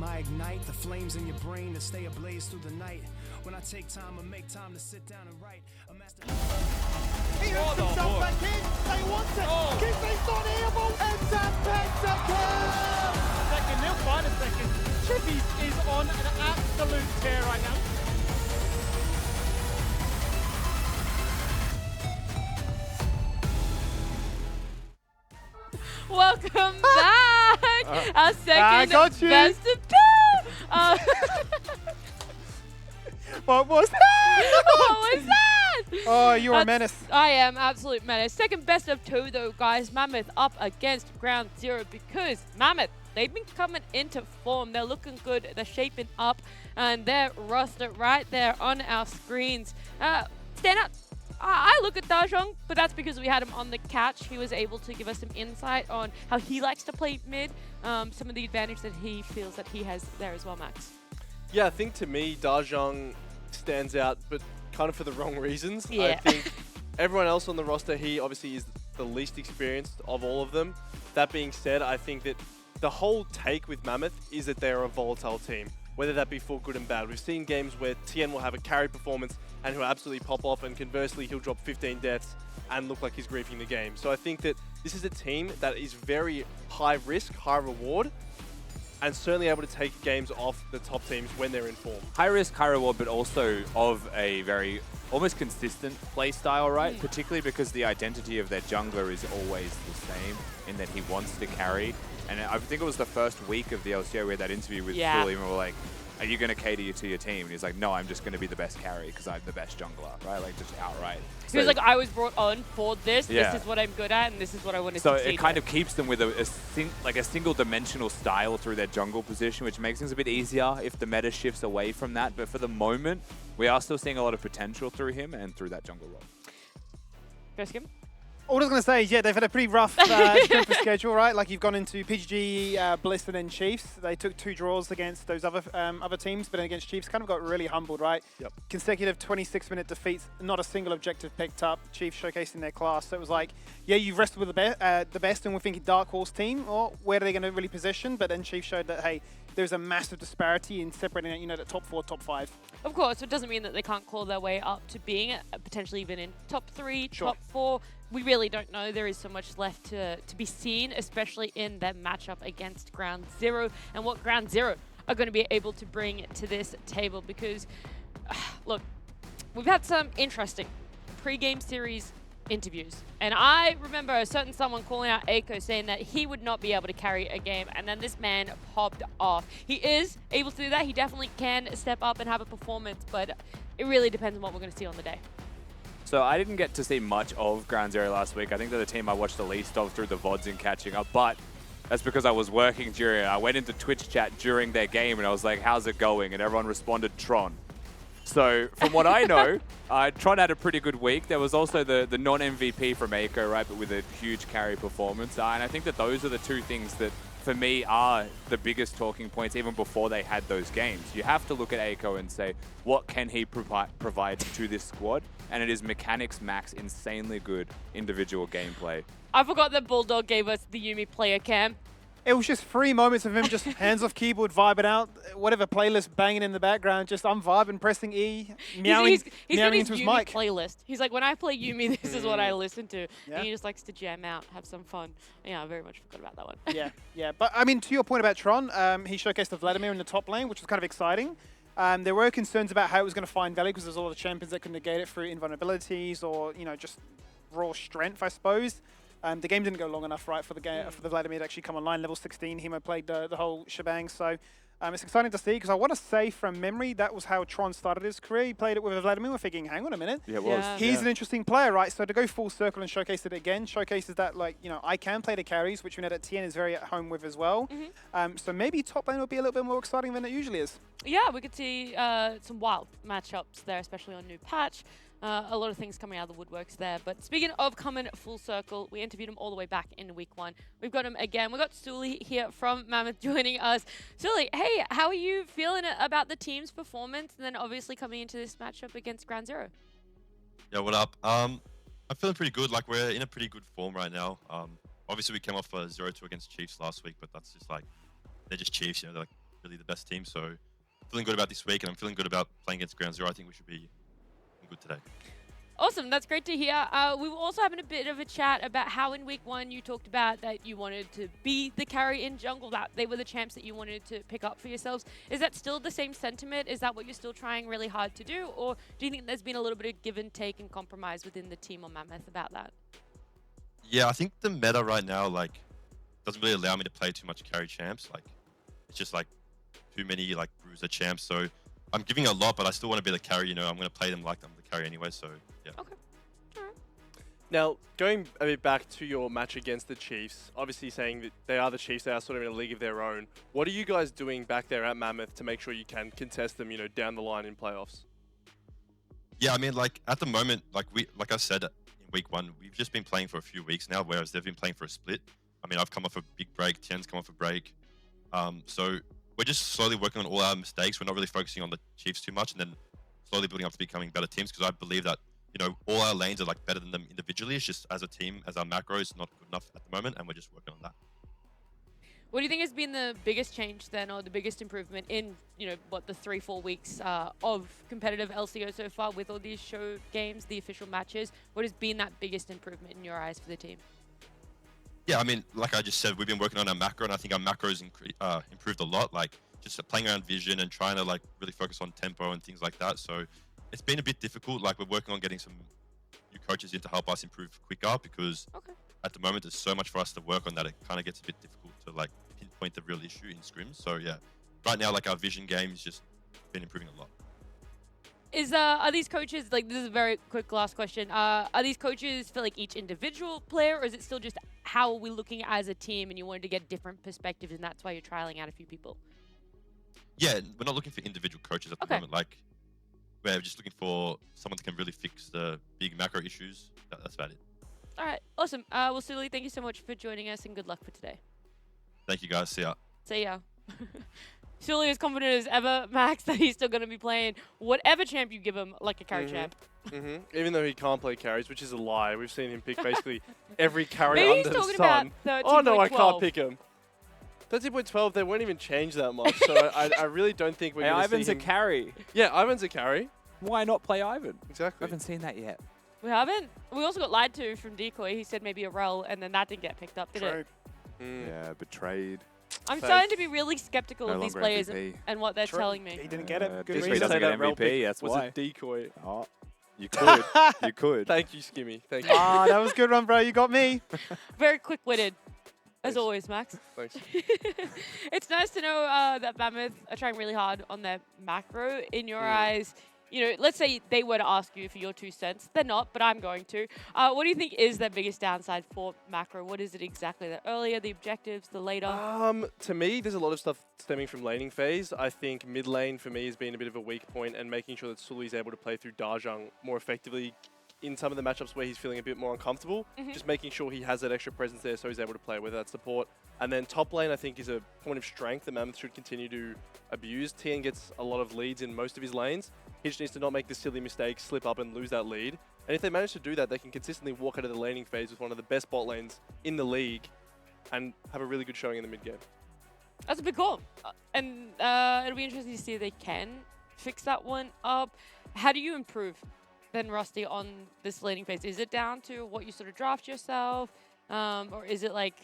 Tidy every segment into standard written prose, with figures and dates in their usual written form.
I ignite the flames in your brain to stay ablaze through the night. When I take time to make time to sit down and write. A master. He hooks himself back in. They want it. Kiffy's not able. It's a pentakill. Second, they'll find a second. Chippy is on an absolute tear right now. Welcome back! Our second got you. best of two! What was that? What was that? Oh, you're a menace. I am absolute menace. Second best of two though, guys. Mammoth up against Ground Zero because Mammoth, they've been coming into form. They're looking good. They're shaping up. And their roster right there on our screens. Stand up. I look at Dajong, but that's because we had him on the catch. He was able to give us some insight on how he likes to play mid, some of the advantage that he feels that he has there as well, Max. Yeah, I think to me, Dajong stands out, but kind of for the wrong reasons. Yeah. I think everyone else on the roster, he obviously is the least experienced of all of them. That being said, I think that the whole take with Mammoth is that they're a volatile team, whether that be for good and bad. We've seen games where Tien will have a carry performance and he'll absolutely pop off, and conversely, he'll drop 15 deaths and look like he's griefing the game. So I think that this is a team that is very high risk, high reward, and certainly able to take games off the top teams when they're in form. High risk, high reward, but also of a very almost consistent play style, right? Particularly because the identity of their jungler is always the same in that he wants to carry. And I think it was the first week of the LCO we had that interview with Philly, and we were like, are you going to cater to your team? And he's like, no, I'm just going to be the best carry because I'm the best jungler, right? Like, just outright. He was like, I was brought on for this. Yeah. This is what I'm good at, and this is what I want to So succeed it kind with. of keeps them with a single-dimensional style through their jungle position, which makes things a bit easier if the meta shifts away from that. But for the moment, we are still seeing a lot of potential through him and through that jungle role. Go Skim. All I was going to say is, yeah, they've had a pretty rough strength of schedule, right? Like, you've gone into PGG, Bliss, and then Chiefs. They took 2 draws against those other teams, but then against Chiefs kind of got really humbled, right? Yep. Consecutive 26-minute defeats, not a single objective picked up. Chiefs showcasing their class. So it was like, yeah, you've wrestled with the best, and we're thinking Dark Horse team, or where are they going to really position? But then Chiefs showed that, hey, there's a massive disparity in separating, the top 4, top 5. Of course, it doesn't mean that they can't claw their way up to being potentially even in top 3, Sure. top 4. We really don't know. There is so much left to be seen, especially in that matchup against Ground Zero and what Ground Zero are going to be able to bring to this table because, look, we've had some interesting pre-game series interviews. And I remember a certain someone calling out Aiko saying that he would not be able to carry a game, and then this man popped off. He is able to do that. He definitely can step up and have a performance, but it really depends on what we're going to see on the day. So I didn't get to see much of Ground Zero last week. I think they're the team I watched the least of through the VODs and catching up, but that's because I was working during it. I went into Twitch chat during their game and I was like, how's it going? And everyone responded, Tron. So from what I know, Tron had a pretty good week. There was also the non-MVP from Aiko, right, but with a huge carry performance. And I think that those are the 2 things that, for me, are the biggest talking points even before they had those games. You have to look at Aiko and say, what can he provide to this squad? And it is mechanics max, insanely good individual gameplay. I forgot that Bulldog gave us the Yuumi player cam. It was just 3 moments of him just hands off keyboard, vibing out, whatever playlist banging in the background, just I'm vibing, pressing E, meowing, He's got meowing his into his Yuumi mic. playlist. He's like, when I play Yuumi, this is what I listen to. Yeah. And he just likes to jam out, have some fun. Yeah, I very much forgot about that one. Yeah, yeah. But, I mean, to your point about Tron, he showcased the Vladimir in the top lane, which was kind of exciting. There were concerns about how it was going to find value because there's a lot of champions that can negate it through invulnerabilities or, just raw strength, I suppose. The game didn't go long enough, right, for the Vladimir to actually come online. Level 16, Hemo played the whole shebang. So it's exciting to see because I want to say from memory that was how Tron started his career. He played it with a Vladimir. We're thinking, hang on a minute. Yeah, it was. Yeah. He's an interesting player, right? So to go full circle and showcase it again, showcases that, like, I can play the carries, which we know that Tien is very at home with as well. So maybe top lane will be a little bit more exciting than it usually is. Yeah, we could see some wild matchups there, especially on new patch. A lot of things coming out of the woodworks there. But speaking of coming full circle, we interviewed him all the way back in week 1. We've got him again. We've got Sully here from Mammoth joining us. Sully, hey, how are you feeling about the team's performance and then obviously coming into this matchup against Ground Zero? Yeah, what up? I'm feeling pretty good. Like, we're in a pretty good form right now. Obviously, we came off a 0-2 against Chiefs last week, but that's just like, they're just Chiefs, they're like really the best team. So feeling good about this week, and I'm feeling good about playing against Ground Zero. I think we should be good today. Awesome, that's great to hear. We were also having a bit of a chat about how in week 1 you talked about that you wanted to be the carry in jungle, that they were the champs that you wanted to pick up for yourselves. Is that still the same sentiment? Is that what you're still trying really hard to do? Or do you think there's been a little bit of give and take and compromise within the team on Mammoth about that? Yeah, I think the meta right now, like, doesn't really allow me to play too much carry champs. Like, it's just like too many like bruiser champs. So I'm giving a lot, but I still want to be the carry. You know, I'm going to play them like I'm the carry anyway. So yeah. Okay. All right. Now, going a bit back to your match against the Chiefs, obviously saying that they are the Chiefs, they are sort of in a league of their own. What are you guys doing back there at Mammoth to make sure you can contest them, you know, down the line in playoffs? Yeah, I mean, like at the moment, like I said in week 1, we've just been playing for a few weeks now, whereas they've been playing for a split. I mean, I've come off a big break, Tien's come off a break. So we're just slowly working on all our mistakes. We're not really focusing on the Chiefs too much, and then slowly building up to becoming better teams, because I believe that, you know, all our lanes are like better than them individually. It's just as a team, as our macro is not good enough at the moment, and we're just working on that. What do you think has been the biggest change then, or the biggest improvement in, you know, what, the 3-4 weeks of competitive LCO so far with all these show games, the official matches? What has been that biggest improvement in your eyes for the team? Yeah, I mean, like I just said, we've been working on our macro, and I think our macro's improved a lot. Like just playing around vision and trying to like really focus on tempo and things like that. So it's been a bit difficult. Like we're working on getting some new coaches in to help us improve quicker, because at the moment there's so much for us to work on that it kind of gets a bit difficult to like pinpoint the real issue in scrims. So yeah, right now like our vision game has just been improving a lot. Are these coaches, like, this is a very quick last question, are these coaches for like each individual player, or is it still just how are we looking as a team and you wanted to get different perspectives and that's why you're trialing out a few people? Yeah, we're not looking for individual coaches at the moment. Like we're just looking for someone that can really fix the big macro issues. That's about it. All right, awesome. Well, Sully, thank you so much for joining us and good luck for today. Thank you guys. See ya. See ya. Sully is confident as ever, Max, that he's still going to be playing whatever champ you give him, like a carry champ. Even though he can't play carries, which is a lie. We've seen him pick basically every carry Maybe under he's the talking sun. about Oh no, I 13.12. can't pick him. 13.12, they won't even change that much, so I really don't think we're going to see Ivan's him. a carry. Yeah, Ivan's a carry. Why not play Ivan? Exactly. I haven't seen that yet. We haven't. We also got lied to from Decoy. He said maybe a rel, and then that didn't get picked up, did it? Yeah, betrayed. I'm starting to be really skeptical No of these longer players MVP. and what they're telling me. He didn't get it. Good Disney reason. doesn't get rel MVP, pick that's was why. a decoy. Oh, you could. You could. Thank you, Skimmy. Thank you. Ah, that was a good run, bro. You got me. Very quick-witted, as Thanks. always, Max. Thanks. It's nice to know that Mammoth are trying really hard on their macro. In your eyes, you know, let's say they were to ask you for your 2 cents. They're not, but I'm going to. What do you think is their biggest downside for macro? What is it exactly? The earlier, the objectives, the later? To me, there's a lot of stuff stemming from laning phase. I think mid lane for me has been a bit of a weak point, and making sure that Sully's able to play through Dajang more effectively in some of the matchups where he's feeling a bit more uncomfortable. Just making sure he has that extra presence there so he's able to play, whether that's support. And then top lane, I think, is a point of strength that Mammoth should continue to abuse. Tien gets a lot of leads in most of his lanes. He just needs to not make the silly mistake, slip up and lose that lead. And if they manage to do that, they can consistently walk out of the laning phase with one of the best bot lanes in the league and have a really good showing in the mid game. That's a big call. And it'll be interesting to see if they can fix that one up. How do you improve then, Rusty, on this laning phase? Is it down to what you sort of draft yourself? Or is it like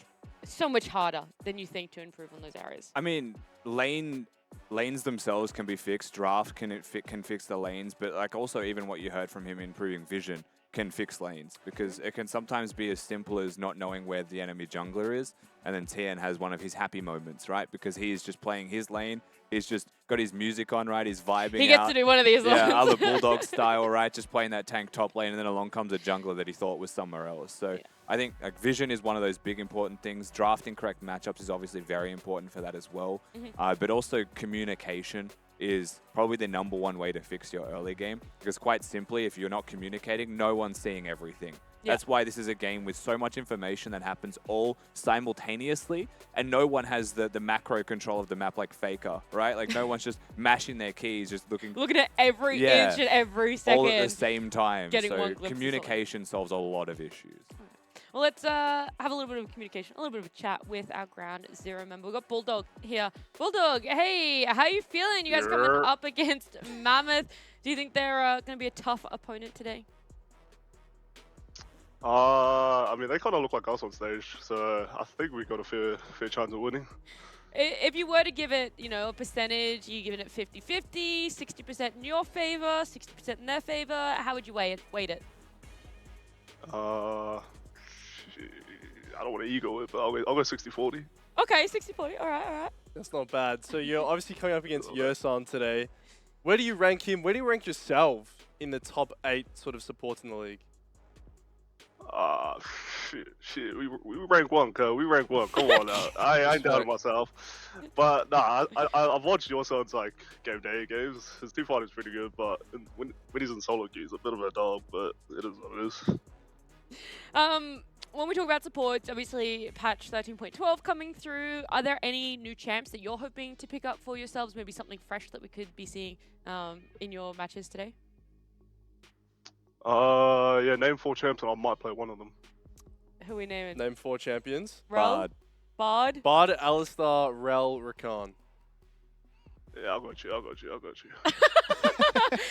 so much harder than you think to improve on those areas? I mean, lanes themselves can be fixed. Draft can fix the lanes, but like also even what you heard from him improving vision can fix lanes, because it can sometimes be as simple as not knowing where the enemy jungler is, and then Tien has one of his happy moments, right? Because he's just playing his lane. He's just got his music on, right? He's vibing. He gets out. to do one of these. Yeah, ones. other Bulldog style, right? Just playing that tank top lane, and then along comes a jungler that he thought was somewhere else. So I think like vision is one of those big important things. Drafting correct matchups is obviously very important for that as well. But also communication is probably the #1 way to fix your early game. Because quite simply, if you're not communicating, no one's seeing everything. That's why this is a game with so much information that happens all simultaneously, and no one has the macro control of the map like Faker, right? Like no one's just mashing their keys, just looking at every inch and every second. all at the same time. Getting so one glimpse of communication solves a lot of issues. Well, let's have a little bit of communication, a little bit of a chat with our Ground Zero member. We've got Bulldog here. Bulldog, hey, how you feeling? You guys coming up against Mammoth. Do you think they're going to be a tough opponent today? I mean, they kind of look like us on stage, so I think we got a fair chance of winning. If you were to give it, you know, a percentage, you giving it 50-50, 60% in your favor, 60% in their favor, how would you weight it? I don't want to ego it, but I'll go 60-40. Okay, 60-40. All right. That's not bad. So you're obviously coming up against Yersan today. Where do you rank him? Where do you rank yourself in the top 8 sort of supports in the league? Shit. We rank 1, cuz. We rank 1. Come on now. I ain't doubting myself. But nah, I've watched your son's like game day games. His team fight is pretty good, but when he's in solo queue, he's a bit of a dog. But it is what it is. When we talk about supports, obviously patch 13.12 coming through. Are there any new champs that you're hoping to pick up for yourselves? Maybe something fresh that we could be seeing in your matches today? Yeah, name 4 champs and I might play one of them. Who are we naming? Name 4 champions. Rel? Bard? Bard, Alistar, Rel, Rakan. Yeah, I got you.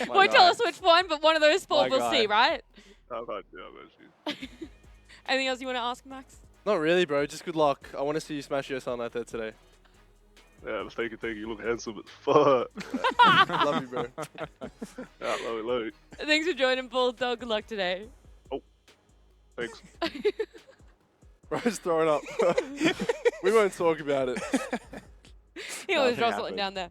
Won't tell us which one, but one of those 4 we'll see, right? I got you. Anything else you want to ask, Max? Not really, bro. Just good luck. I want to see you smash your son out there today. Yeah, thank you. You look handsome as fuck. Love you, bro. Yeah, love it. Thanks for joining, Bulldog. Good luck today. Oh, thanks. Bro's throwing up. We won't talk about it. He always drops something down there.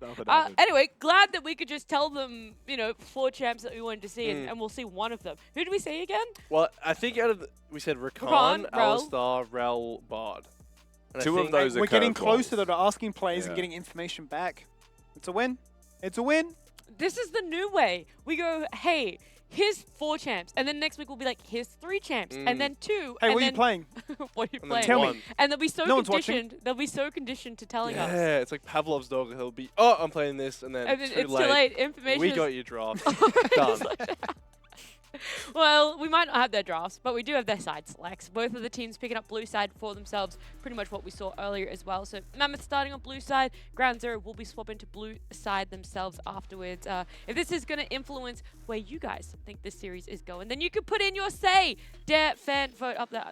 Anyway, glad that we could just tell them, you know, 4 champs that we wanted to see, and we'll see one of them. Who did we see again? Well, I think out of we said Rakan, Alistar, Rel, Bard. And 2 of those are We're getting closer curveballs. to asking players and getting information back. It's a win. It's a win. This is the new way. We go, hey, here's 4 champs, and then next week we'll be like, here's 3 champs, and then 2. Hey, and what are then you playing? What are you And then playing? Tell me. 1. And they'll be so No one's conditioned. They'll be so conditioned to telling us. Yeah, it's like Pavlov's dog. He'll be, oh, I'm playing this, and then And then too it's late. too late. Information We is- got your draft. Done. Well, we might not have their drafts, but we do have their side selects. Both of the teams picking up blue side for themselves, pretty much what we saw earlier as well. So Mammoth starting on blue side, Ground Zero will be swapping to blue side themselves afterwards. If this is going to influence where you guys think this series is going, then you can put in your say. Dare fan vote up there.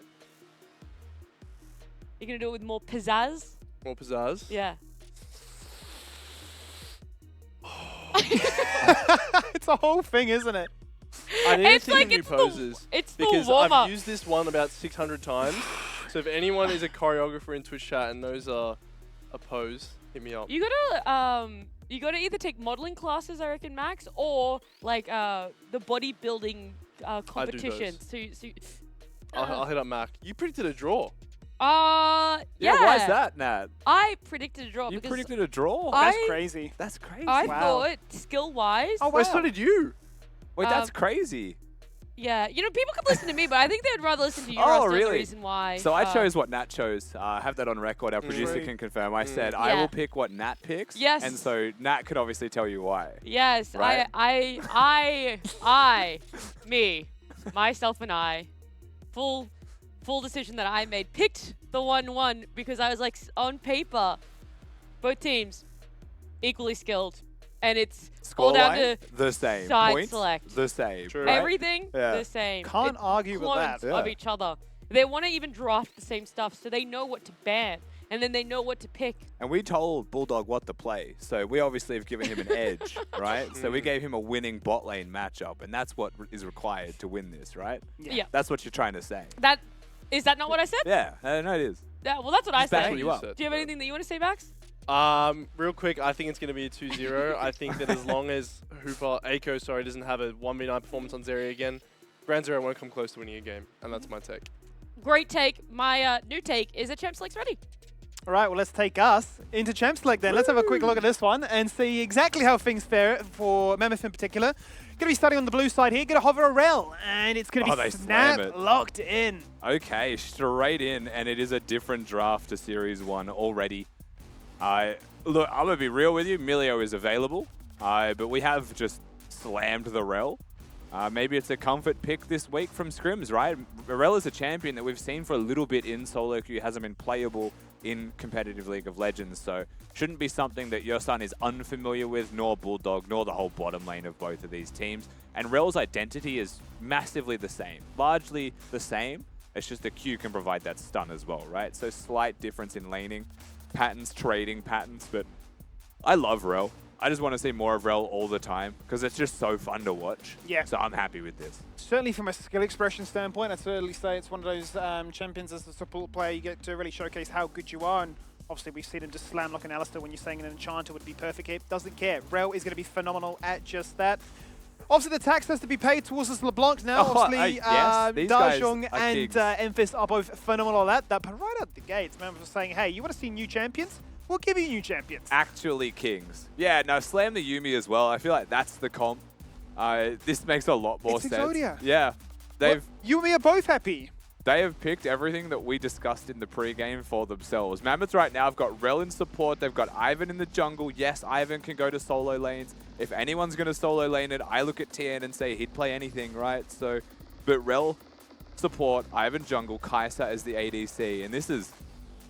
You're going to do it with more pizzazz? More pizzazz. Yeah. It's a whole thing, isn't it? I need It's to think like of new it's the- poses. it's the because warm-up. I've used this one about 600 times. So if anyone is a choreographer in Twitch chat and knows a pose, hit me up. You gotta either take modeling classes, I reckon, Max, or like the bodybuilding competitions. I'll hit up Mac. You predicted a draw. Yeah. Why is that, Nat? I predicted a draw You because predicted a draw? That's crazy. That's crazy. I Wow. thought skill-wise. Oh, Wait, wow. so did you? Wait, that's crazy. Yeah, you know, people can listen to me, but I think they'd rather listen to you. Oh, That's the really? reason why. So I chose what Nat chose. I have that on record. Our producer Right. can confirm. I said I Yeah. will pick what Nat picks. Yes. And so Nat could obviously tell you why. Yes, Right. me, myself and I, full decision that I made, picked the 1-1 because I was like, on paper, both teams equally skilled, and it's all down to Scoreline, the same. side Points, select. the same. True. Right? everything Yeah. the same. Can't It's argue with clones that. of Yeah. each other. They want to even draft the same stuff, so they know what to ban, and then they know what to pick. And we told Bulldog what to play, so we obviously have given him an edge, right? So we gave him a winning bot lane matchup, and that's what is required to win this, right? Yeah. That's what you're trying to say. Is that not what I said? Yeah, no, it is. Yeah, well, that's what I Just backing said. you up. Do you have anything that you want to say, Max? Real quick, I think it's going to be a 2-0. I think that as long as Aiko, doesn't have a 1v9 performance on Zeri again, Ground Zero won't come close to winning a game, and that's my take. Great take. My new take is a champ select's ready. All right, well, let's take us into Champ Select then. Let's have a quick look at this one and see exactly how things fare for Mammoth in particular. Going to be starting on the blue side here. Going to hover a Rel, and it's going to they be slam snap it. locked in. Okay, straight in, and it is a different draft to Series 1 already. Look, I'm going to be real with you. Milio is available, but we have just slammed the Rel. Maybe it's a comfort pick this week from Scrims, right? Rel is a champion that we've seen for a little bit in solo queue, hasn't been playable in competitive League of Legends, so shouldn't be something that your son is unfamiliar with, nor Bulldog, nor the whole bottom lane of both of these teams. And Rel's identity is massively the same, largely the same. It's just the Q can provide that stun as well, right? So slight difference in laning patterns, trading patterns, but I love Rel. I just want to see more of Rel all the time because it's just so fun to watch. Yeah. So I'm happy with this. Certainly from a skill expression standpoint, I'd certainly say it's one of those champions as a support player you get to really showcase how good you are. And obviously we've seen him just slam like an Alistair when you're saying an enchanter would be perfect here. Doesn't care. Rel is going to be phenomenal at just that. Obviously the tax has to be paid towards us LeBlanc now. Obviously Dajong and Emphis are both phenomenal at that. But right out the gates, Mammoth was saying, hey, you want to see new champions? We'll give you new champions. Actually kings. Yeah, no, slam the Yuumi as well. I feel like that's the comp. This makes a lot more sense. Exodia. Yeah. You and me are both happy. They have picked everything that we discussed in the pregame for themselves. Mammoth right now have got Rel in support. They've got Ivan in the jungle. Yes, Ivan can go to solo lanes. If anyone's going to solo lane it, I look at Tien and say he'd play anything, right? So, but Rel support, Ivan jungle, Kai'Sa as the ADC. And this is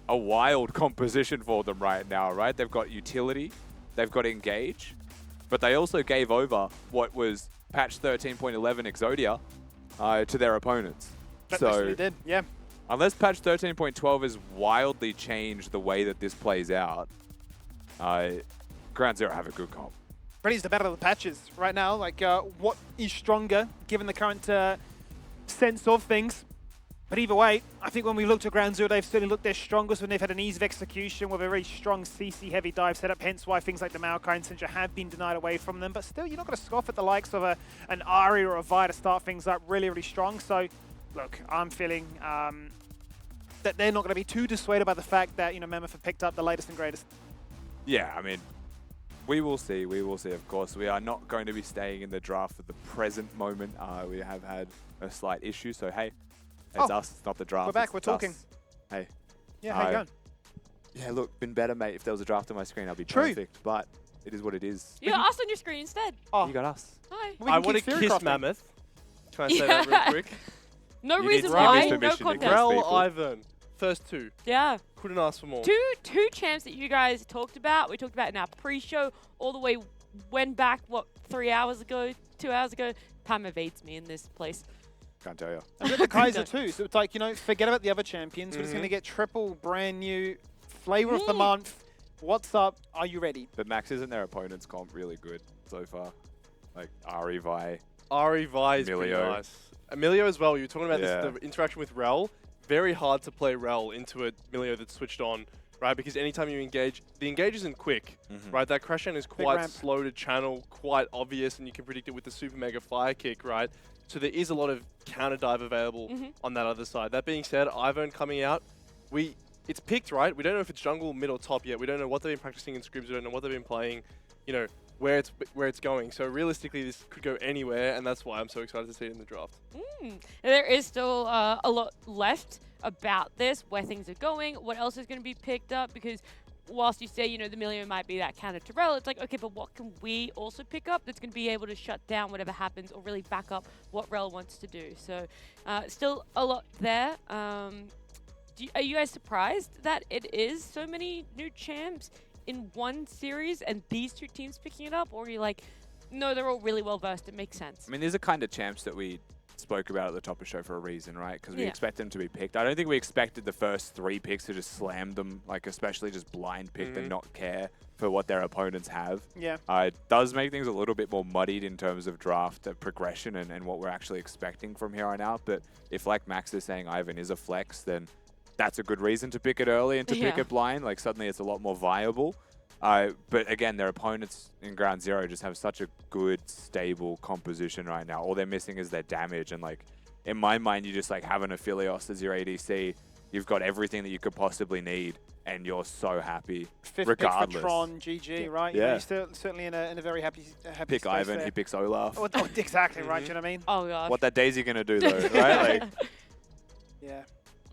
a wild composition for them right now, right? They've got utility, they've got engage, but they also gave over what was patch 13.11 Exodia to their opponents. So they did, yeah. Unless patch 13.12 has wildly changed the way that this plays out, Ground Zero have a good comp. Ready to battle the patches right now. Like, what is stronger given the current sense of things? But either way, I think when we looked at Ground Zero, they've certainly looked their strongest when they've had an ease of execution with a very strong CC-heavy dive setup, hence why things like the Maokai and Syndra have been denied away from them. But still, you're not going to scoff at the likes of an Ari or a Vi to start things up really, really strong. So, look, I'm feeling that they're not going to be too dissuaded by the fact that, Mammoth have picked up the latest and greatest. Yeah, I mean, we will see, of course. We are not going to be staying in the draft for the present moment. We have had a slight issue, so hey. It's us, not the draft. We're back, we're talking. Us. Hey. Yeah, how you going? Yeah, look, been better, mate. If there was a draft on my screen, I'd be perfect. But it is what it is. You got us on your screen instead. Oh. You got us. Hi. I want to kiss Mammoth. Can I say that real quick? No You reason need why, Rami's no permission to contest. kiss Rel, people. Ivan, first two. Yeah. Couldn't ask for more. Two champs that you guys talked about. We talked about in our pre-show all the way went back, what, 3 hours ago, 2 hours ago. Pam evades me in this place. Can't tell you. And with the Kai'Sa too, so it's like, forget about the other champions. We're just going to get triple brand new flavor of the month. What's up? Are you ready? But Max, isn't their opponent's comp really good so far? Like Ari, Vi. Ari, Vi is pretty Emilio. nice. Emilio as well. You were talking about Yeah. the interaction with Rel. Very hard to play Rel into a Emilio that's switched on, right? Because anytime you engage, the engage isn't quick, right? That crash is quite ramp. slow to channel, quite obvious, and you can predict it with the super mega fire kick, right? So there is a lot of counter dive available on that other side. That being said, Ivan coming out, it's picked, right? We don't know if it's jungle, mid, or top yet. We don't know what they've been practicing in scrims. We don't know what they've been playing, where it's going. So realistically, this could go anywhere, and that's why I'm so excited to see it in the draft. There is still a lot left about this, where things are going, what else is going to be picked up, because whilst you say, the Emilio might be that counter to Rel, it's like, okay, but what can we also pick up that's going to be able to shut down whatever happens or really back up what Rel wants to do? So still a lot there. Are you guys surprised that it is so many new champs in one series and these two teams picking it up? Or are you like, no, they're all really well versed, it makes sense? I mean, these are kind of champs that we spoke about at the top of the show for a reason, right? Because we expect them to be picked. I don't think we expected the first 3 picks to just slam them, like especially just blind pick and not care for what their opponents have. Yeah. It does make things a little bit more muddied in terms of draft progression and what we're actually expecting from here on out. But if, like Max is saying, Ivan is a flex, then that's a good reason to pick it early and to pick it blind. Like suddenly it's a lot more viable. But again, their opponents in Ground Zero just have such a good, stable composition right now. All they're missing is their damage. And like, in my mind, you just like have an Aphelios as your ADC. You've got everything that you could possibly need, and you're so happy. 5th regardless. pick for Tron, GG, right? Yeah. You're certainly in a very happy Pick space Ivan, there. he picks Olaf. Oh, exactly right, you know what I mean? Oh, gosh. What that Daisy gonna do though, right? Like, Yeah.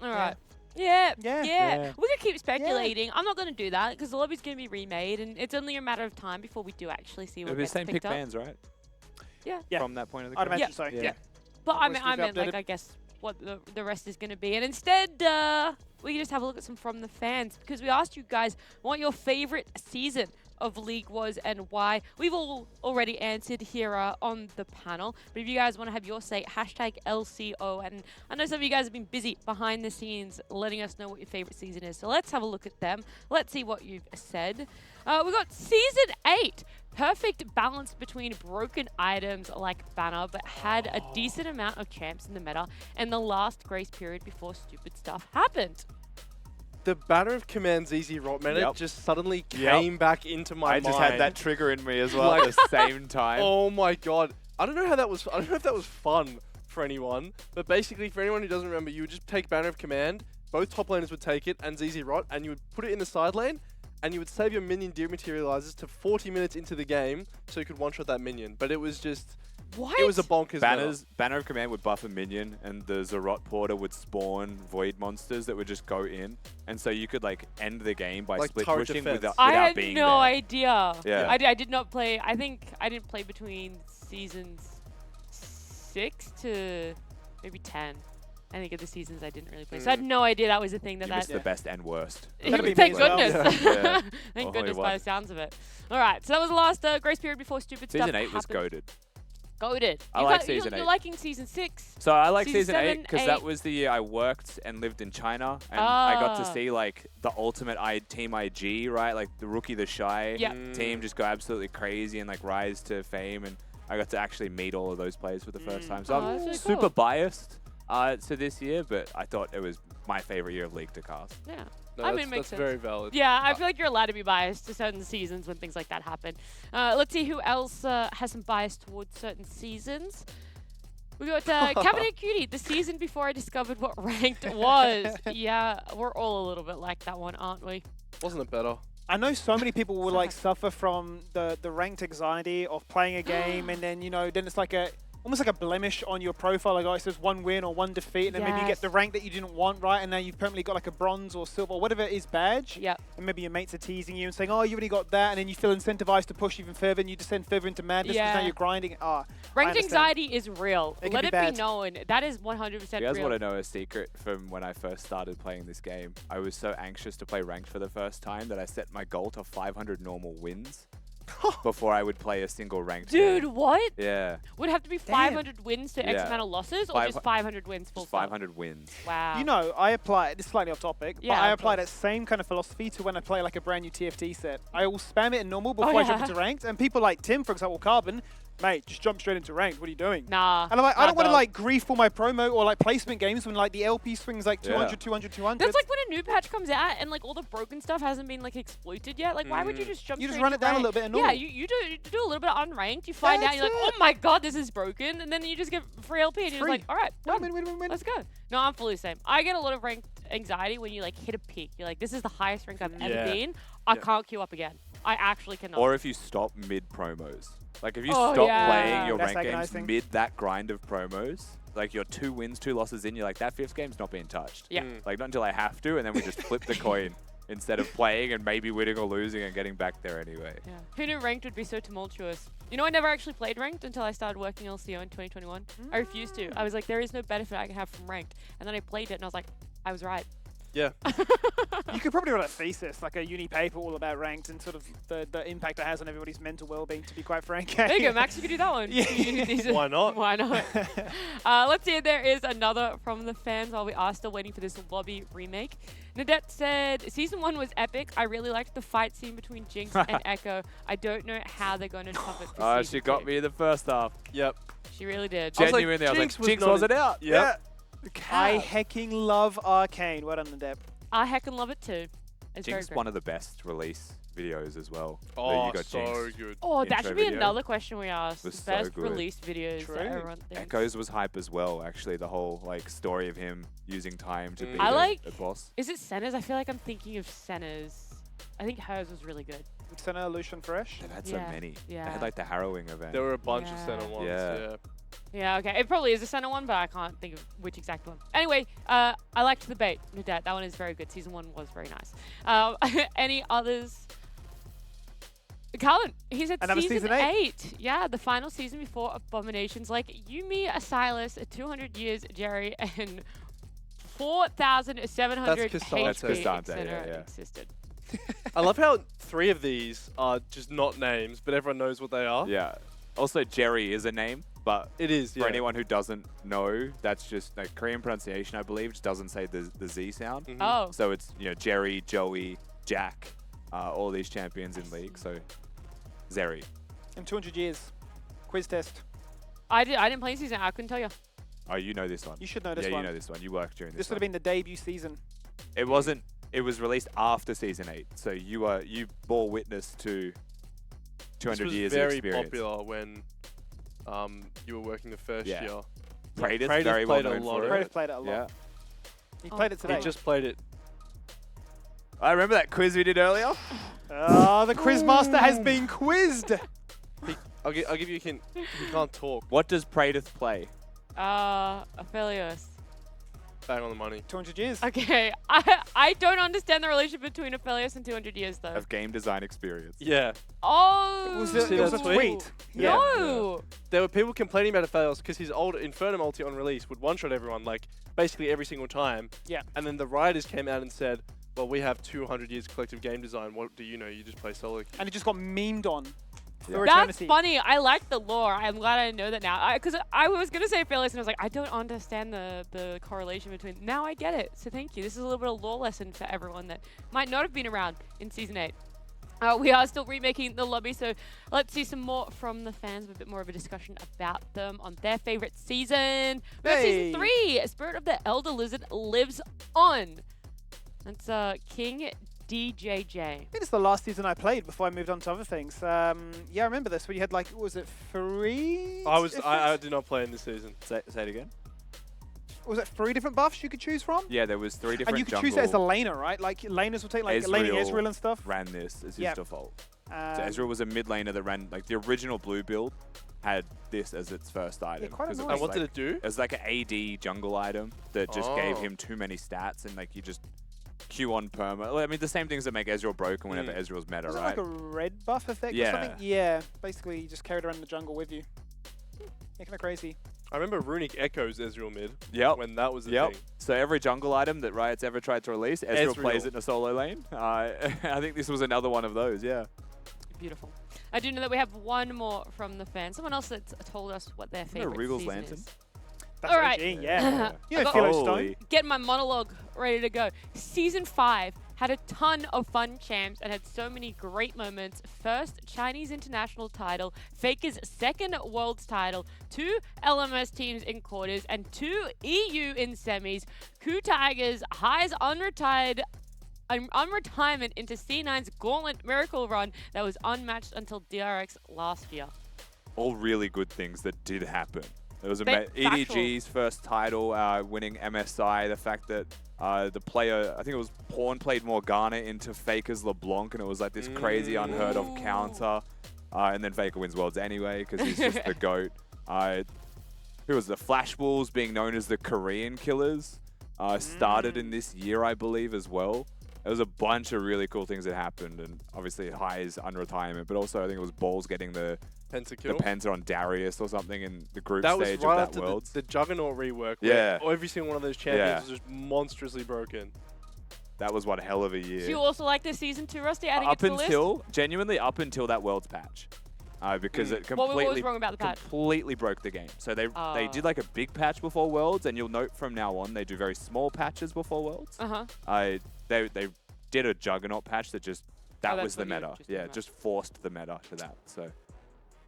All right. Yeah. Yeah. We could keep speculating. I'm not going to do that because the lobby's going to be remade, and it's only a matter of time before we do actually see what it'll be the gets same picked pick up. bans, right? Yeah. from that point of the I'd game. imagine so. Yeah. Yeah. But I Always mean, keep you like, updated. I guess what the rest is going to be. And instead, we can just have a look at some from the fans, because we asked you guys what your favorite season of League was and why. We've all already answered here on the panel. But if you guys want to have your say, hashtag LCO. And I know some of you guys have been busy behind the scenes letting us know what your favorite season is. So let's have a look at them. Let's see what you've said. We got Season 8. Perfect balance between broken items like Banner, but had a decent amount of champs in the meta and the last grace period before stupid stuff happened. The Banner of Command ZZ Rot meta Yep. just suddenly came back into my mind. I just had that trigger in me as well at the same time. Oh my god. I don't know how that was. I don't know if that was fun for anyone, but basically for anyone who doesn't remember, you would just take Banner of Command, both top laners would take it and ZZ Rot, and you would put it in the side lane, and you would save your minion dematerializes to 40 minutes into the game so you could one-shot that minion. But it was just... What? It was a bonkers meta. Banner of Command would buff a minion, and the Zarot Porter would spawn void monsters that would just go in. And so you could like end the game by Like split turret pushing defense. without I had being no there. idea. Yeah. I did not play. I think I didn't play between seasons 6 to maybe 10. I think of the seasons I didn't really play. So I had no idea that was a thing that You missed the best and worst. That'd be Thank me as well. goodness. Yeah. Thank Only goodness by one. the sounds of it. All right, so that was the last grace period before stupid stuff Season 8 was happened. goated. Goated. I like Season 8. You're liking Season 6. So I like Season Season 8 7, because 8. that was the year I worked and lived in China, and I got to Ah. see like the ultimate Team IG, right? Like the Rookie the Shy Yeah. team just go absolutely crazy and like rise to fame, and I got to actually meet all of those players for the first time. So Oh, I'm that's really super cool. biased to this year, but I thought it was my favorite year of League to cast. Yeah. No, I mean, that's, it makes that's very valid. Yeah, I feel like you're allowed to be biased to certain seasons when things like that happen. Let's see who else has some bias towards certain seasons. We got Cabinet Cutie, the season before I discovered what ranked was. Yeah, we're all a little bit like that one, aren't we? Wasn't it better? I know so many people will like suffer from the ranked anxiety of playing a game, and then then it's like almost like a blemish on your profile. Like, oh, it says 1 win or 1 defeat, and then maybe you Yes. get the rank that you didn't want, right? And now you've permanently got like a bronze or silver or whatever it is badge. Yep. And maybe your mates are teasing you and saying, oh, you already got that, and then you feel incentivized to push even further, and you descend further into madness because now Yeah. you're grinding. I Ranked understand. anxiety is real. It can Let be it bad. be known. That is 100% You guys real. want to know a secret from when I first started playing this game? I was so anxious to play ranked for the first time that I set my goal to 500 normal wins before I would play a single ranked Dude, game. what? Yeah, Would it have to be 500 wins to X Yeah. amount of losses, or Five- just 500 wins full just stop? 500 wins. Wow. You know, I apply, this is slightly off topic, Yeah, but I of apply that course. same kind of philosophy to when I play like a brand new TFT set. I will spam it in normal before I jump yeah. into ranked, and people like Tim, for example, Carbon, mate, just jump straight into ranked. What are you doing? Nah. And I'm like, I nah, don't want to dog. like grief for my promo or like placement games when like the LP swings like 200, Yeah. 200, 200. That's like when a new patch comes out and like all the broken stuff hasn't been like exploited yet. Like, why would you just jump You just straight run into it down a ranked? little bit in Yeah, normal. you do a little bit of unranked. You find out, you're like, That's oh my god, this is broken, and then you just get free LP, and you're Free. just like, all right, done. Win. Let's go. No, I'm fully the same. I get a lot of ranked anxiety when you like hit a peak. You're like, this is the highest rank I've ever Yeah. been. I Yeah. can't queue up again. I actually cannot. Or if you stop mid promos. Like if you Oh, stop yeah. playing your That's rank games agonizing. mid that grind of promos, like you're 2 wins, 2 losses in, you're like, that 5th game's not being touched. Yeah. Like not until I have to, and then we just flip the coin instead of playing and maybe winning or losing and getting back there anyway. Yeah. Who knew ranked would be so tumultuous? You know, I never actually played ranked until I started working LCO in 2021. I refused to. I was like, there is no benefit I can have from ranked. And then I played it and I was like, I was right. Yeah. You could probably write a thesis, like a uni paper all about ranked and sort of the impact it has on everybody's mental well-being, to be quite frank. There you go, Max. You could do that one. Yeah. Why not? Why not? Let's see if there is another from the fans while we are still waiting for this lobby remake. Nadette said, Season 1 was epic. I really liked the fight scene between Jinx and Echo. I don't know how they're going to top it for Oh, Season she got 2. me in the first half. Yep. She really did. I was like, Genuinely, I was like, Jinx was Jinx not wasn't in- out. Yep. I hecking love Arcane. Well done, Deb. I heckin' love it too. It's very Jinx great. one of the best release videos as well. That Oh, you got so Jinx. good. Oh, that intro should be video another question we asked. was The so best good. release videos True. that everyone thinks. Echoes was hype as well, actually, the whole like story of him using time to beat I like- a boss. Is it Senna's? I feel like I'm thinking of Senna's. I think hers was really good. Senna, Lucian, Fresh. They've had Yeah, so many. They yeah. had like the harrowing event. There were a bunch of Yeah. center ones. Yeah. Yeah. Yeah, okay. It probably is a Senna one, but I can't think of which exact one. Anyway, I liked the bait. No doubt. That one is very good. Season 1 was very nice. Any others? Calvin, he said Another season season 8. Yeah, the final season before Abominations. Like, Yumi, Silas, 200 years, Jerry, and 4,700 That's HP, Castante, etc. yeah. existed. I love how 3 of these are just not names, but everyone knows what they are. Yeah. Also, Jerry is a name, but It is, for yeah. anyone who doesn't know, that's just like Korean pronunciation, I believe, just doesn't say the Z sound. Mhm. Oh. So it's, Jerry, Joey, Jack, all these champions in League. So Zeri. In 200 years. Quiz test. I didn't play season 8. I couldn't tell you. Oh, you know this one. You should know this yeah, one. you know this one. You worked during This this would have one. been the debut season. It wasn't. It was released after season 8, so you bore witness to 200 This was years very of experience. popular when you were working the first Yeah. year. Praedus, Praedus very well played a known lot for of it. Kratos played it a lot. Yeah. He Oh, played it He today. just played it. I remember that quiz we did earlier. Oh, the quizmaster has been quizzed. I'll give you a hint. He can't talk. What does Praedus play? Aphelios. Bang on the money. 200 years. Okay, I don't understand the relationship between Aphelios and 200 years, though. Of game design experience. Yeah. Oh! It was See a that tweet. Yeah. No! There were people complaining about Aphelios because his old Inferno multi on release would one-shot everyone, like, basically every single time. Yeah. And then the writers came out and said, well, we have 200 years collective game design. What do you know? You just play solo queue. And it just got memed on for That's eternity. funny. I like the lore. I'm glad I know that now. Because I was going to say Aphelios, and I was like, I don't understand the correlation between... Now I get it. So thank you. This is a little bit of lore lesson for everyone that might not have been around in Season 8. We are still remaking the lobby, so let's see some more from the fans, with a bit more of a discussion about them on their favorite season. We got Hey. Season 3, Spirit of the Elder Lizard lives on. That's King DJJ. I think it's the last season I played before I moved on to other things. Yeah, I remember this when you had like, what was it 3? I did not play in this season. Say it again. Was it 3 different buffs you could choose from? Yeah, there was 3 different And you could jungle. choose it as a laner, right? Like laners will take like laning Ezreal and stuff. Ran this as his Yep. default. So Um, Ezreal was a mid laner that ran, like the original blue build had this as its first item. quite 'cause it annoying. And was what did like- it do? It was like an AD jungle item that just gave Oh. him too many stats, and like you just Q on perma. I mean, the same things that make Ezreal broken whenever Ezreal's meta, was it right? like a red buff effect or Yeah. something? Yeah. Basically, you just carried around in the jungle with you. Yeah, kind of crazy. I remember Runic Echoes Ezreal mid Yep. when that was the Yep. thing. So every jungle item that Riot's ever tried to release, Ezreal plays Ezreal. it in a solo lane. I think this was another one of those, yeah. Beautiful. I do know that we have one more from the fans. Someone else that's told us what their favorite Regal's season Lantern? is. That's All right. OG, yeah. You I know got- Philo Holy. Stone. Get my monologue ready to go. Season 5 had a ton of fun champs and had so many great moments. First Chinese international title, Faker's second world's title, 2 LMS teams in quarters, and 2 EU in semis. Coup Tigers, High's unretirement into C9's gauntlet miracle run that was unmatched until DRX last year. All really good things that did happen. There was Factual. EDG's first title, winning MSI. The fact that the player, I think it was Pawn, played Morgana into Faker's LeBlanc, and it was like this crazy, unheard of counter. And then Faker wins Worlds anyway because he's just the GOAT. Who was the Flash Wolves being known as the Korean Killers? Started in this year, I believe, as well. There was a bunch of really cool things that happened, and obviously High's unretirement, but also I think it was Balls getting the Pentakill. Penta on Darius or something in the group That was stage right of after that Worlds. the Juggernaut rework. Yeah. Where every single one of those champions Yeah. was just monstrously broken. That was one hell of a year. Do you also like this season 2, Rusty, adding it Up to the list? until, genuinely up until that Worlds patch. Because it What was completely, wrong about the patch? completely broke the game. So they did like a big patch before Worlds, and you'll note from now on they do very small patches before Worlds. Uh-huh. They did a Juggernaut patch that just, that that's was the what you meta. just did Yeah, that. just forced the meta to that. So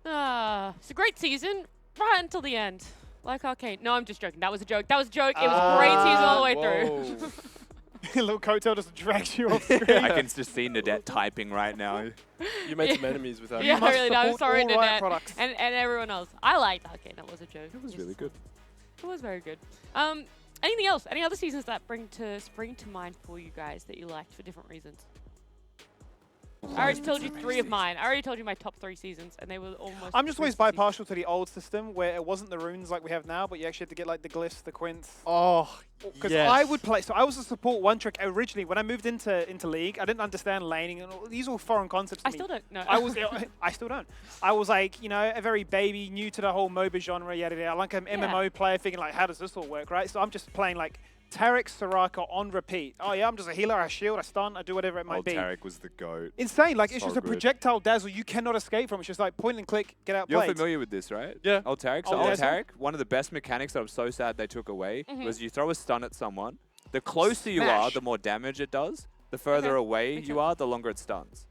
It's a great season, right until the end. Like Arcane. No, I'm just joking. That was a joke. That was a joke. It was a great season all the way through. Little coattail just drags you off screen. I can just see Nadette typing right now. You made some enemies with that. Yeah, must really. No, I'm support sorry, all Riot Nanette. products. And everyone else. I liked Arcane. That was a joke. It was really good. It was very good. Anything else? Any other seasons that spring to mind for you guys that you liked for different reasons? I already told you 3 of mine. I already told you my top 3 seasons, and they were almost. I'm just always 360. partial to the old system where it wasn't the runes like we have now, but you actually had to get like the glyphs, the quints. Oh, Because yes. I would play, so I was a support one trick originally. When I moved into League, I didn't understand laning, and these are all foreign concepts to I me. still don't know. I still don't. I was like, you know, a very baby, new to the whole MOBA genre, yada yada. Like an MMO player, thinking like, how does this all work, right? So I'm just playing like Tarek, Soraka on repeat. Oh yeah, I'm just a healer, I shield, I stun, I do whatever it might Old be. Tarek was the GOAT. Insane, like it's So just a good. projectile dazzle you cannot escape from. It's just like point and click, get out You're played. familiar with this, right? Yeah. Old Tarek. So Old Old Tarek? Tarek, one of the best mechanics that I'm so sad they took away was you throw a stun at someone. The closer you are, Smash. the more damage it does. The further away Makes you sense. are, the longer it stuns.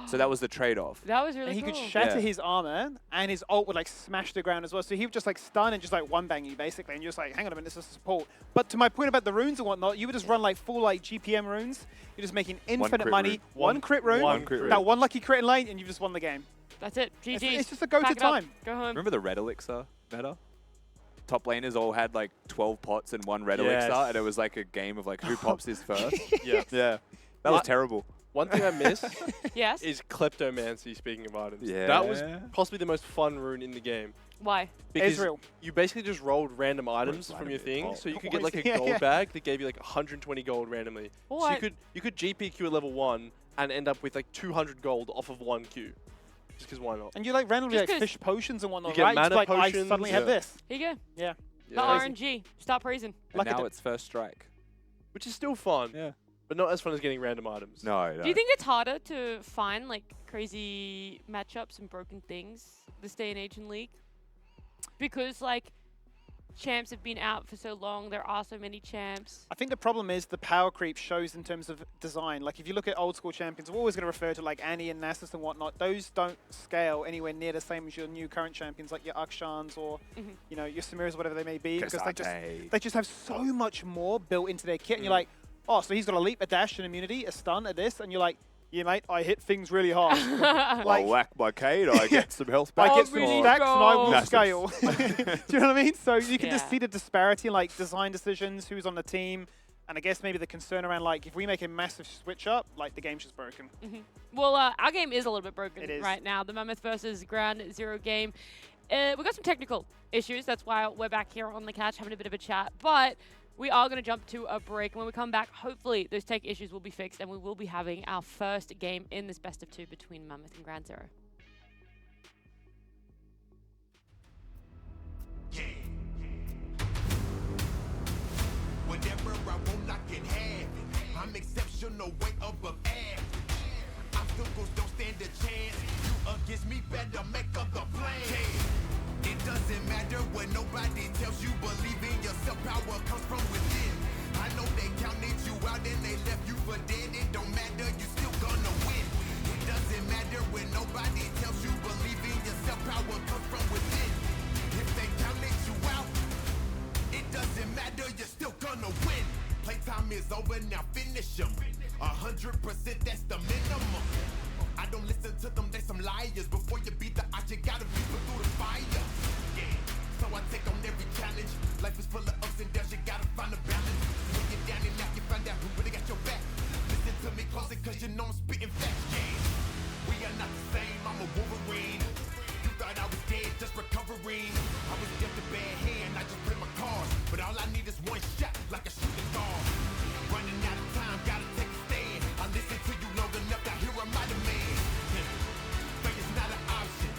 So that was the trade-off. That was really And he cool. could shatter Yeah. his armor, and his ult would like smash the ground as well. So he would just like stun and just like one bang you basically, and you're just like, hang on a minute, this is support. But to my point about the runes and whatnot, you would just run like full like GPM runes. You're just making infinite crit money, rune. one crit rune, One crit rune. that one lucky crit in lane, and you've just won the game. That's it. GG. It's just a go-to Pack it up, time. Go home. Remember the red elixir meta? Top laners all had like 12 pots and one red Yes. elixir, and it was like a game of like who pops this first. Yeah. Yeah. That was terrible. One thing I miss Yes. is kleptomancy, speaking of items. Yeah. That was possibly the most fun rune in the game. Why? Because Israel. you basically just rolled random items from your randomly thing, pop. so you could get like a Yeah, gold yeah. bag that gave you like 120 gold randomly. So What? you could GPQ at level 1 and end up with like 200 gold off of 1 Q. Just because why not? And you like randomly Just like 'cause fish potions and whatnot, get right? mana Just like, I potions, suddenly have yeah. this. Here you go. Yeah. The Yeah. RNG. Stop praising. And Look at now the- it's first strike. Which is still fun, Yeah. but not as fun as getting random items. No. Do you think it's harder to find like crazy matchups and broken things this day and age in League? Because like champs have been out for so long, there are so many champs. I think the problem is the power creep shows in terms of design. Like if you look at old school champions, we're always going to refer to like Annie and Nasus and whatnot. Those don't scale anywhere near the same as your new current champions like your Akshans or you know your Samiras, whatever they may be, because they just have so much more built into their kit. And you're like, oh, so he's got a leap, a dash, an immunity, a stun, a this, and you're like, yeah, mate, I hit things really hard. Like, whack my Cade, I get some health back. I Oh, get some really stacks and I will Nasus. scale. Do you know what I mean? So you can just Yeah. see the disparity in like design decisions, who's on the team, and I guess maybe the concern around like if we make a massive switch up, like the game's just broken. Well, our game is a little bit broken It is. right now. The Mammoth versus Ground Zero game. We got some technical issues. That's why we're back here on the couch having a bit of a chat. But we are going to jump to a break. And when we come back, hopefully those tech issues will be fixed and we will be having our first game in this best of 2 between Mammoth and Ground Zero. Whatever I want, I can have it. I'm exceptional, way above average. Obstacles don't stand a chance. You against me, better make up the plan. It doesn't matter what nobody tells you. Believe in yourself, power comes from within. I know they counted you out and they left you for dead. It don't matter, you still gonna win. It doesn't matter when nobody tells you. Believe in yourself, power comes from within. If they counted you out, it doesn't matter, you're still gonna win. Playtime is over, now finish them. 100%, that's the minimum. I don't listen to them, they some liars. Before you beat the odds, you gotta be put through the fire. Yeah, so I take on every challenge. Life is full of ups and downs, you gotta find a balance. When you're down and out, you find out who really got your back. Listen to me closer, cause you know I'm spitting facts. Yeah, we are not the same, I'm a Wolverine. You thought I was dead, just recovering. I was dealt a bad hand, I just play my cards. But all I need is one shot, like a shooting star. Running out of time, gotta take a stand. I listened to you long enough, I hear I'm not a man. Failure's not an option.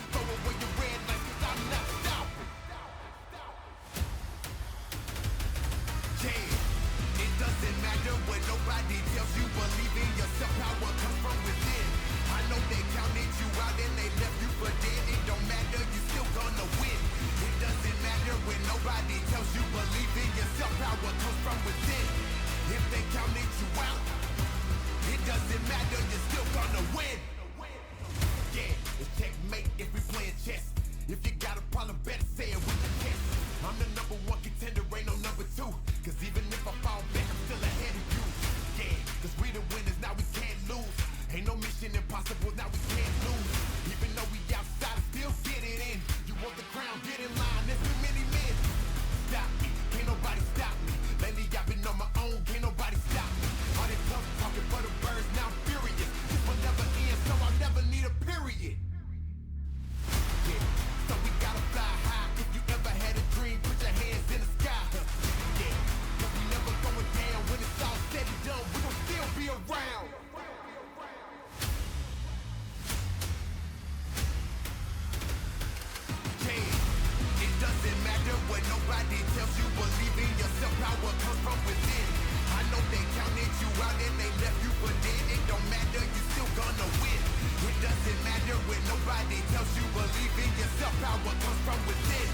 nobody tells you believe in yourself, power comes from within. I know they counted you out and they left you for dead. It don't matter, you still gonna win. It doesn't matter when nobody tells you believe in yourself, power comes from within.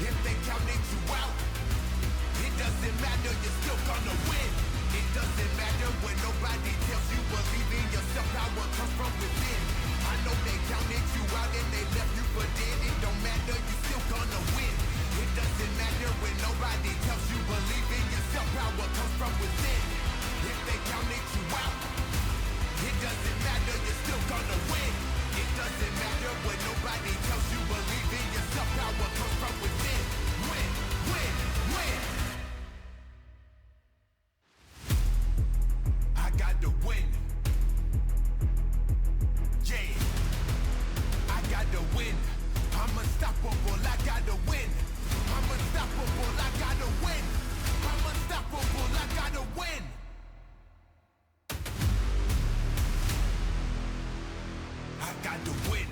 If they counted you out, it doesn't matter, you're still gonna win. It doesn't matter when nobody tells you believe in yourself, power comes from within. I know they counted you out and they left you for dead. It don't matter, you're still gonna win. It doesn't matter when nobody tells you believe in yourself, power comes from within. If they counted you out, it doesn't matter, you're still gonna win. It doesn't matter when nobody tells you believe in yourself, power comes from within. Win, win, win. I got to win. Yeah, I got to win. I'm unstoppable, I got to win. I'm unstoppable, I got to win. I'm unstoppable, I got to win. I got to win.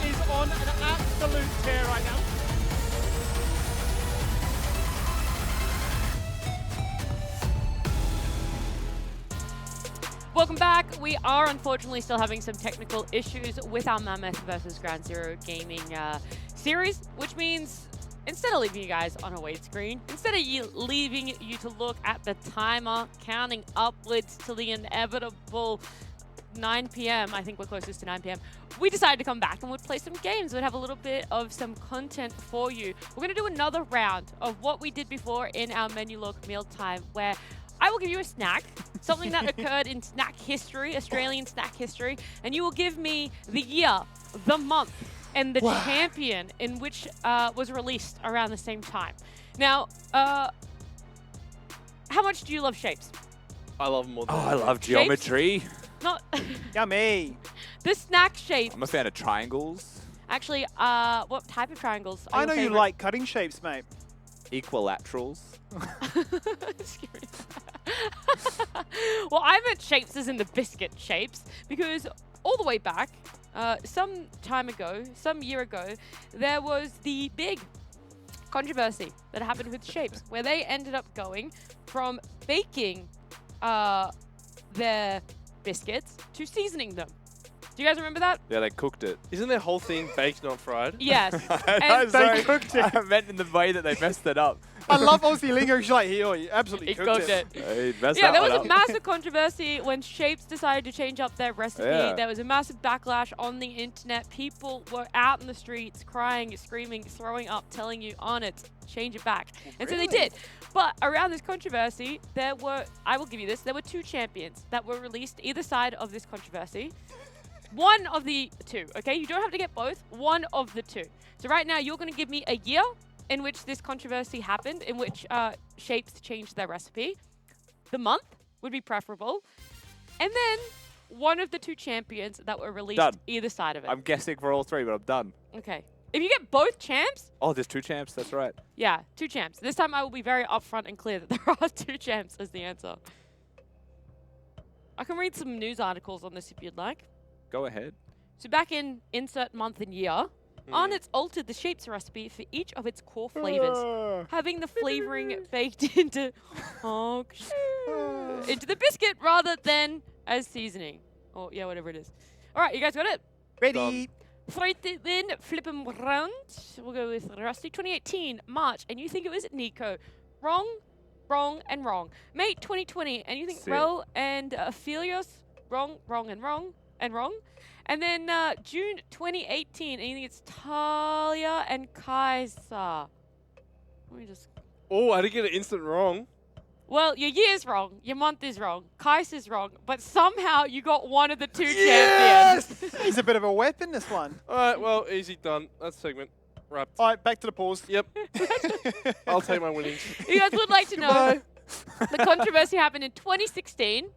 is on an absolute tear right now. Welcome back. We are unfortunately still having some technical issues with our Mammoth versus Ground Zero gaming series, which means instead of leaving you guys on a wait screen, instead of leaving you to look at the timer counting upwards to the inevitable 9 p.m., I think we're closest to 9 p.m., we decided to come back and we'd play some games. We'd have a little bit of some content for you. We're going to do another round of what we did before in our menu look mealtime, where I will give you a snack, something that occurred in snack history, Australian snack history, and you will give me the year, the month, and the champion in which was released around the same time. Now, how much do you love shapes? I love them more than I love geometry. Not Yummy. the snack shape. I'm a fan of triangles. Actually, what type of triangles are I your know you favorite? like cutting shapes, mate. Equilaterals. Excuse me. Well, I meant shapes as in the biscuit shapes because all the way back, some time ago, some year ago, there was the big controversy that happened with shapes where they ended up going from baking their biscuits to seasoning them. Do you guys remember that? Yeah, they cooked it. Isn't their whole thing baked, not fried? Yes. I'm sorry, They cooked it. I meant in the way that they messed it up. I love Aussie lingo. She's like, he absolutely He cooked cooked it. it. They messed Yeah, that there was one a up. massive controversy when Shapes decided to change up their recipe. Yeah. There was a massive backlash on the internet. People were out in the streets crying, screaming, throwing up, telling you, on it, change it back. And so they did. But around this controversy, there were, I will give you this, there were 2 champions that were released either side of this controversy. One of the 2, okay? You don't have to get both, one of the 2. So right now, you're going to give me a year in which this controversy happened, in which Shapes changed their recipe. The month would be preferable. And then one of the 2 champions that were released Done. either side of it. I'm guessing for all 3, but I'm done. Okay. If you get both champs, Oh, there's 2 champs. That's right. yeah, 2 champs. This time I will be very upfront and clear that there are 2 champs as the answer. I can read some news articles on this if you'd like. Go ahead. So back in insert month and year, Arnott's altered the Shapes recipe for each of its core flavors, having the flavoring baked into into the biscuit rather than as seasoning. Or yeah, whatever it is. All right, you guys got it? Ready? Right then, flip them round. We'll go with Rusty. 2018, March, and you think it was Nico. Wrong, wrong, and wrong. May 2020, and you think Sick. Rel and Aphelios. Wrong, wrong, and wrong, and wrong. And then June 2018, and you think it's Talia and Kaiser. Let me just... Oh, I didn't get an instant wrong. Well, your year's wrong, your month is wrong, Kaiser's wrong, but somehow you got one of the 2 champions. He's a bit of a weapon, this one. All right, well, easy, done. That's segment wrapped. All right, back to the pause. Yep. I'll take my winnings. You guys would like to know the controversy happened in 2016.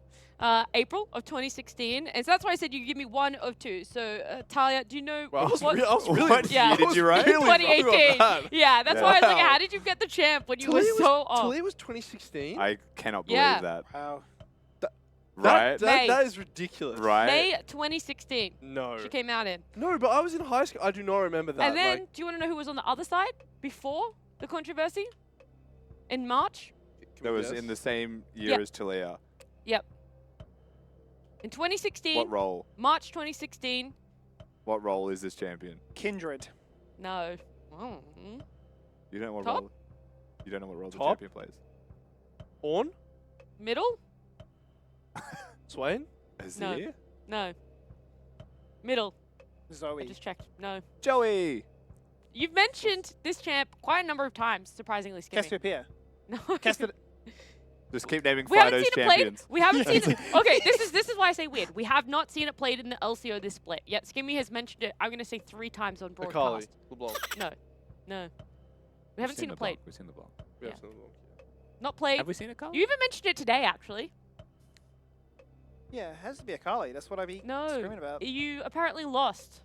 April of 2016, and so that's why I said you give me one of 2. So Talia, do you know Well, I was what? really What Yeah. year did you write? really wrong on 2018. that. Yeah, that's why I was like, Wow. how did you get the champ when you were so off? Talia was 2016? I cannot believe Yeah. that. Wow. Right? May. That is ridiculous. Right? May 2016. No. She came out in. No, but I was in high school. I do not remember that. And then, like, do you want to know who was on the other side before the controversy? In March? can That we was guess? in the same year Yep. as Talia. Yep. In 2016, What role? March 2016. What role is this champion? Kindred. No. You don't know what Top? role? You don't know what role the Top? champion plays? Horn? Middle? Swain? Azir? No. Middle. I Zoe. just checked. No. Joey! You've mentioned this champ quite a number of times, surprisingly, Skimmy. Cassiopeia. No. Casted. Just keep naming We haven't Fido's seen it played. champions. We haven't seen it. Okay, this is why I say weird. We have not seen it played in the LCO this split. Yet Skimmy has mentioned it, I'm going to say 3 times on Akali. broadcast. LeBlanc. No. No. We haven't seen it played. We've seen the block. We have Yeah. seen LeBlanc. Not played. Have we seen a Akali? You even mentioned it today, actually. Yeah, it has to be a Kali. That's what I be No. screaming about. You apparently lost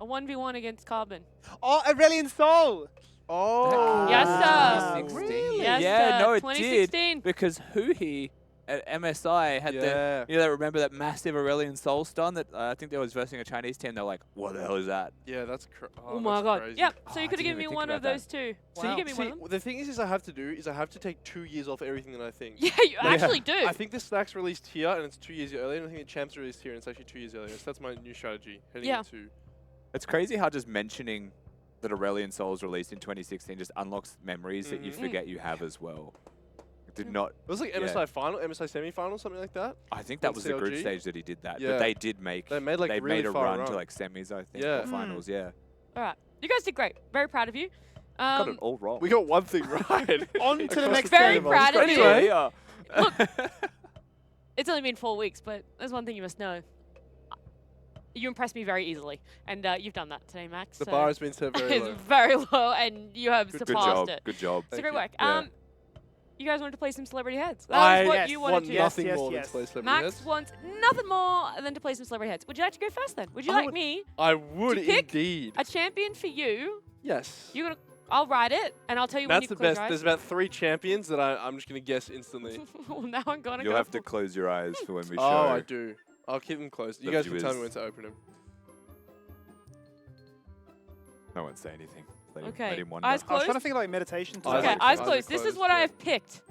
a 1v1 against Carbon. Oh, Aurelian Soul! Oh. Yes, sir. 2016. Yes, Yeah, sir. no, it 2016. did. Because Huhi at MSI had Yeah. the, you know, remember that massive Aurelian Soul stun that I think there was versing a Chinese team. They're like, what the hell is that? Yeah, that's Oh, my god. Crazy. Yep. So Oh, you I could have didn't given me even think one of about that. those 2. So Wow. you give me See, one of them. the thing is I have to do is I have to take 2 years off everything that I think. Yeah, you actually do. I think the Snack's released here and it's 2 years earlier, and I think the Champ's released here and it's actually 2 years earlier. So that's my new strategy heading Yeah. into. It's crazy how just mentioning that Aurelian Soul was released in 2016 just unlocks memories that you Mhm. forget you have as well. It did not. It was like Yeah. MSI final, MSI semi-final, something like that. I think that On was the group CLG? stage that he did that. Yeah. But they did make. They made like they really made a far run run. to like semis, I think, Yeah. or finals. Yeah, All right. You guys did great. Very proud of you. got it all wrong. We got one thing right. On to the Across next Very game. proud of you. Anyway, yeah. It's only been 4 weeks, but there's one thing you must know. You impressed me very easily, and you've done that today, Max. the so bar has been set very it's low. very low, and you have Good surpassed job. it. Good job. So Thank great you. work. Yeah. You guys wanted to play some celebrity heads. That I was what yes, you want wanted to do. nothing Yes, more yes. than play celebrity Max heads. wants nothing more than to play some celebrity heads. Would you like to go first then? Would you I like would- me, I would to pick indeed. a champion for you? Yes. You're gonna I'll write it, and I'll tell you when That's you the close best. your eyes. There's about 3 champions that I'm just going to guess instantly. Well, now I'm gonna You'll go have to for- close your eyes for when we show. Oh, I do. I'll keep them closed. You The guys can tell me when viewers. to open them. No one say anything. Let Okay, him wonder. eyes I was trying to closed. think of like meditation. To Eyes Okay, are- eyes eyes are closed. This is closed, what I yeah. have picked.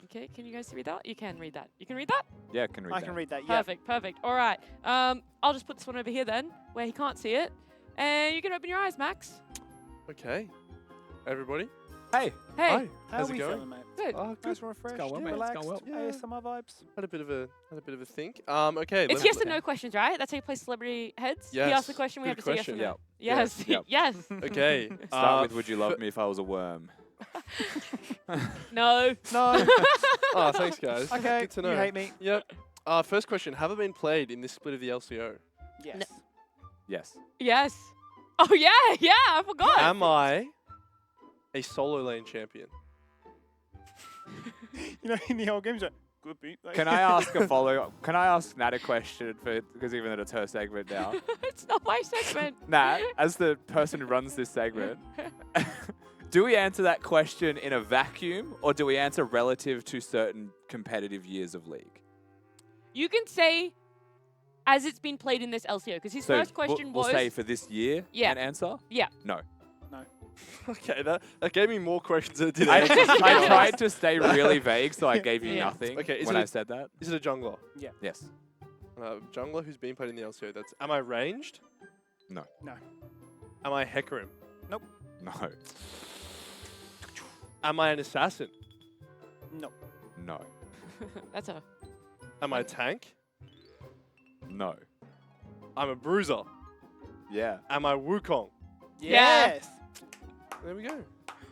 Okay, can you guys read that? You can read that. You can read that? Yeah, can read I that. can read that. Yeah. Perfect, perfect. All right. I'll just put this one over here then, where he can't see it. And you can open your eyes, Max. Okay. Everybody? Hey. Hey. Hi. How How's are it we going? feeling, mate? Good. Oh, good. Nice and refreshed. going well, mate. It's Relaxed. going well. ASMR vibes. Had a bit of a think. Okay. It's yes or no questions, right? That's how you play celebrity heads? He Yes. asks the question, we Good have to say question. yes or no. Yep. Yes. Yep. Yes. Okay. Start with Would you love me if I was a worm? No. No. Oh, thanks, guys. Okay. Good to know. You hate me. Yep. First question. Have it been played in this split of the LCO? Yes. No. Yes. Yes. Oh, yeah. Yeah. I forgot. Am I a solo lane champion? You know, in the old games, like, good beat. Like, Can I ask a follow-up? Can I ask Nat a question because even though it's her segment now? It's not my segment. Nat, as the person who runs this segment, do we answer that question in a vacuum or do we answer relative to certain competitive years of league? You can say as it's been played in this LCO, because his first question we'll was... say for this year Yeah. an answer? Yeah. No. Okay, that gave me more questions than it did I, answers, to be I honest. tried to stay really vague, so I gave you Yeah. nothing Okay, is when it I a- said that. Is it a jungler? Yes. Jungler who's been played in the LCO. That's. Am I ranged? No. No. Am I Hecarim? No. Am I an assassin? No. No. That's a... Am I a tank? No. I'm a bruiser. Yeah. Am I Wukong? Yeah. Yes. There we go.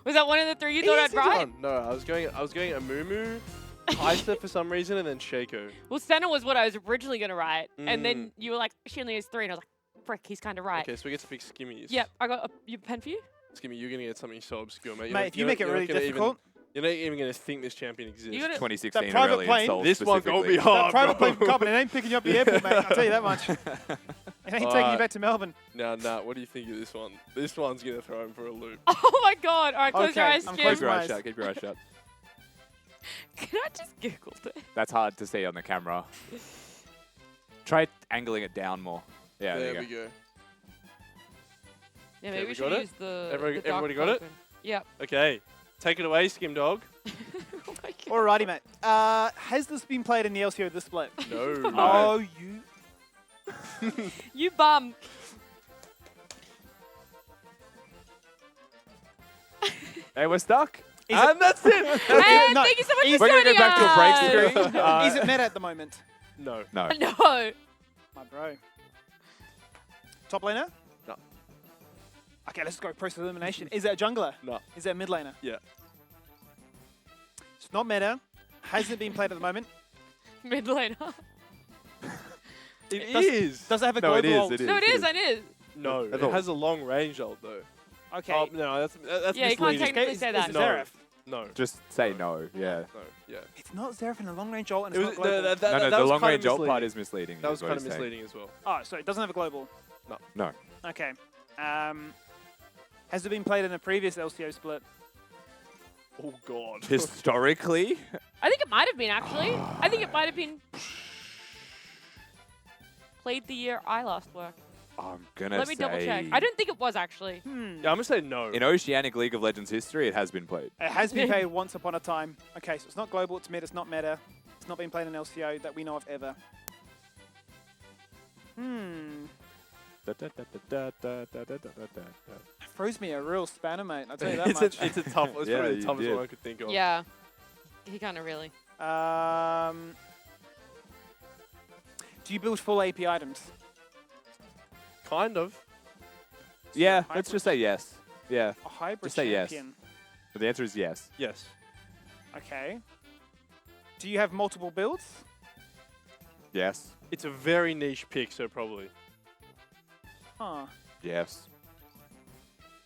Was that one of the three you thought I'd Easy write? done. No, I was going a Mumu, Kai'Sa for some reason, and then Shaco. Well, Senna was what I was originally going to write. And then you were like, she only has 3. And I was like, frick, he's kind of right. Okay, so we get to pick Skimmies. Yep, I got a pen for you. Skimmy, you're gonna get something so obscure, mate. Mate, if you make it really difficult, You're not even gonna think this champion exists. You gotta- 2016 That private Aurelion plane- Sol This one's gonna be specifically. hard. that private bro. plane from Copenhagen ain't picking you up the airport, mate. I'll tell you that much. It ain't taking you Alright. back to Melbourne. Now, Nat, what do you think of this one? This one's gonna throw him for a loop. Oh my god. All right, close your Okay, eyes, I'm Jim. Keep closing your my eyes eyes. shut. Keep your eyes shut. Can I just Google it? That's hard to see on the camera. Try angling it down more. Yeah, there there we you go. Yeah, Okay, maybe we we got should it? use the. Everybody- the dark everybody got it? token. Yep. Okay, take it away, Skim Dog. Oh my god. Alrighty, mate. Has this been played in the LCO this split? No. Oh, you. You bum. Hey, we're stuck. And that's it. And No, thank you so much we're for We're going to joining go back to a break us. screen. Is it meta at the moment? No. No. No. My bro. Top laner? No. Okay, let's go process elimination. Is it a jungler? No. Is it a mid laner? Yeah. It's not meta. Hasn't been played at the moment. Mid laner. It does- is. Does it have a No, it global is, ult? it is. No, it is. I is. No, That's it all. has a long range ult though. Okay. Oh, no, that's Yeah, you can't misleading. technically Is say it that. No. Xerath? No. Just say no. Yeah. No. Yeah. It's not Xerath in a long range ult and It it's was, not global. No, that the was long kind range of ult part misleading. is misleading. That is was what kind of he's saying. misleading as well. Oh, so it doesn't have a global. No. Okay. Has it been played in a previous LCO split? Oh god. Historically, I think it might have been actually. I think it might have been played the year I last worked. I'm gonna Let me double check. say I don't think it was actually. Yeah, I'm gonna say no. in Oceanic League of Legends history, it has been played. It has been played once upon a time. Okay, so it's not global, it's mid, it's not meta. It's not been played in LCO that we know of ever. Froze me a real spanner, mate. I'll tell you that it's much. a tough. It's Yeah, probably you the toughest did. one I could think of. Yeah. He kind of really. Do you build full AP items? Kind of. Yeah, Hybrid. let's just say yes. Yeah, A hybrid Just say yes. champion? but the answer is yes. Yes. Okay. Do you have multiple builds? Yes. It's a very niche pick, so probably. Huh. Yes.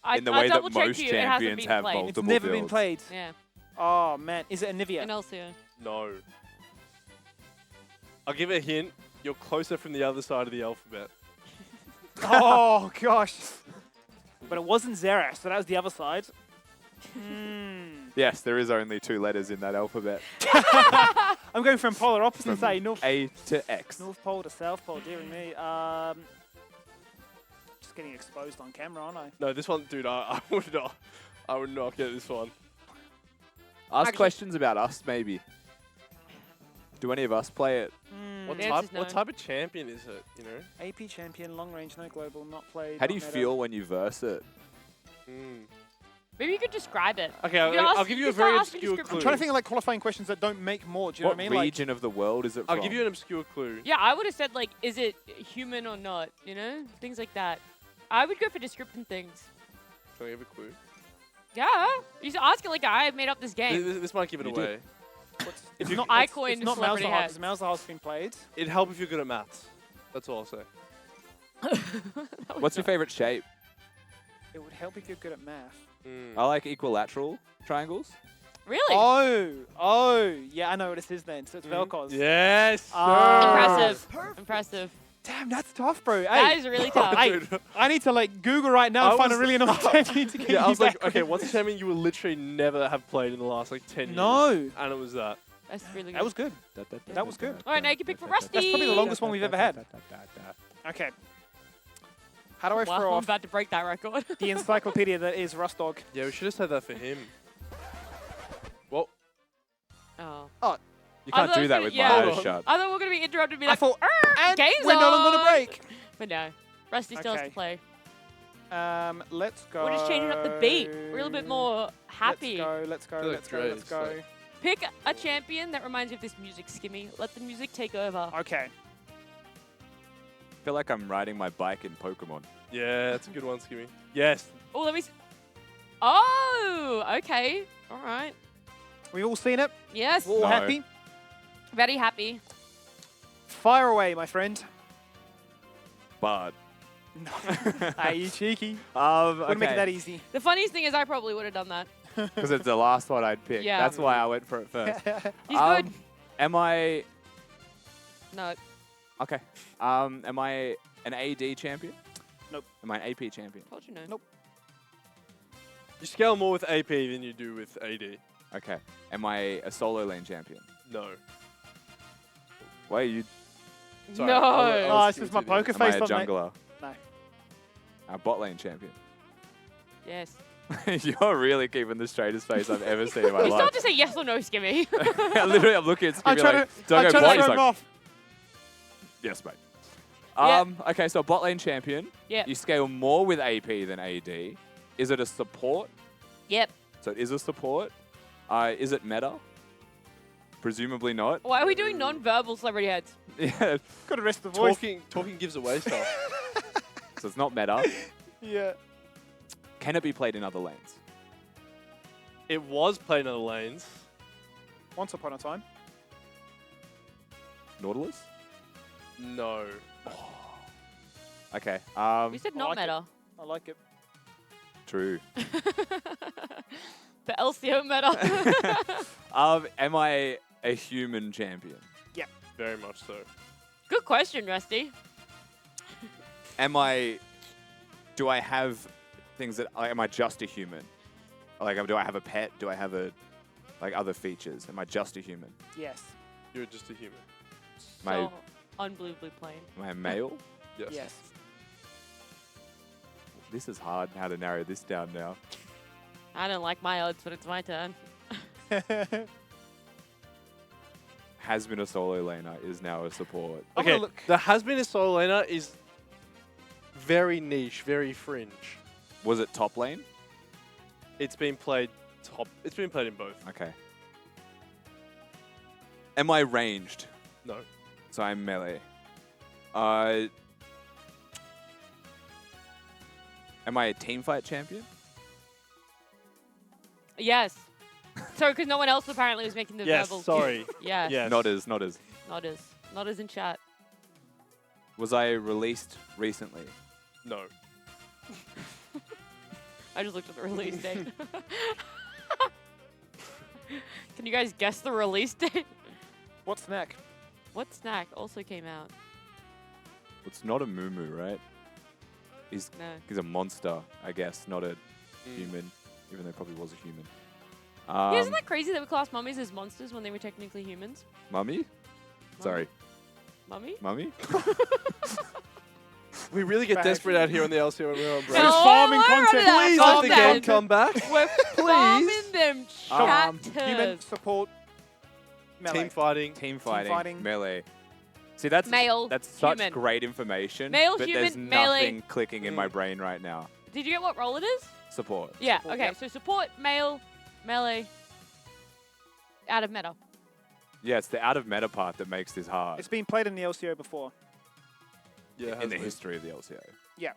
I, In the I way that double checked most you, it hasn't champions been have played. multiple It's never been builds. played. Yeah. Oh, man. Is it a Nivea? In LCO. No. I'll give it a hint. You're closer from the other side of the alphabet. Oh, gosh. But it wasn't Zera, so that was the other side. Yes, there is only 2 letters in that alphabet. I'm going from polar opposites, North, A to X. North Pole to South Pole, dear me. Just getting exposed on camera, aren't I? No, this one, dude, I would not. I would not get this one. Ask Actually- questions about us, maybe. Do any of us play it? What The type? answer's What no. type of champion is it? You know. AP champion, long range, no global, not played. How do not you meta. feel when you verse it? Maybe you could describe it. Okay, You could I'll ask- give you could a very start asking obscure descriptive- clue. I'm trying to think of like qualifying questions that don't make more. Do you know What what I mean? region of the world is it from? I'll give you an obscure clue. Yeah, I would have said like, is it human or not? You know, things like that. I would go for descriptive things. Can I give a clue? Yeah, you should ask it like I made up this game. This might give it You away. It's you- not. I it's coined not celebrity Malzahar hats. because Malzahar's been played. It'd help if you're good at maths. That's all I'll say. What's your favorite shape? It would help if you're good at math. I like equilateral triangles. Really? Oh, yeah, I know what this is then. So it's Vel'Koz. Yes. sir. Impressive. Impressive. Damn, that's tough, bro. That Hey, is really tough. hey, I need to like Google right now I and find a was- really annoying champion to get Yeah, I you was like, back. okay, what's a champion you will literally never have played in the last like 10 years? No, And it was that. That's really good. that was good. That was good. All right, now you can pick for Rusty. That's probably the longest one we've ever had. Okay. How do I Wow, throw I'm off about to break that record. the encyclopedia that is Rustdog? Yeah, we should have said that for him. Well, Oh. You I can't thought do it was that gonna- with yeah. my Hold eyes on. shut. I thought we were going to be interrupted and be I like, thought, and game's we're no longer on on. a break. But no. Rusty still has Okay. to play. Let's go. We're just changing up the beat. We're a little bit more happy. Let's go, I feel like let's go, Dre let's is go. like- Pick a champion that reminds you of this music, Skimmy. Let the music take over. Okay. I feel like I'm riding my bike in Pokemon. yeah, that's a good one, Skimmy. Yes. Oh, let me. Oh, okay. All right. We've all seen it. Yes. We're all No. happy. Very happy. Fire away, my friend. But No. Hey, you cheeky. okay. Wouldn't make it that easy. The funniest thing is I probably would have done that. Because it's the last one I'd pick. Yeah. That's why I went for it first. He's good. Am I No. okay? Am I an AD champion? Nope. Am I an AP champion? Told you no. Nope. You scale more with AP than you do with AD. Okay. Am I a solo lane champion? No. Wait, you Sorry, No. I Oh, was it's just my thinking poker am I face. a doesn't it? jungler? No. A bot lane champion. Yes. You're really keeping the straightest face I've ever seen in my You still life. have to say yes or no, Skimmy. Literally, I'm looking at I'm Skippy trying like, to, do I I'm go trying bot? to He's throw him like, off. yes, mate. Yeah. Okay, so bot lane champion. Yep. You scale more with AP than AD. Is it a support? Yep. So it is a support. Is it meta? Presumably not. Why are we doing non-verbal celebrity heads? Yeah. Got to rest the voice. Talking gives away stuff. So it's not meta. Yeah. Can it be played in other lanes? It was played in other lanes. Once upon a time. Nautilus? No. Okay. We said I not like it. meta. I like it. True. The LCO meta. Am I a human champion? Very much so. Good question, Rusty. Do I have things that, am I just a human? Like, do I have a pet? Do I have other features? Am I just a human? Yes. You're just a human. Am I, So unbelievably plain. am I a male? Yes. Yes. This is hard how to narrow this down now. I don't like my odds, but it's my turn. Has been a solo laner, is now a support. I'm gonna Okay, look. the has been a solo laner is very niche, very fringe. Was it top lane? It's been played top. It's been played in both. Okay. Am I ranged? No. So I'm melee. Am I a teamfight champion? Yes. Sorry, because no one else apparently was making the Yes. verbal. Sorry. Yes. Yes. Not as. Not as. Not as in chat. Was I released recently? No. I just looked at the release date. Can you guys guess the release date? What snack? What snack also came out? It's not a Moo, right? He's No. he's a monster, I guess, not a human, even though he probably was a human. Yeah, isn't that crazy that we class mummies as monsters when they were technically humans? Mummy? Sorry, Mummy? mummy? We really get desperate out here on the LCO when we're on break. No. farming content. Please let the game come back. We're farming them Human chatters. support. Melee. Team fighting. Team fighting, fighting. melee. See, that's Male, that's such human. great information, Male, but human, there's melee. nothing clicking in my brain right now. Did you get what role it is? Support. Yeah, Support, okay. yep. So support, male, melee, out of meta. Yeah, it's the out of meta part that makes this hard It's been played in the LCO before. Yeah, in the history of the LCO. Yeah.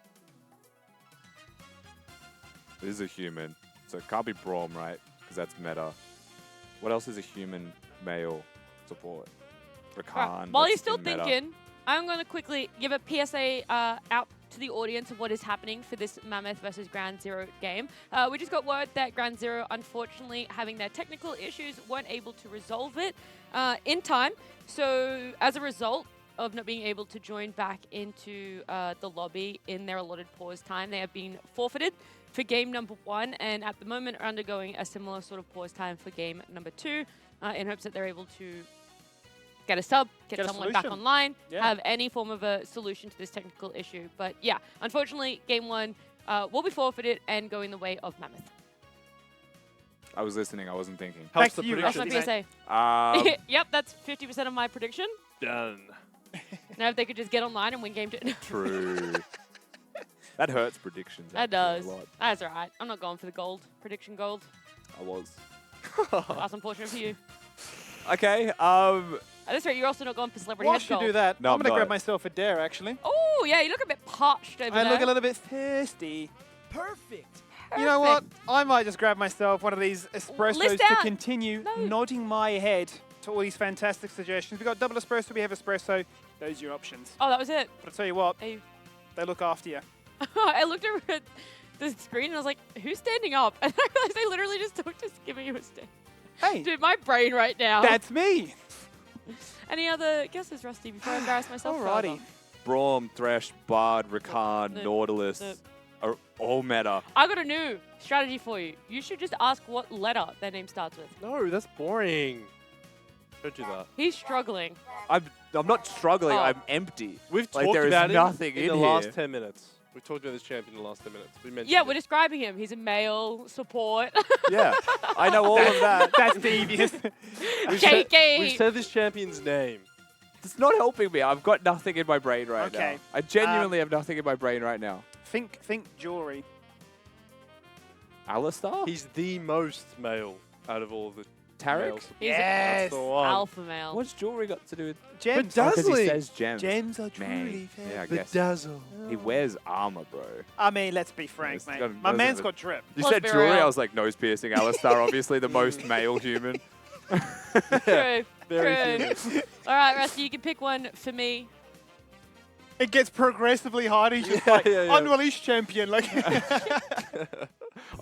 This is a human, so it can't be Braum, right? Because that's meta. What else is a human male support? Rakan. Right. While you're that's still in meta. thinking, I'm going to quickly give a PSA out to the audience of what is happening for this Mammoth versus Ground Zero game. We just got word that Ground Zero, unfortunately, having their technical issues, weren't able to resolve it in time. So as a result of not being able to join back into the lobby in their allotted pause time, they have been forfeited for game number 1, and at the moment are undergoing a similar sort of pause time for game number 2 in hopes that they're able to get a sub, get Get a someone back solution. online, Yeah. have any form of a solution to this technical issue. But yeah, unfortunately, game 1 will be forfeited and go in the way of Mammoth. I was listening, I wasn't thinking. Helps Back the to you, That's my prediction. PSA. Yep, that's 50% of my prediction. Done. Now if they could just get online and win game 2. True. That hurts predictions. That actually, does. A lot. That's all right. I'm not going for the gold. Prediction gold. I was. That's unfortunate for you. Okay. At this rate, you're also not going for celebrity Whilst head you gold. do that, No, I'm going to I'm grab not. myself a dare, actually. Oh, yeah, you look a bit parched over I there. look a little bit thirsty. Perfect. You know what? I might just grab myself one of these espressos List to out. continue No. nodding my head to all these fantastic suggestions. We've got double espresso, we have espresso. Those are your options. Oh, that was it. But I'll tell you what, Hey. they look after you. I looked over at the screen and I was like, who's standing up? And I realized they literally just giving you a stand. Hey, Dude, my brain right now. that's me. Any other guesses, Rusty, before I embarrass myself Alrighty. further? Braum, Thresh, Bard, Rakan, Nope. Nautilus Nope. are all meta. I got a new strategy for you. You should just ask what letter their name starts with. No, that's boring. Don't do that. He's struggling. I'm not struggling. Oh. I'm empty. We've Like, talked there is about nothing him in the here. last 10 minutes. We've talked about this champion in the last 10 minutes. We mentioned Yeah, it. we're describing him. He's a male support. Yeah, I know all of that. That's devious. We've said JK. this champion's name. It's not helping me. I've got nothing in my brain right Okay. now. I genuinely have nothing in my brain right now. think jewelry. Alistar? He's the most male out of all of the Tarek? males. He's Yes. That's the one. alpha male. What's jewelry got to do with... Gems. But Because he Dazzling. says gems. Gems are Man. truly fair. Yeah, I The guess. dazzle. He wears armor, bro. I mean, let's be frank, It's mate. got- My doesn't man's have got drip. You Let's said be jewelry, real. I was like, nose piercing. Alistar, obviously the most male human. True. Very True. All right, Rusty, you can pick one for me. It gets progressively harder. He's just Yeah, like, yeah, yeah. unreleased champion. Like,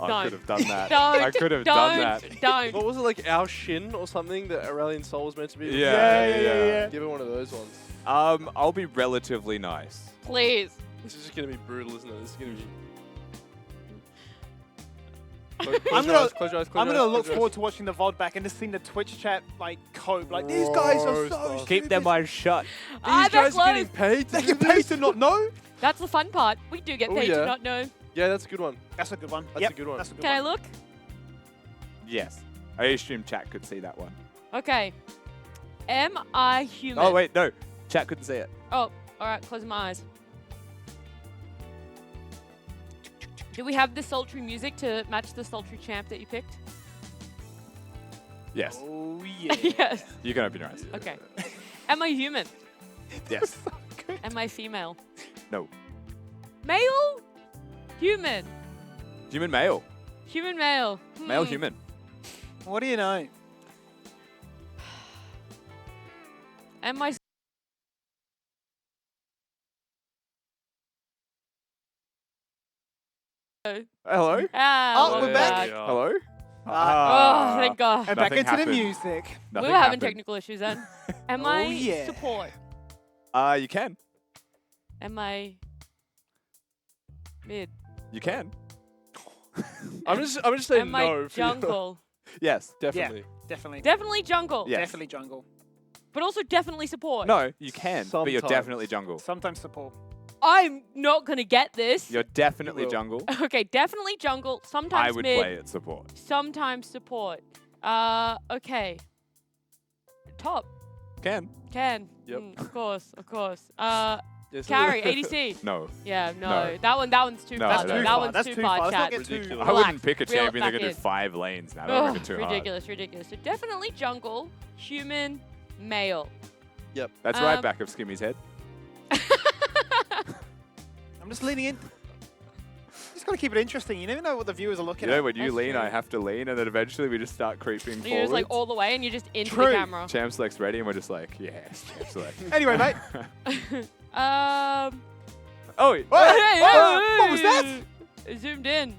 I Don't. could have done that. Don't. I could have don't, done that. Don't. What was it, like Our Shin or something that Aurelian Soul was meant to be? Yeah. Give it one of those ones. I'll be relatively nice. Please. This is just going to be brutal, isn't it? This is going to be... I'm gonna look close your forward eyes. to watching the VOD back and just seeing the Twitch chat like cope. Like these guys are so Roast us. Keep their stupid. minds shut. These they're guys are getting close. paid They to get do paid this? to not know. That's the fun part. We do get Oh, paid to yeah. not know. Yeah, that's a good one. That's a good one. That's Yep, a good one. That's a good Can I one. look? Yes. I assume chat could see that one. Okay. Am I human? Oh, wait, no. Chat couldn't see it. Oh, all right. Close my eyes. Do we have the sultry music to match the sultry champ that you picked? Yes. Oh yeah. Yes. You can open your eyes. Okay. Am I human? Yes. Am I female? No. Male? Human. Human male. Human male. Male Hmm. human. What do you know? Am I Hello? Ah, Oh, welcome we're back. Hello? Oh, thank God. And back nothing into happened. the music. We Nothing were having happened. technical issues then. Am Oh, I yeah. support? You can. Am I Mid. You can. I'm just saying Am I no. for you. jungle? Yes. Definitely. Definitely. Definitely jungle. Yes. Definitely jungle. But also definitely support. No, you can, but you're Sometimes. definitely jungle. Sometimes support. I'm not going to get this. You're definitely will. jungle. Okay, definitely jungle. Sometimes I would mid. play it support. Sometimes support. Okay. Top. Can. Can. Yep. Of course, of course. Yes, Carry, ADC. No. Yeah, no. No. That one's too No, far. that's though. too That far. one's That's too too far, far. Let's not chat. get too Ridiculous. I wouldn't Relax. pick a Reel it champion that back can do in. 5 lanes. Now that would make it too hard. ridiculous, ridiculous. So definitely jungle, human, male. That's right Um, back of Skimmy's head. I'm just leaning in. Just got to keep it interesting. You never know what the viewers are looking You know, at. when you That's lean, true. I have to lean, and then eventually we just start creeping You're forward. just like all the way and you're just into True. the camera. Champ Select's ready, and we're just like, yes, Champ Select. Anyway, mate. Oh, Hey, what was that? Zoomed in.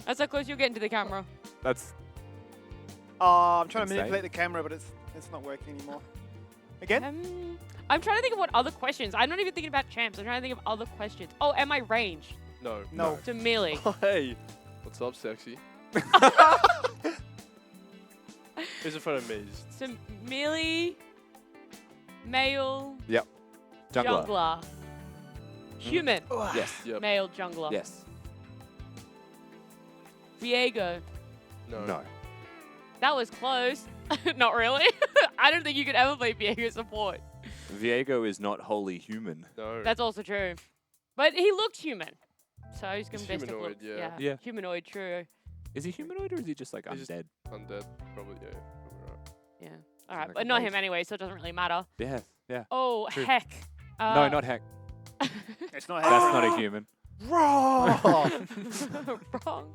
That's how close you're getting to the camera. that's Oh, I'm trying to Insane. manipulate the camera, but it's not working anymore. Again? I'm trying to think of what other questions. I'm not even thinking about champs. I'm trying to think of other questions. Oh, am I ranged No. No. to melee? Oh, hey. What's up, sexy? Who's in front of me? So melee, male, jungler. jungler, human, Yes. Yep. male jungler. Yes. Viego. No. That was close. Not really. I don't think you could ever play Viego support. Viego is not wholly human. No. That's also true. But he looked human. So he's going He's to best humanoid, look. yeah. Yeah. Humanoid, true. Is he humanoid or is he just like He's just- undead? Undead. Probably, yeah. Probably right. Yeah. All right, like but a not ghost. him anyway, so it doesn't really matter. Yes. Yeah. Oh, True. heck. No, not Heck. It's not That's not a human. Wrong. Wrong.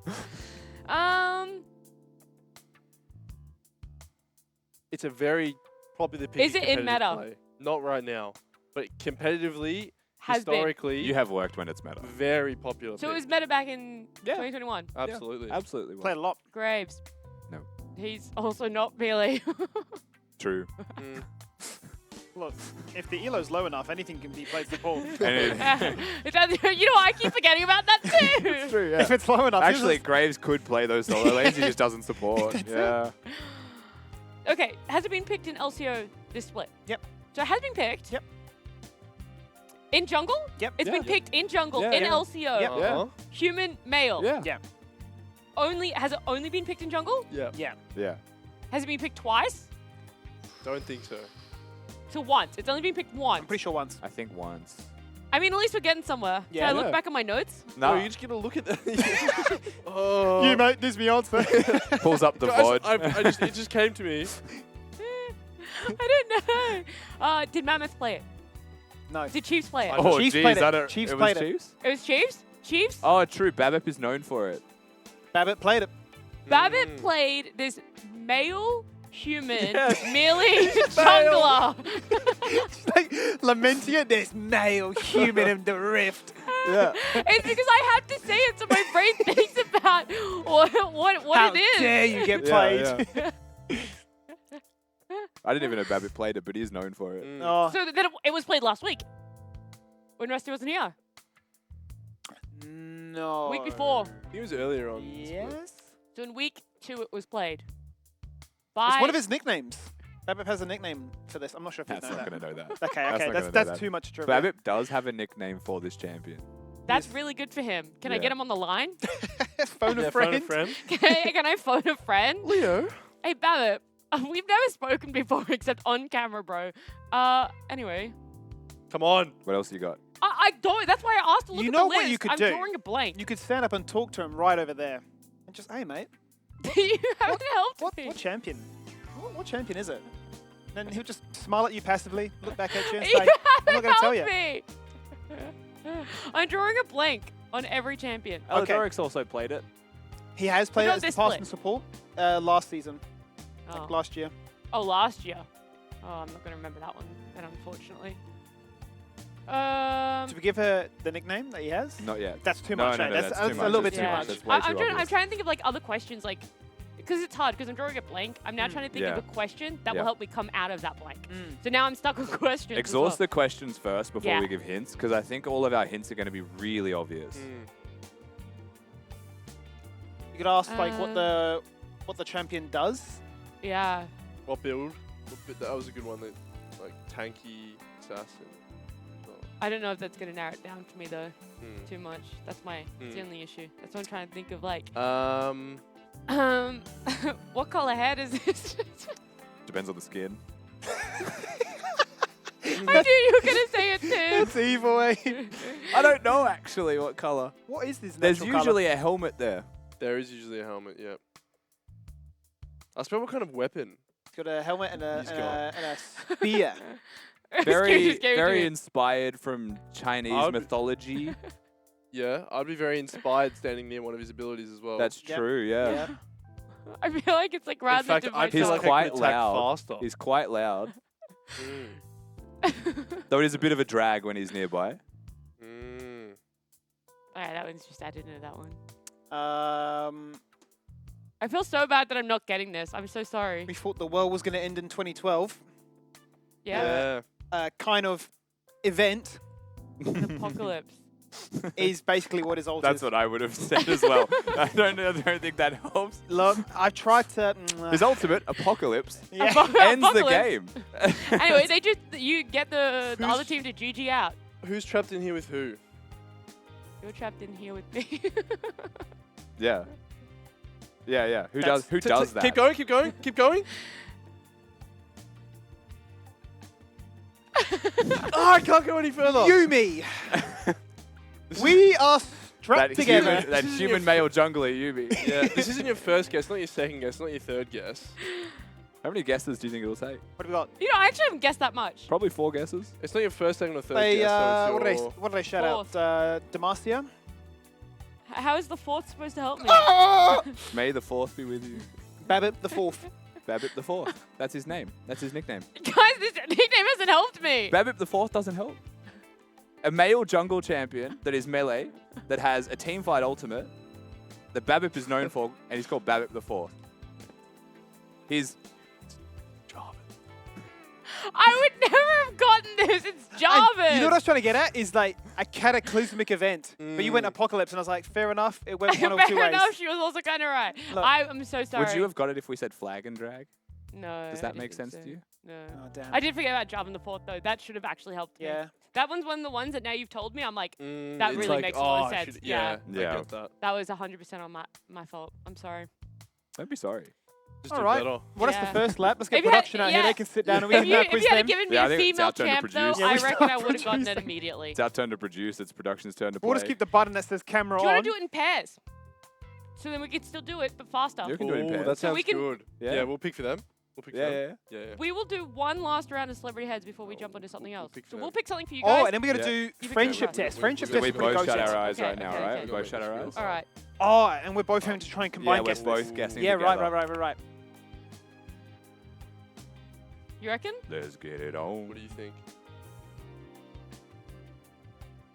It's a very popular pick. Is it in meta? Play. Not right now. But competitively, Has been. historically, You have worked when it's meta. very popular So it pick. was meta back in Yeah. 2021. Absolutely. Absolutely. Played a lot. Graves. No. He's also not melee. True. Mm. Look, if the elo's low enough, anything can be played support. And it- You know what? I keep forgetting about that too. True, If it's low enough, Actually, just- Graves could play those solo lanes. He just doesn't support. Yeah. Okay, has it been picked in LCO this split? Yep. So it has been picked. Yep. In jungle? Yep. It's Yeah. been picked in jungle, Yeah, in yeah. LCO. Yep. Uh-huh. Human, male. Yeah. Yeah. Has it only been picked in jungle? Yeah. Yeah. Yeah. Has it been picked twice? Don't think so. So once. It's only been picked once. I'm pretty sure once. I think once. I mean, at least we're getting somewhere. Yeah. Can I look Yeah. back at my notes? No, No. you're just gonna look at that. Oh. You, mate, this is my answer. Pulls up the Guys, VOD. it just came to me. I don't know. Did Mammoth play it? No. Did Chiefs play it? Oh, Chiefs geez, played it. I don't. Chiefs it was played it. Chiefs? It was Chiefs? Chiefs? Oh, true. Babip is known for it. Babbitt played it. Babbitt Mm. played this male human Yes. melee jungler. Like, lamenting it, there's male human in the rift. Yeah. It's because I have to say it so my brain thinks about what How it is. dare you get Yeah, played. yeah. I didn't even know Babbitt played it, but he's known for it. Mm. Oh, So then it was played last week when Rusty wasn't here. no. Week before. He was earlier on. Yes. So in week 2 it was played. It's one of his nicknames. Babbitt has a nickname for this. I'm not sure if you That's know not that. going to know that. Okay, That's okay. not That's gonna know that's that. too much trivia. Babbitt does have a nickname for this champion. That's Yes. really good for him. Can I Yeah. get him on the line? Phone a Yeah, friend. phone a friend. Can I phone a friend? Leo. Hey, Babbitt. We've never spoken before except on camera, bro. Anyway. Come on. What else you got? I don't. That's why I asked to look You at know the what list. you could I'm do? drawing a blank. You could stand up and talk to him right over there. And just, hey, mate, You haven't helped what me. champion? What champion is it? Then he'll just smile at you passively, look back at you and You say, I'm not going to tell you. haven't helped me. I'm drawing a blank on every champion. Okay. Alidorix also played it. He has played not it as this the pass split. and support last season, Oh. like last year. Oh, last year. Oh, I'm not going to remember that one then, unfortunately. To give her the nickname that he has? Not yet. That's too No, much. no, eh? no, That's that's too a much. little bit That's too too much. much. That's way too I'm obvious. trying to think of like other questions, like because it's hard because I'm drawing a blank. I'm now trying to think of Yeah. a question that Yeah. will help me come out of that blank. Mm. So now I'm stuck with questions. as Exhaust well. the questions first before Yeah. we give hints, because I think all of our hints are going to be really obvious. Mm. could ask like what the champion does. Yeah. What build? That was a good one. That like tanky assassin. I don't know if that's gonna narrow it down for me though. Hmm. Too much. That's the only issue. That's what I'm trying to think of. Like, what color head is this? Depends on the skin. I knew you were gonna say it too. It's evil. Eh? I don't know actually what color. What is this? There's natural usually a helmet there. There is usually a helmet. Yep. I suppose what kind of weapon? It's got a helmet and He's a spear. Very inspired from Chinese mythology. Yeah, I'd be very inspired standing near one of his abilities as well. That's true, yeah. I feel like it's like rather fact, than I feel He's like I quite could attack loud. faster. He's quite loud. Mm. Though it is a bit of a drag when he's nearby. Mm. Alright, that one's just added into that one. I I feel so bad that I'm not getting this. I'm so sorry. We thought the world was going to end in 2012. Yeah. Kind of event An apocalypse. is basically what his ult That's is. what I would have said as well. I don't think that helps. Look, I've tried to. His ultimate, Apocalypse, Yeah. ends the Apocalypse. game. Anyway, you get the other team to GG out. Who's trapped in here with who? You're trapped in here with me. Yeah. Yeah. Who does that? Keep going, keep going, keep going. Oh, I can't go any further. Yumi! We are strapped together. That human male jungler, Yubi. Yeah, this isn't your first guess, not your second guess, not your third guess. How many guesses do you think it'll take? What do we got? You know, I actually haven't guessed that much. Probably 4 guesses. It's not your first, second, or third They, guess. So what, it's did they shout Fourth. out? Demacia? How is the fourth supposed to help me? May the 4th be with you. Babip the fourth. Babip the 4th. That's his name. That's his nickname. Guys, this nickname hasn't helped me. Babip the 4th doesn't help. A male jungle champion that is melee, that has a teamfight ultimate, that Babip is known for, and he's called Babip the 4th. He's I would never have gotten this. It's Jarvan. And you know what I was trying to get at? Is like a cataclysmic event. But you went Apocalypse, and I was like, fair enough. It went one of two Fair ways. enough, she was also kind of right. Look. I'm so sorry. Would you have got it if we said flag and drag? No. Does I that didn't make think sense so. to you? No. Oh, damn. I did forget about Jarvan the fourth though. That should have actually helped me. Yeah. That one's one of the ones that now you've told me, I'm like, that it's really like, makes a lot of oh, I sense. should- Yeah. I get that. That was 100% on my fault. I'm sorry. Don't be sorry. Just All do right. better. Well, that's Yeah. the first lap. Let's get If you had- production out here. yeah. They can sit down and we If can you, if quiz you had them. given me Yeah, I a think it's female our turn to champ though, produce. Yeah, I we reckon start I would have gotten it producing. immediately. It's our turn to produce. It's production's turn to play. We'll just keep the button that says camera Do you on. want to do it in pairs? So then we can still do it, but faster. You can do it in Ooh, pairs. that So sounds we can- good. Yeah. Yeah, we'll pick for them. We'll pick for Yeah, them. yeah. Yeah. We will do one last round of celebrity heads before we jump onto something else. pick So them. we'll pick something for you guys. Oh, and then we got to Yeah. do pick friendship one. test. We- Friendship we- test. We for the both go shut our checks. eyes Okay, right now, okay, right? okay. We both shut our eyes. All right. Oh, and we're both having to try and combine Yeah, we're guesses. both guessing Yeah, right. together. You reckon? Let's get it on. What do you think?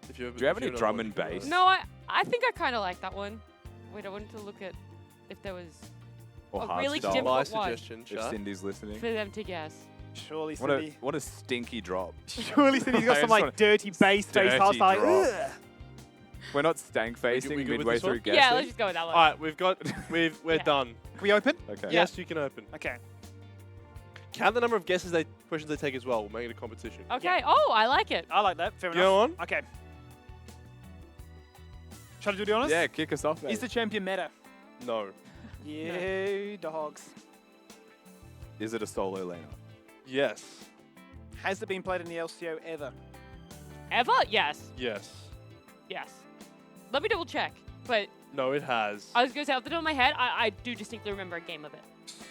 If you Do you have any drum and bass? No, I think I kind of like that one. Wait, I wanted to look at if there was Or a hard really style. difficult My one suggestion, If chat. Cindy's listening. for them to guess. Surely, What a Cindy. what a stinky drop. Surely, Cindy's got I some just like wanna- dirty bass face. Dirty I was like, drop. ugh. We're not stank facing we good with midway this one? through guessing. Yeah, let's just go with that one. All right, we're Yeah. done. Can we open? Okay. Yes, you can open. Okay. Count the number of questions they take as well. We'll make it a competition. Okay. Oh, I like it. I like that. Fair You enough. go on. Okay. Shall I do the honors? Yeah, kick us off, mate. Is the champion meta? No. Yeah, dogs. Is it a solo laner? Yes. Has it been played in the LCO ever? Ever? Yes. Yes. Yes. Let me double check. But No, it has. I was going to say, off the top of my head, I do distinctly remember a game of it.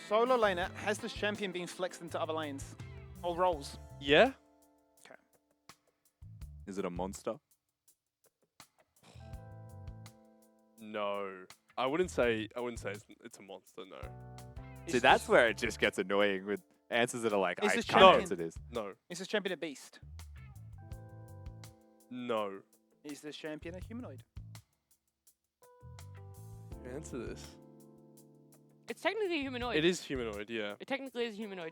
Solo laner, has this champion been flexed into other lanes? Or roles? Yeah. Is it a monster? No. I wouldn't say it's a monster. No. See, that's where it just gets annoying with answers that are like, Is I this can't champion- answer this. No. Is this champion a beast? No. Is this champion a humanoid? Answer this. It's technically a humanoid. It is humanoid. Yeah. It technically is a humanoid.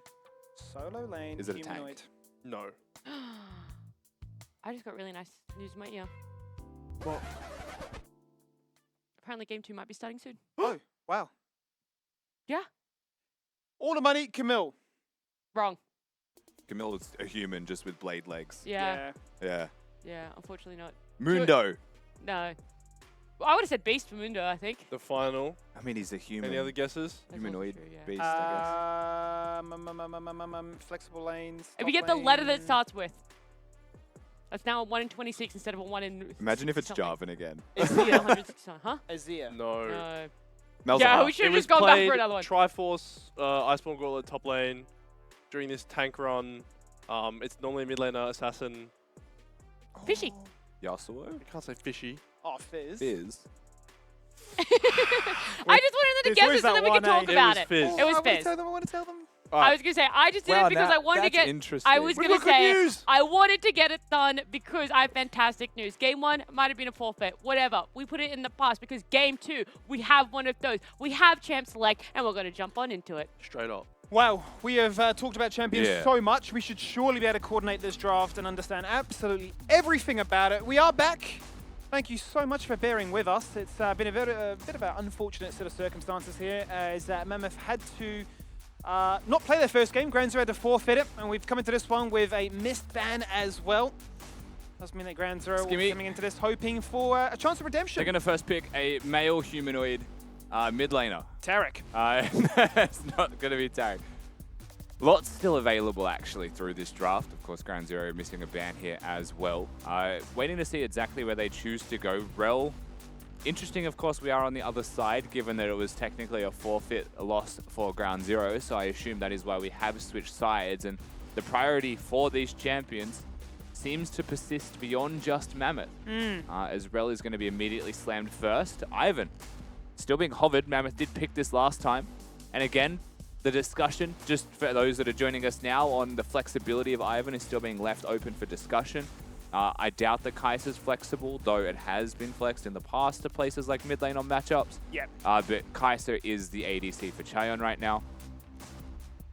Solo lane, Is it a tank? humanoid. No. I just got really nice news in my ear. What? Apparently Game 2 might be starting soon. Oh, Wow. Yeah. All the money, Camille. Wrong. Camille is a human just with blade legs. Yeah. Yeah. Yeah, unfortunately not. Mundo. No. Well, I would have said Beast for Mundo, I think. The final. I mean, he's a human. Any other guesses? That's Humanoid also true, yeah. beast, I Flexible lanes. If we get the letter that starts with. That's now a 1 in 26 instead of a 1 in. guess. Imagine if it's something. Jarvan again. Azir, 169, huh? Azir. No. No. Mel's Yeah, a we half. should have It was just gone back played for another one. Triforce, Iceborne Gauntlet top lane during this tank run. It's normally a mid laner assassin. Fishy. Yasuo? I can't say fishy. Oh, Fizz. Fizz. I just wanted them to there's guess always this and then that we one could talk name. about It it. was Fizz. It was I want Fizz. to tell them. I want to tell them. I was gonna say I just did Wow, it because now I wanted to that's get. interesting. I was We've gonna got good say news. I wanted to get it done because I have fantastic news. Game 1 might have been a forfeit, whatever. We put it in the past because Game 2 we have one of those. We have Champ Select, and we're gonna jump on into it. Straight up. Wow, we have talked about champions Yeah. so much. We should surely be able to coordinate this draft and understand absolutely everything about it. We are back. Thank you so much for bearing with us. It's been a bit of an unfortunate set of circumstances here, as Mammoth had to not play their first game. Ground Zero had to forfeit it, and we've come into this one with a missed ban as well. Does mean that Ground Zero will be Skimmy. coming into this hoping for a chance of redemption. They're going to first pick a male humanoid mid laner. Tarek. It's not going to be Tarek. Lots still available, actually, through this draft. Of course, Ground Zero missing a ban here as well. Waiting to see exactly where they choose to go. Rel, interesting, of course, we are on the other side, given that it was technically a forfeit, a loss for Ground Zero. So I assume that is why we have switched sides. And the priority for these champions seems to persist beyond just Mammoth. As Rel is going to be immediately slammed first. Ivan, still being hovered. Mammoth did pick this last time. And again, the discussion, just for those that are joining us now, on the flexibility of Ivan is still being left open for discussion. I doubt that Kai'Sa's flexible, though it has been flexed in the past to places like mid lane on matchups. Yep. But Kai'Sa is the ADC for Chaeyon right now.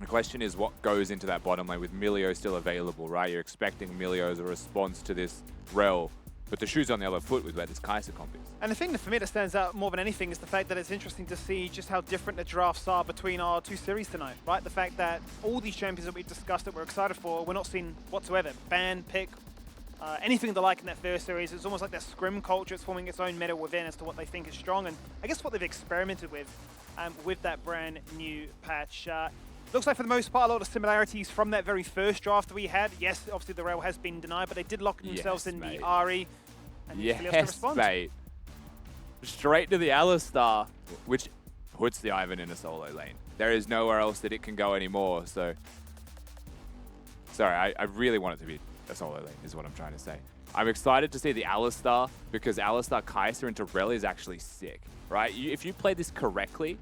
The question is what goes into that bottom lane with Milio still available, right? You're expecting Milio as a response to this Rel, but the shoe's on the other foot with where this Kai'Sa comp is. And the thing that for me that stands out more than anything is the fact that it's interesting to see just how different the drafts are between our two series tonight, right? The fact that all these champions that we've discussed that we're excited for, we're not seeing whatsoever. Ban, pick, anything they like in that first series. It's almost like that scrim culture. It's forming its own meta within as to what they think is strong, and I guess what they've experimented with that brand new patch. Looks like for the most part a lot of similarities from that very first draft that we had. Yes, obviously the rail has been denied, but they did lock themselves in mate. the Ari. And Yes, to respond. mate. Straight to the Alistar, which puts the Ivan in a solo lane. There is nowhere else that it can go anymore, so... Sorry, I really want it to be a solo lane, is what I'm trying to say. I'm excited to see the Alistar, because Alistar Kai'Sa into Rel is actually sick, right? If you play this correctly,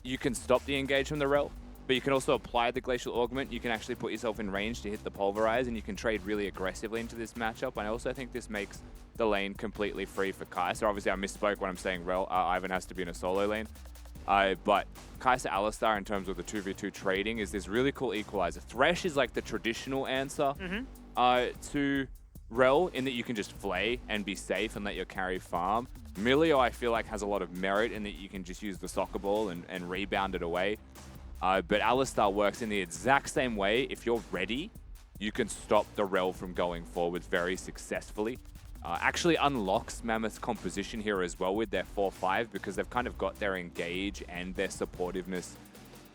you can stop the engage from the Rel, but you can also apply the Glacial Augment. You can actually put yourself in range to hit the Pulverize, and you can trade really aggressively into this matchup. And I also think this makes the lane completely free for Kai'Sa. Obviously, I misspoke when I'm saying Rel. Ivan has to be in a solo lane. But Kai'Sa Alistar, in terms of the 2v2 trading, is this really cool equalizer. Thresh is like the traditional answer to Rel, in that you can just flay and be safe and let your carry farm. Milio, I feel like, has a lot of merit in that you can just use the soccer ball and rebound it away. But Alistar works in the exact same way. If you're ready, you can stop the Rel from going forward very successfully. Actually unlocks Mammoth's composition here as well with their 4-5, because they've kind of got their engage and their supportiveness